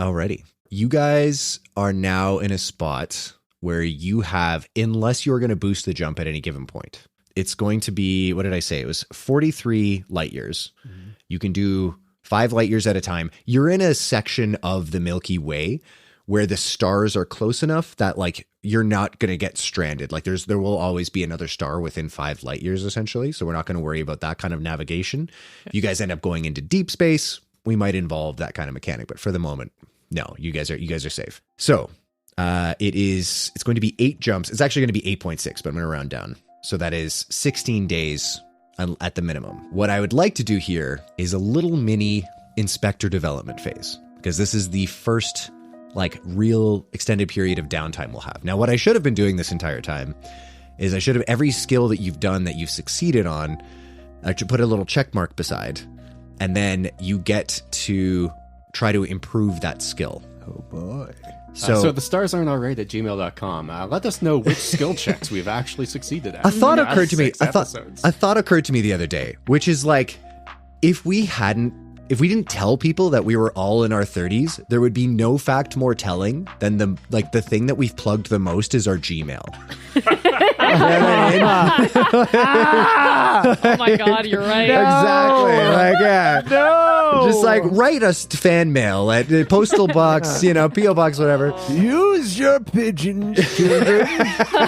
Alrighty. You guys are now in a spot where you have, unless you're going to boost the jump at any given point, it's going to be, what did I say? It was 43 light years. Mm-hmm. You can do 5 light years at a time. You're in a section of the Milky Way where the stars are close enough that like you're not going to get stranded. Like there will always be another star within 5 light years essentially. So we're not going to worry about that kind of navigation. If you guys end up going into deep space, we might involve that kind of mechanic, but for the moment, no, you guys are safe. So it's going to be 8 jumps. It's actually going to be 8.6, but I'm going to round down. So that is 16 days at the minimum. What I would like to do here is a little mini inspector development phase, because this is the first like real extended period of downtime we'll have. Now, what I should have been doing this entire time is I should have every skill that you've done that you've succeeded on, I should put a little check mark beside, and then you get to try to improve that skill. Oh boy. So the stars aren't alright at gmail.com. Let us know which skill checks we've actually succeeded at. A thought occurred to me. Episodes. A thought occurred to me the other day, which is like, if we didn't tell people that we were all in our 30s, there would be no fact more telling than the thing that we've plugged the most is our Gmail. Oh my God, you're right. Exactly. Like, yeah. No. Just like write us fan mail at the postal box, P.O. box, whatever. Use your pigeons, children.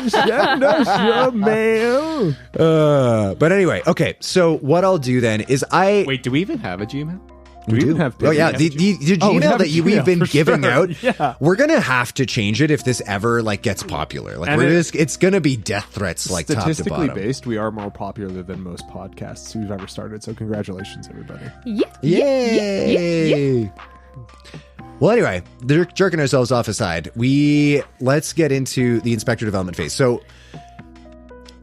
Send us your mail. But anyway, okay. So what I'll do then is Wait, do we even have a Gmail? We do have oh yeah, the Gmail that we've been giving out. Yeah. We're gonna have to change it if this ever like gets popular. Like it's gonna be death threats like top to statistically bottom. based. We are more popular than most podcasts we've ever started. So congratulations, everybody! Yay! Well, anyway, they're jerking ourselves off aside. Let's get into the inspector development phase. So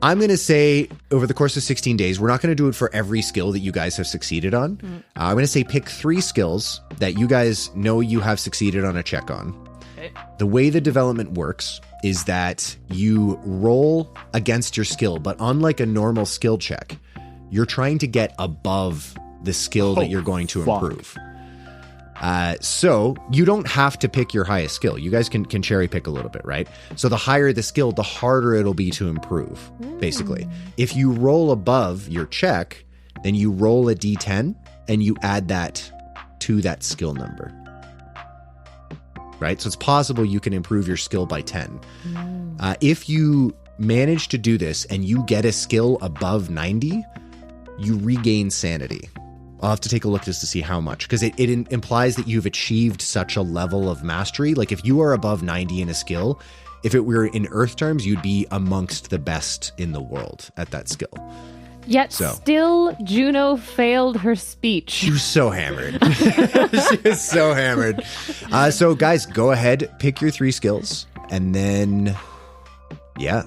I'm going to say over the course of 16 days, we're not going to do it for every skill that you guys have succeeded on. I'm going to say pick 3 skills that you guys know you have succeeded on a check on. Okay. The way the development works is that you roll against your skill, but unlike a normal skill check, you're trying to get above the skill that you're going to improve. So you don't have to pick your highest skill. You guys can cherry pick a little bit, right? So the higher the skill, the harder it'll be to improve, basically. If you roll above your check, then you roll a d10 and you add that to that skill number. Right? So it's possible you can improve your skill by 10. If you manage to do this and you get a skill above 90, you regain sanity. I'll have to take a look just to see how much, because it implies that you've achieved such a level of mastery. Like if you are above 90 in a skill, if it were in Earth terms, you'd be amongst the best in the world at that skill. Yet still, Juno failed her speech. She was so hammered. She was so hammered. So guys, go ahead, pick your 3 skills, and then, yeah.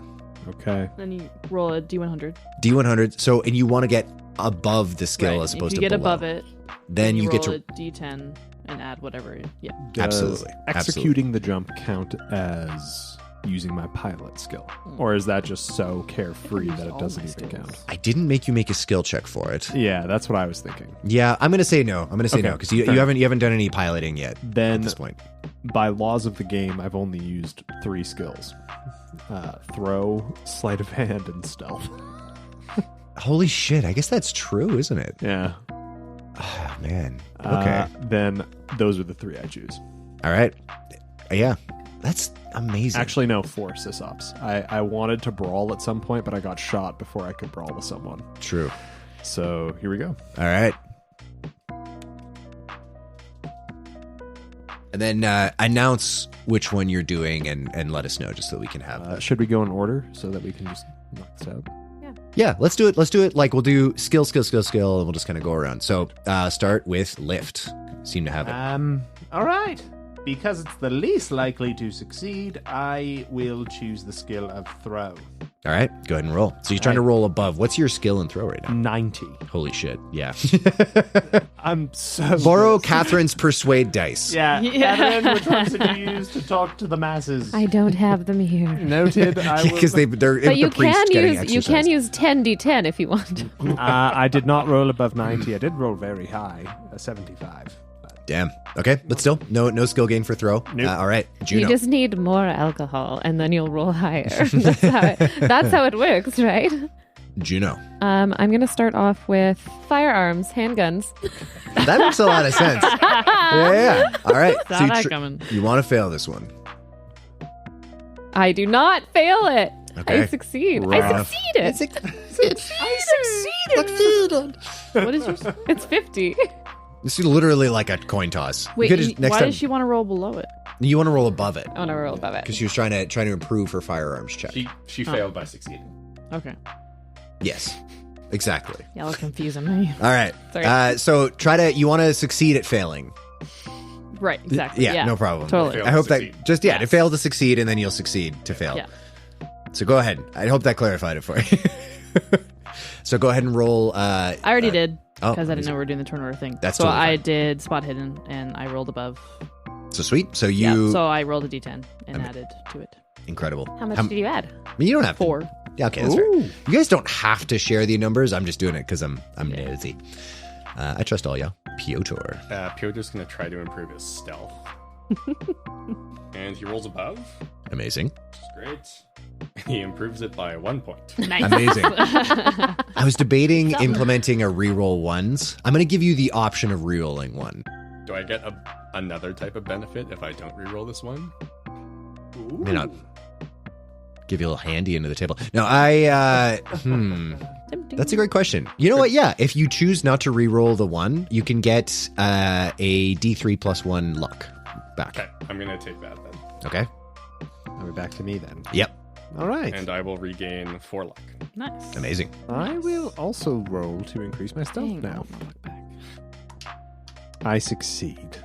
Okay. Then you roll a D100. D100. So, and you want to get above the skill as opposed to below. If you get above it, then you get to roll a D10 and add whatever. Yeah. Absolutely. Executing the jump count as using my pilot skill, or is that just so carefree that it doesn't even count? I didn't make you make a skill check for it. Yeah, that's what I was thinking. Yeah, I'm going to say no. I'm going to say no because you haven't done any piloting yet. Then at this point, by laws of the game, I've only used 3 skills: throw, sleight of hand, and stealth. Holy shit! I guess that's true, isn't it? Yeah. Oh, man. Okay. Then those are the 3 I choose. All right. Yeah. That's amazing. Actually, no, 4 sysops. I wanted to brawl at some point, but I got shot before I could brawl with someone. True. So here we go. All right. And then announce which one you're doing and let us know just so we can have should we go in order so that we can just knock this out? Yeah, let's do it. Like we'll do skill, and we'll just kind of go around. So start with lift. Seem to have it. All right. Because it's the least likely to succeed, I will choose the skill of throw. All right, go ahead and roll. So you're trying to roll above. What's your skill and throw right now? 90. Holy shit, yeah. I'm so... Borrow Catherine's persuade dice. Yeah. Yeah. Which ones did you use to talk to the masses? I don't have them here. Noted. I will... Because they're But you the priest getting you can exercise. use 10d10 if you want. I did not roll above 90. I did roll very high, a 75. Damn. Okay, but still, no skill gain for throw. Nope. All right, Juno. You just need more alcohol, and then you'll roll higher. That's how it works, right? Juno. I'm going to start off with firearms, handguns. That makes a lot of sense. Yeah. All right. Saw you that coming. You want to fail this one. I do not fail it. Okay. I succeed. Rough. I succeeded. What is yours? It's 50. This is literally like a coin toss. Wait, You could just- next why time, does she want to roll below it? you want to roll above it I want to roll above it. because she was trying to improve her firearms check. She failed by succeeding. Okay. Yes, exactly. Y'all are confusing me. All right. Sorry. So you want to succeed at failing. Right, exactly. Yeah, no problem. Totally. Fail I hope to that succeed. to Yes. fail to succeed, and then you'll succeed to fail. Yeah. So go ahead. I hope that clarified it for you. So go ahead and roll. I already did oh, because I didn't amazing. know we were doing the turn order thing. That's so totally I fine. did spot hidden and I rolled above. So sweet. So Yeah. you So I rolled a d10 and added to it. incredible. How much did you add? I mean, you don't have 4. to. Yeah, okay, that's fair. You guys don't have to share the numbers. I'm just doing it because I'm nosy. I trust all y'all. Pyotr. Pyotr's going to try to improve his stealth. And he rolls above, which Amazing. is great. He improves it by 1 point. Nice. Amazing. I was debating implementing a reroll ones. I'm going to give you the option of rerolling one. Do I get another type of benefit if I don't reroll this one? May not give you a little handy into the table. No, that's a great question. You know what? Yeah, if you choose not to reroll the one, you can get a D3 plus 1 luck back. Okay, I'm going to take that then. Okay? Are we back to me then? Yep. All right. And I will regain 4 luck. Nice. Amazing. I will also roll to increase my stealth Dang, now. I'll look back. I succeed.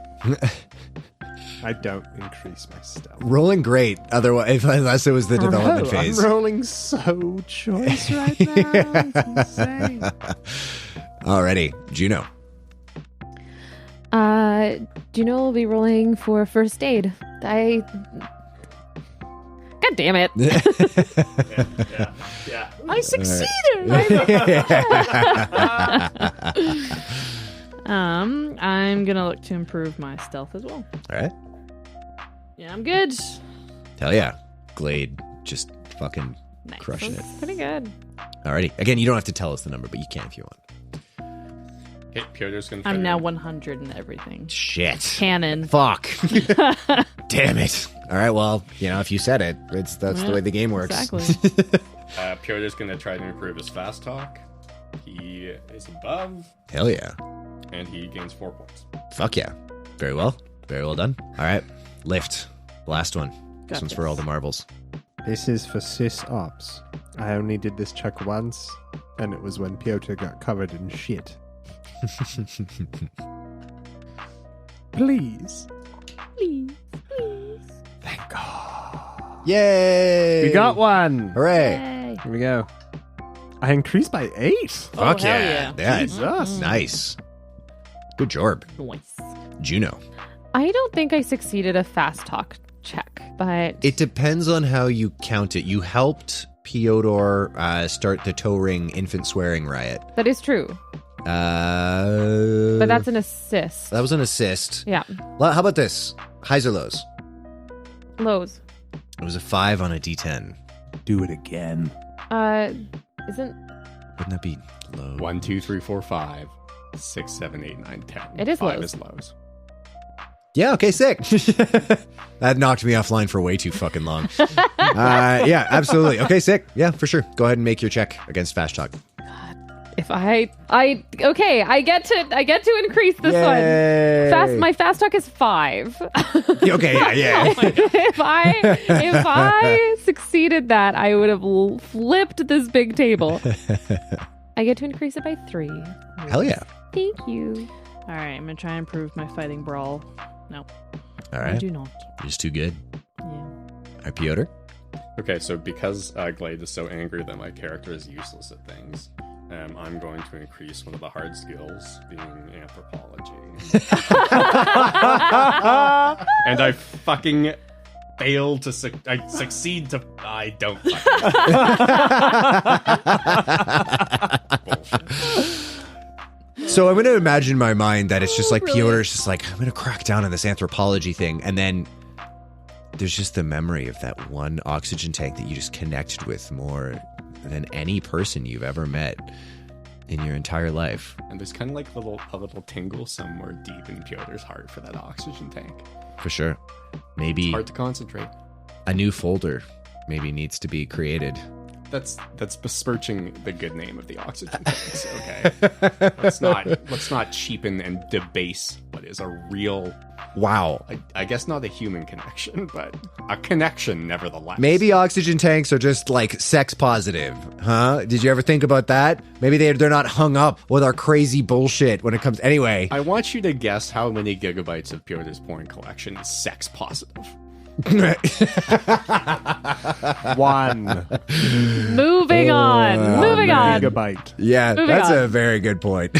I don't increase my stealth. Rolling great, otherwise, unless it was the development Oh, phase. I'm rolling so choice right now. It's insane. Alrighty, Juno. Juno will be rolling for first aid. God damn it. Yeah. I succeeded. I'm gonna look to improve my stealth as well. All right. Yeah, I'm good. Hell yeah. Glade just fucking Nice. crushing it. That's pretty good. Alrighty. Again, you don't have to tell us the number, but you can if you want. Okay, Pyotr's going to I'm now 100 and everything. Shit. Canon. Fuck. Damn it. All right, well, if you said it, that's the way the game works. Exactly. Pyotr's going to try to improve his fast talk. He is above, Hell yeah. and he gains 4 points. Fuck yeah. Very well. Very well done. All right. Lift. Last one. This Got one's for this. all the marbles. This is for sys ops. I only did this check once, and it was when Pyotr got covered in shit. Please. Please. Thank God. Yay! We got one. Hooray. Yay. Here we go. I increased by 8. Fuck hell yeah. yeah. Jesus. Nice. Good job. Nice. Juno. I don't think I succeeded a fast talk check, but It depends on how you count it. You helped Pyotr start the toe ring infant swearing riot. that is true. But that's an assist. That was an assist. Yeah. Well, how about this? Highs or lows? Lows. It was a 5 on a D10. Do it again. Isn't Wouldn't that be low? 1, 2, 3, 4, 5, 6, 7, 8, 9, 10. It is 5 lows. is lows. Yeah, okay, sick. That knocked me offline for way too fucking long. Yeah, absolutely. Okay, sick. Yeah, for sure. Go ahead and make your check against Fast Talk. if I get to increase this one. My fast talk is 5. Okay, yeah. if I succeeded that, I would have flipped this big table. I get to increase it by 3. Hell yeah. Thank you. All right, I'm gonna try and improve my fighting brawl. No, All I right. do not. You're just too good. Yeah. All right, Pyotr. Okay, so because Glade is so angry that my character is useless at things, I'm going to increase one of the hard skills, being anthropology. And I fucking fail to I succeed to I don't fucking bullshit. So I'm going to imagine in my mind that it's just like Pyotr's just like, I'm going to crack down on this anthropology thing. And then there's just the memory of that one oxygen tank that you just connected with more than any person you've ever met in your entire life. And there's kind of like a little tingle somewhere deep in Pyotr's heart for that oxygen tank. For sure. Maybe It's hard to concentrate. a new folder maybe needs to be created. That's besmirching the good name of the oxygen tanks, okay? let's not cheapen and debase what is a real, Wow. I guess not a human connection, but a connection nevertheless. Maybe oxygen tanks are just like sex positive, huh? Did you ever think about that? Maybe they're not hung up with our crazy bullshit when it comes. Anyway, I want you to guess how many gigabytes of Pyotr's porn collection is sex positive. 1. Moving on. Moving on. Gigabyte. yeah, Moving that's on. a very good point.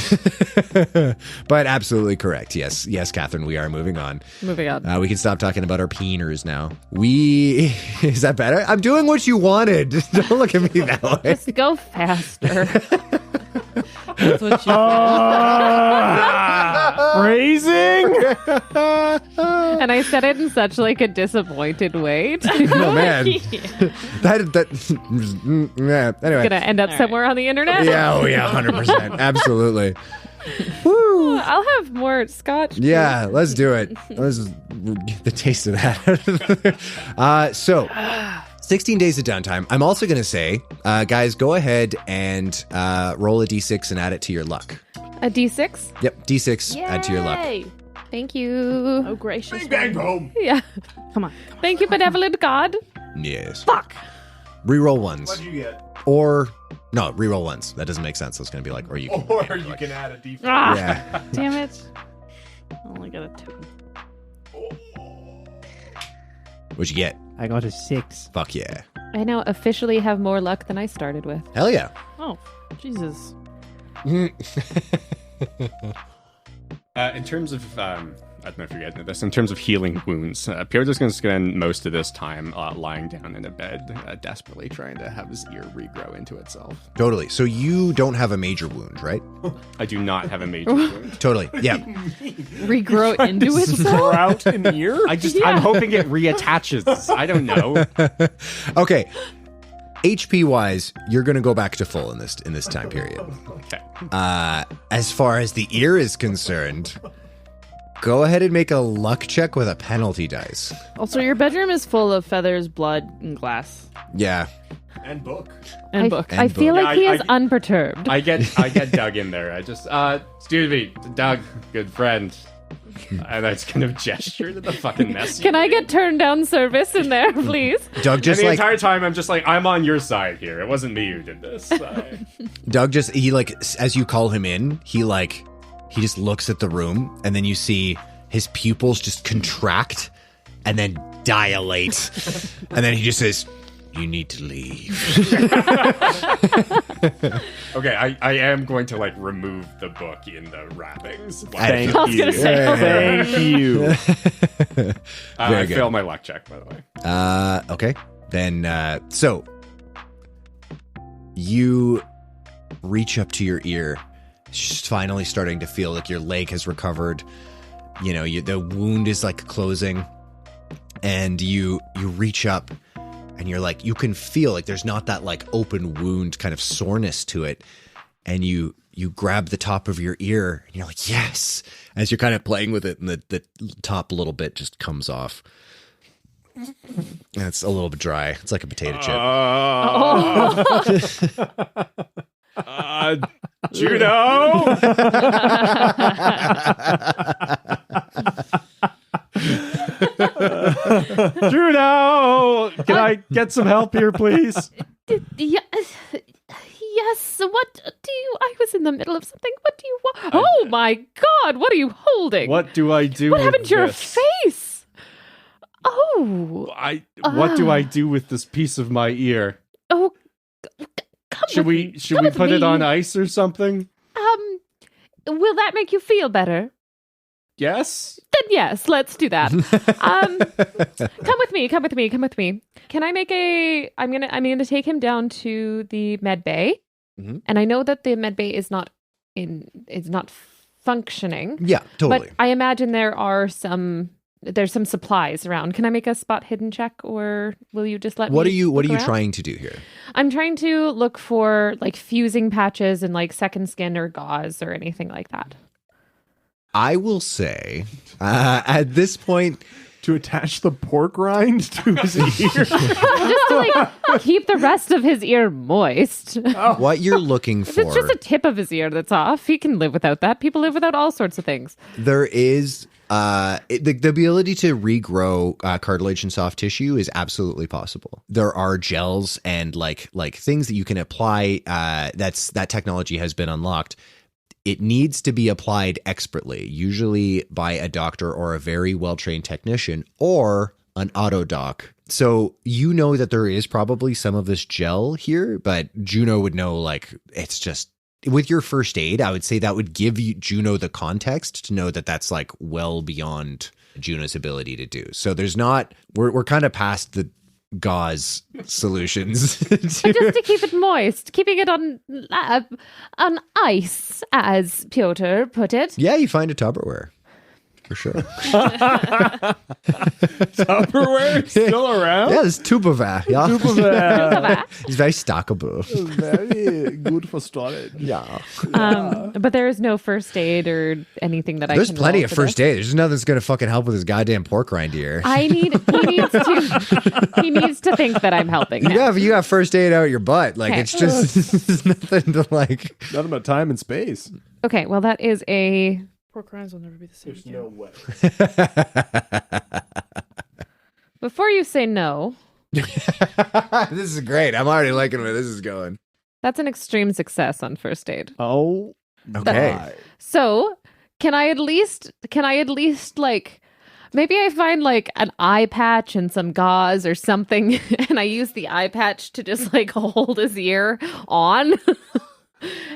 But absolutely correct. Yes, Catherine, we are moving on. Moving on. We can stop talking about our peeners now. Is that better? I'm doing what you wanted. Don't look at me that way. Just go faster. That's what you Phrasing? And I said it in such like a disappointed way. Oh man, that yeah. Anyway, Gonna end up somewhere on the internet. yeah, 100%, absolutely. I'll have more scotch. Yeah, let's do it. Let's get the taste of that. So, 16 days of downtime. I'm also going to say, guys, go ahead and roll a d6 and add it to your luck. A D6? Yep, d6, add to your luck. Thank you. Oh, gracious. Bang, boom. Yeah. Come on. Thank you, benevolent God. Yes. Fuck. Reroll ones. What'd you get? Or, no, reroll ones. That doesn't make sense. So it's going to be like, or you can. Or you can add a D4. Ah, Yeah. damn it. I only got a 2. What'd you get? I got a 6. Fuck yeah. I now officially have more luck than I started with. Hell yeah. Oh, Jesus. In terms of, I don't know if you're getting to this, in terms of healing wounds, Pyotr's going to spend most of this time lying down in a bed, desperately trying to have his ear regrow into itself. Totally. So you don't have a major wound, right? I do not have a major wound. Totally. Yeah. Regrow into itself? Sprout an ear? I'm hoping it reattaches. I don't know. Okay. HP wise, you're going to go back to full in this time period. Okay. As far as the ear is concerned, go ahead and make a luck check with a penalty dice. Also, your bedroom is full of feathers, blood, and glass. Yeah. And book. And book. I feel book. like he Yeah, is unperturbed. I get Doug in there. I just, excuse me, Doug, good friend. And I just kind of gesture to the fucking mess. Can I get turned down service in there, please? Doug just And the like entire time, I'm just like, I'm on your side here. It wasn't me who did this. he like as you call him in, he just looks at the room and then you see his pupils just contract and then dilate. And then he just says, "You need to leave." Okay, I am going to like remove the book in the wrappings. Thank I was gonna say, Thank you. I Very good. failed my luck check, by the way. Okay. Then, so you reach up to your ear, just finally starting to feel like your leg has recovered. You know, the wound is like closing, and you reach up, and you're like, you can feel like there's not that like open wound kind of soreness to it, and you grab the top of your ear, and you're like, yes, as you're kind of playing with it, and the top little bit just comes off. And it's a little bit dry. It's like a potato chip. Juno! Juno! Can I get some help here, please? Yes, what do you... I was in the middle of something. What do you want? Oh my God, what are you holding? What do I do? What with happened to your this? face? Oh. What do I do with this piece of my ear? Oh. Come Should we put it on ice or something? Will that make you feel better? Yes. Then yes, let's do that. Come with me. Can I make I'm gonna take him down to the med bay. Mm-hmm. And I know that the med bay is not functioning. Yeah, totally. But I imagine there's some supplies around. Can I make a spot hidden check, or will you just let me? What are you around? trying to do here? I'm trying to look for like fusing patches and like second skin or gauze or anything like that. I will say, at this point, To attach the pork rind to his ear. Just to like keep the rest of his ear moist. what you're looking If it's just for, a tip of his ear that's off, he can live without that. People live without all sorts of things. there is the ability to regrow cartilage and soft tissue is absolutely possible. There are gels and like things that you can apply. That technology has been unlocked. It needs to be applied expertly, usually by a doctor or a very well-trained technician or an autodoc. So you know that there is probably some of this gel here, but Juno would know, like, it's just with your first aid, I would say that would give you Juno the context to know that that's like well beyond Juno's ability to do. So there's not, we're kind of past the gauze solutions. But just to keep it moist, keeping it on ice, as Pyotr put it. Yeah, you find a Tupperware. For sure. Tupperware still around? Yeah, there's Tupperware. Yeah. Tupperware. It's very stackable. Very good for storage. Yeah. But there is no first aid or anything that There's I can plenty roll of for first this. aid. There's nothing that's going to fucking help with his goddamn pork rind ear. He needs to think that I'm helping him. You got first aid out your butt. Like, Okay. it's just it's nothing to like. Nothing but time and space. Okay, well, that is a... Pork rinds will never be the same. There's no way. Before you say no, This is great. I'm already liking where this is going. that's an extreme success on first aid. Oh, Okay. my. So, can I at least like, maybe I find like an eye patch and some gauze or something, and I use the eye patch to just like hold his ear on,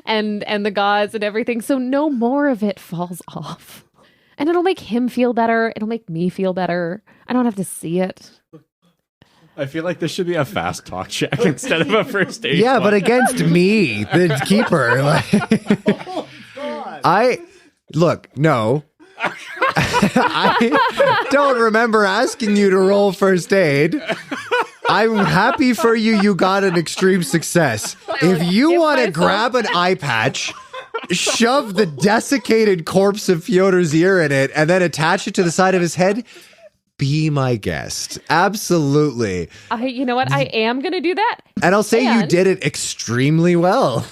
and the gauze and everything, so no more of it falls off. And it'll make him feel better. It'll make me feel better. I don't have to see it. I feel like this should be a fast talk check instead of a first aid. Yeah, one. but against me, the keeper. No. I don't remember asking you to roll first aid. I'm happy for you. You got an extreme success. If you want to grab an eye patch, shove the desiccated corpse of Pyotr's ear in it, and then attach it to the side of his head, be my guest. Absolutely. You know what? I am going to do that. And I'll say you And- did it extremely well.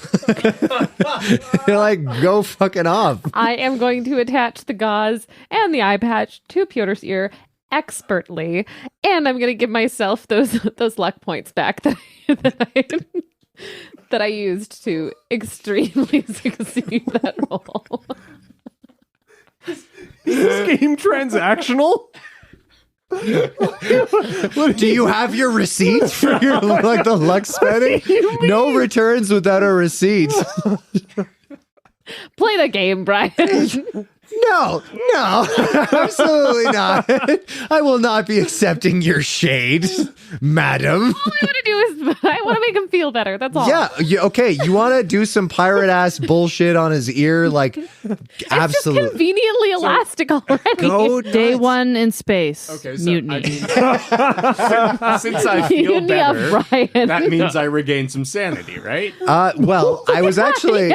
You're like, go fucking off. I am going to attach the gauze and the eye patch to Pyotr's ear expertly, and I'm going to give myself those luck points back that I used to extremely succeed that roll. Is this game transactional? Do you have your receipt for your like the luck spending? No returns without a receipt. Play the game, Brian. No, absolutely not. I will not be accepting your shade, madam. All I want to do is I want to make him feel better. That's all. Yeah, okay. You want to do some pirate ass bullshit on his ear? Like, absolutely. It's conveniently elastic already. Go Day nuts. one in space. Okay, so Mutiny. I mean, since I feel Mutiny of better, Brian. that means I regain some sanity, right? Well, I was actually.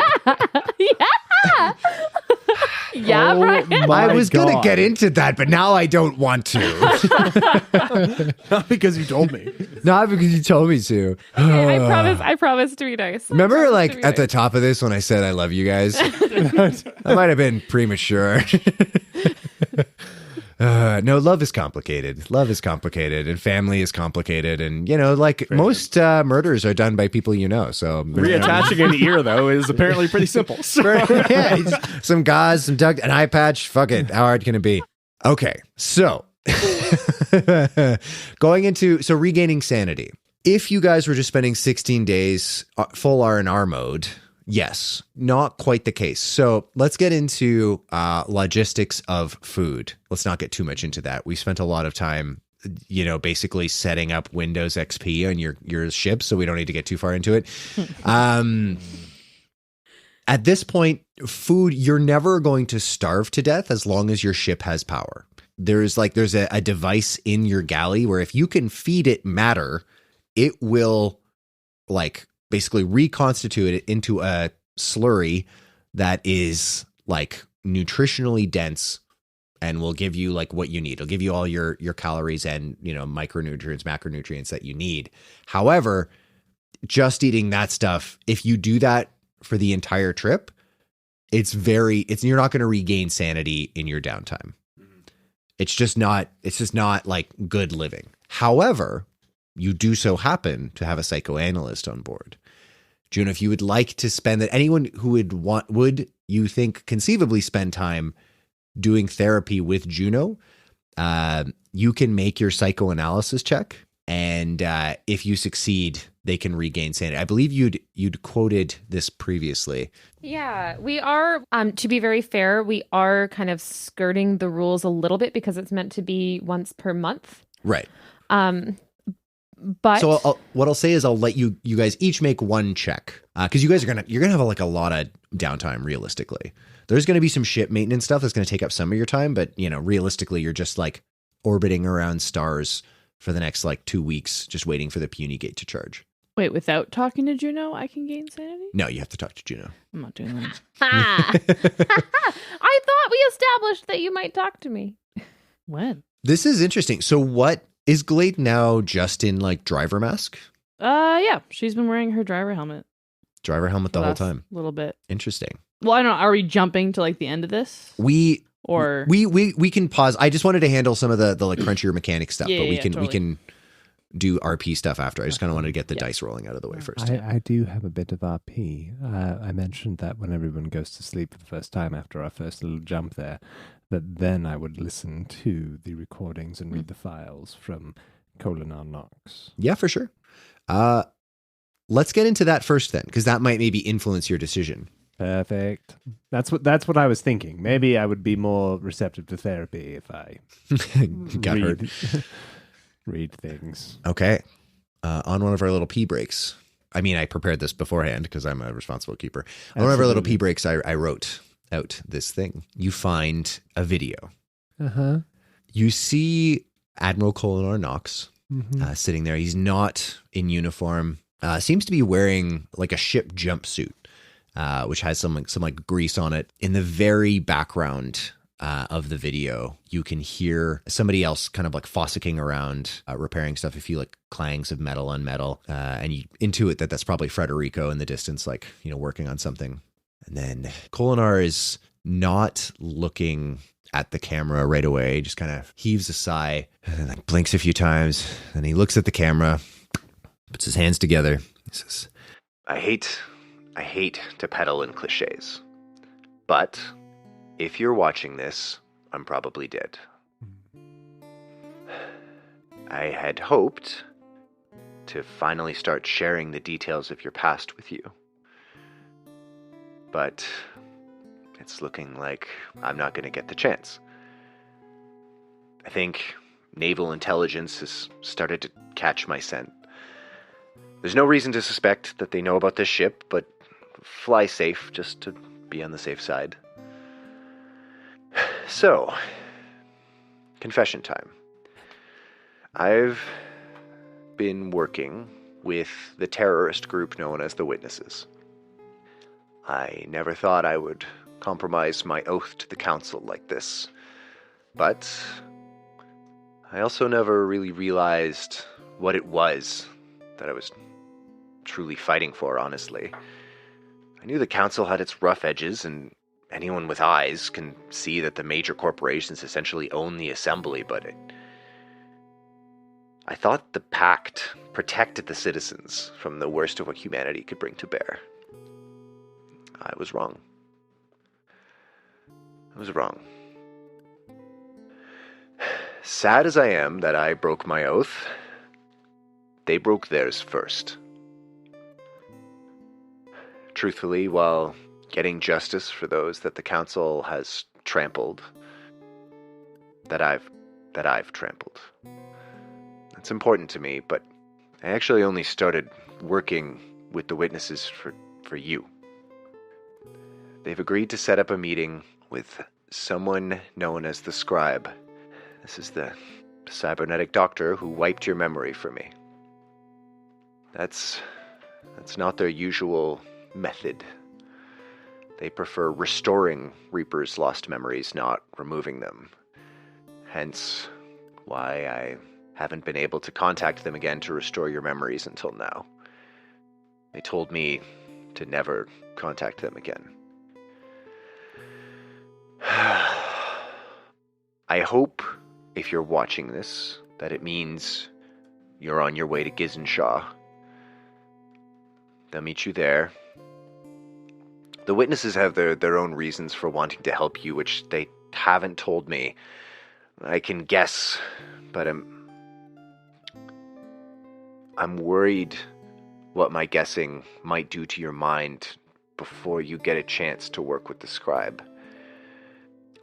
Yeah, Oh Brian. my I was going to God. get into that, but now I don't want to. Not because you told me. Not because you told me to. I promise to be nice. Remember, like, at the top of this when I said I love you guys? I might have been premature. No, love is complicated. Love is complicated, and family is complicated. And, like, most murders are done by people you know. So, Reattaching an ear, though, is apparently pretty simple. So. yeah, some gauze, some duct, an eye patch. Fuck it. How hard can it be? Okay, so regaining sanity. If you guys were just spending 16 days full R&R mode, yes, not quite the case. So let's get into logistics of food. Let's not get too much into that. We spent a lot of time, basically setting up Windows XP on your ship, so we don't need to get too far into it. At this point, food, you're never going to starve to death as long as your ship has power. There's a device in your galley where if you can feed it matter, it will basically reconstitute it into a slurry that is nutritionally dense and will give you what you need. It'll give you all your calories and, micronutrients, macronutrients that you need. However, just eating that stuff, if you do that for the entire trip, you're not going to regain sanity in your downtime. It's just not good living. However, you do so happen to have a psychoanalyst on board. Juno, if you would like to spend that, anyone who would you think conceivably spend time doing therapy with Juno, you can make your psychoanalysis check. And if you succeed, they can regain sanity. I believe you'd quoted this previously. Yeah, we are, to be very fair, we are kind of skirting the rules a little bit because it's meant to be once per month. Right. But so what I'll say is I'll let you guys each make one check because you guys you're gonna have a lot of downtime. Realistically, there's gonna be some ship maintenance stuff that's gonna take up some of your time, but realistically, you're just orbiting around stars for the next 2 weeks, just waiting for the puny gate to charge. Wait, without talking to Juno, I can gain sanity? No, you have to talk to Juno. I'm not doing that. I thought we established that you might talk to me. When? This is interesting. So what is Glade now just in driver mask? Yeah, she's been wearing her driver helmet. Driver helmet the whole time. A little bit. Interesting. Well, I don't know. Are we jumping to the end of this? We can pause. I just wanted to handle some of the crunchier mechanic stuff, but we can do RP stuff after. I just kind of wanted to get the dice rolling out of the way first. I do have a bit of RP. I mentioned that when everyone goes to sleep for the first time after our first little jump there, that then I would listen to the recordings and read the files from Colinar Knox. Yeah, for sure. Let's get into that first then, because that might maybe influence your decision. Perfect. That's what I was thinking. Maybe I would be more receptive to therapy if I got heard. Read things. Okay. On one of our little pee breaks. I mean, I prepared this beforehand because I'm a responsible keeper. On one of our little pee breaks, I wrote out this thing. You find a video. Uh-huh. You see Admiral Colinar Knox sitting there. He's not in uniform. Seems to be wearing a ship jumpsuit. Which has some grease on it. In the very background of the video, you can hear somebody else kind of fossicking around, repairing stuff. You feel clangs of metal on metal, and you intuit that that's probably Frederico in the distance, working on something. And then Colinar is not looking at the camera right away, just kind of heaves a sigh, and then blinks a few times, and he looks at the camera, puts his hands together. He says, I hate to peddle in cliches, but if you're watching this, I'm probably dead. I had hoped to finally start sharing the details of your past with you, but it's looking like I'm not going to get the chance. I think naval intelligence has started to catch my scent. There's no reason to suspect that they know about this ship, but fly safe just to be on the safe side. So, confession time. I've been working with the terrorist group known as the Witnesses. I never thought I would compromise my oath to the council like this, but I also never really realized what it was that I was truly fighting for, honestly. I knew the council had its rough edges, and anyone with eyes can see that the major corporations essentially own the assembly, but I thought the pact protected the citizens from the worst of what humanity could bring to bear. I was wrong. sad as I am that I broke my oath, they broke theirs first. Truthfully, while getting justice for those that the council has trampled, that I've trampled. It's important to me, but I actually only started working with the witnesses for you. They've agreed to set up a meeting with someone known as the Scribe. This is the cybernetic doctor who wiped your memory for me. That's not their usual method. They prefer restoring Reaper's lost memories, not removing them. Hence why I haven't been able to contact them again to restore your memories until now. They told me to never contact them again. I hope, if you're watching this, that it means you're on your way to Gizenshaw. They'll meet you there. The witnesses have their own reasons for wanting to help you, which they haven't told me. I can guess, but I'm worried what my guessing might do to your mind before you get a chance to work with the Scribe.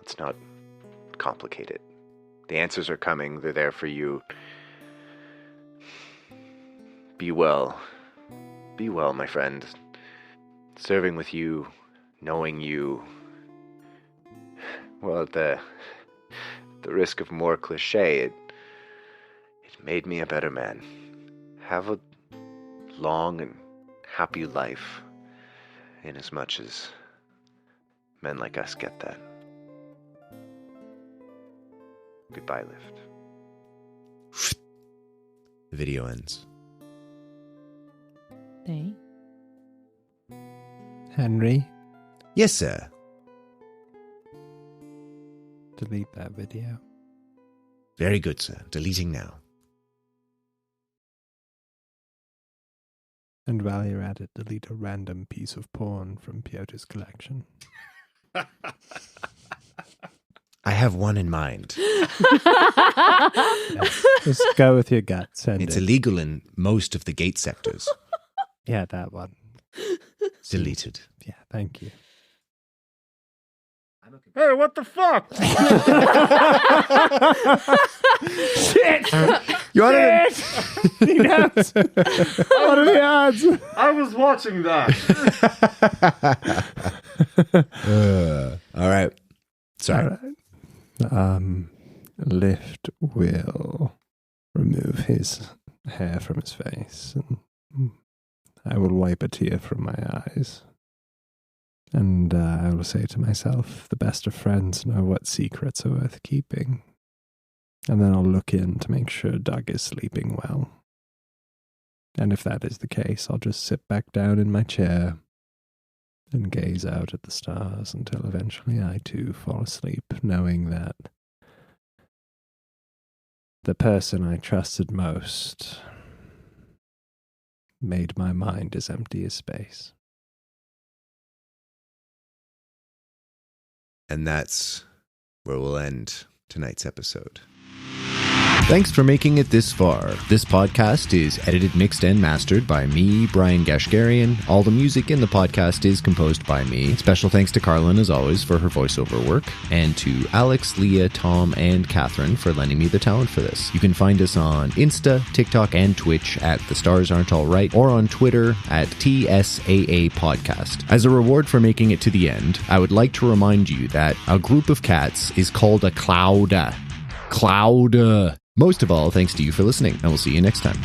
It's not complicated. The answers are coming. They're there for you. Be well. Be well, my friend. Serving with you, knowing you, well, at the risk of more cliche, it made me a better man. Have a long and happy life, in as much as men like us get that. Goodbye, Lift. The video ends. Thanks. Henry, Yes, sir. delete that video. Very good, sir. Deleting now. And while you're at it, delete a random piece of porn from Pyotr's collection. I have one in mind. Just go with your gut. Send It's it. illegal in most of the gate sectors. Yeah, that one. Deleted. Yeah, thank you. Hey, what the fuck? Shit! You want What are the odds? I was watching that. all right. Sorry. All right. Lift will remove his hair from his face, and I will wipe a tear from my eyes. And I will say to myself, the best of friends know what secrets are worth keeping. And then I'll look in to make sure Doug is sleeping well. And if that is the case, I'll just sit back down in my chair and gaze out at the stars until eventually I too fall asleep, knowing that the person I trusted most made my mind as empty as space. And that's where we'll end tonight's episode. Thanks for making it this far. This podcast is edited, mixed, and mastered by me, Brian Gashgarian. All the music in the podcast is composed by me. Special thanks to Carlin, as always, for her voiceover work, and to Alex, Leah, Tom, and Catherine for lending me the talent for this. You can find us on Insta, TikTok, and Twitch at The Stars Aren't All Right, or on Twitter at TSAA Podcast. As a reward for making it to the end, I would like to remind you that a group of cats is called a cloud. Most of all, thanks to you for listening, and we'll see you next time.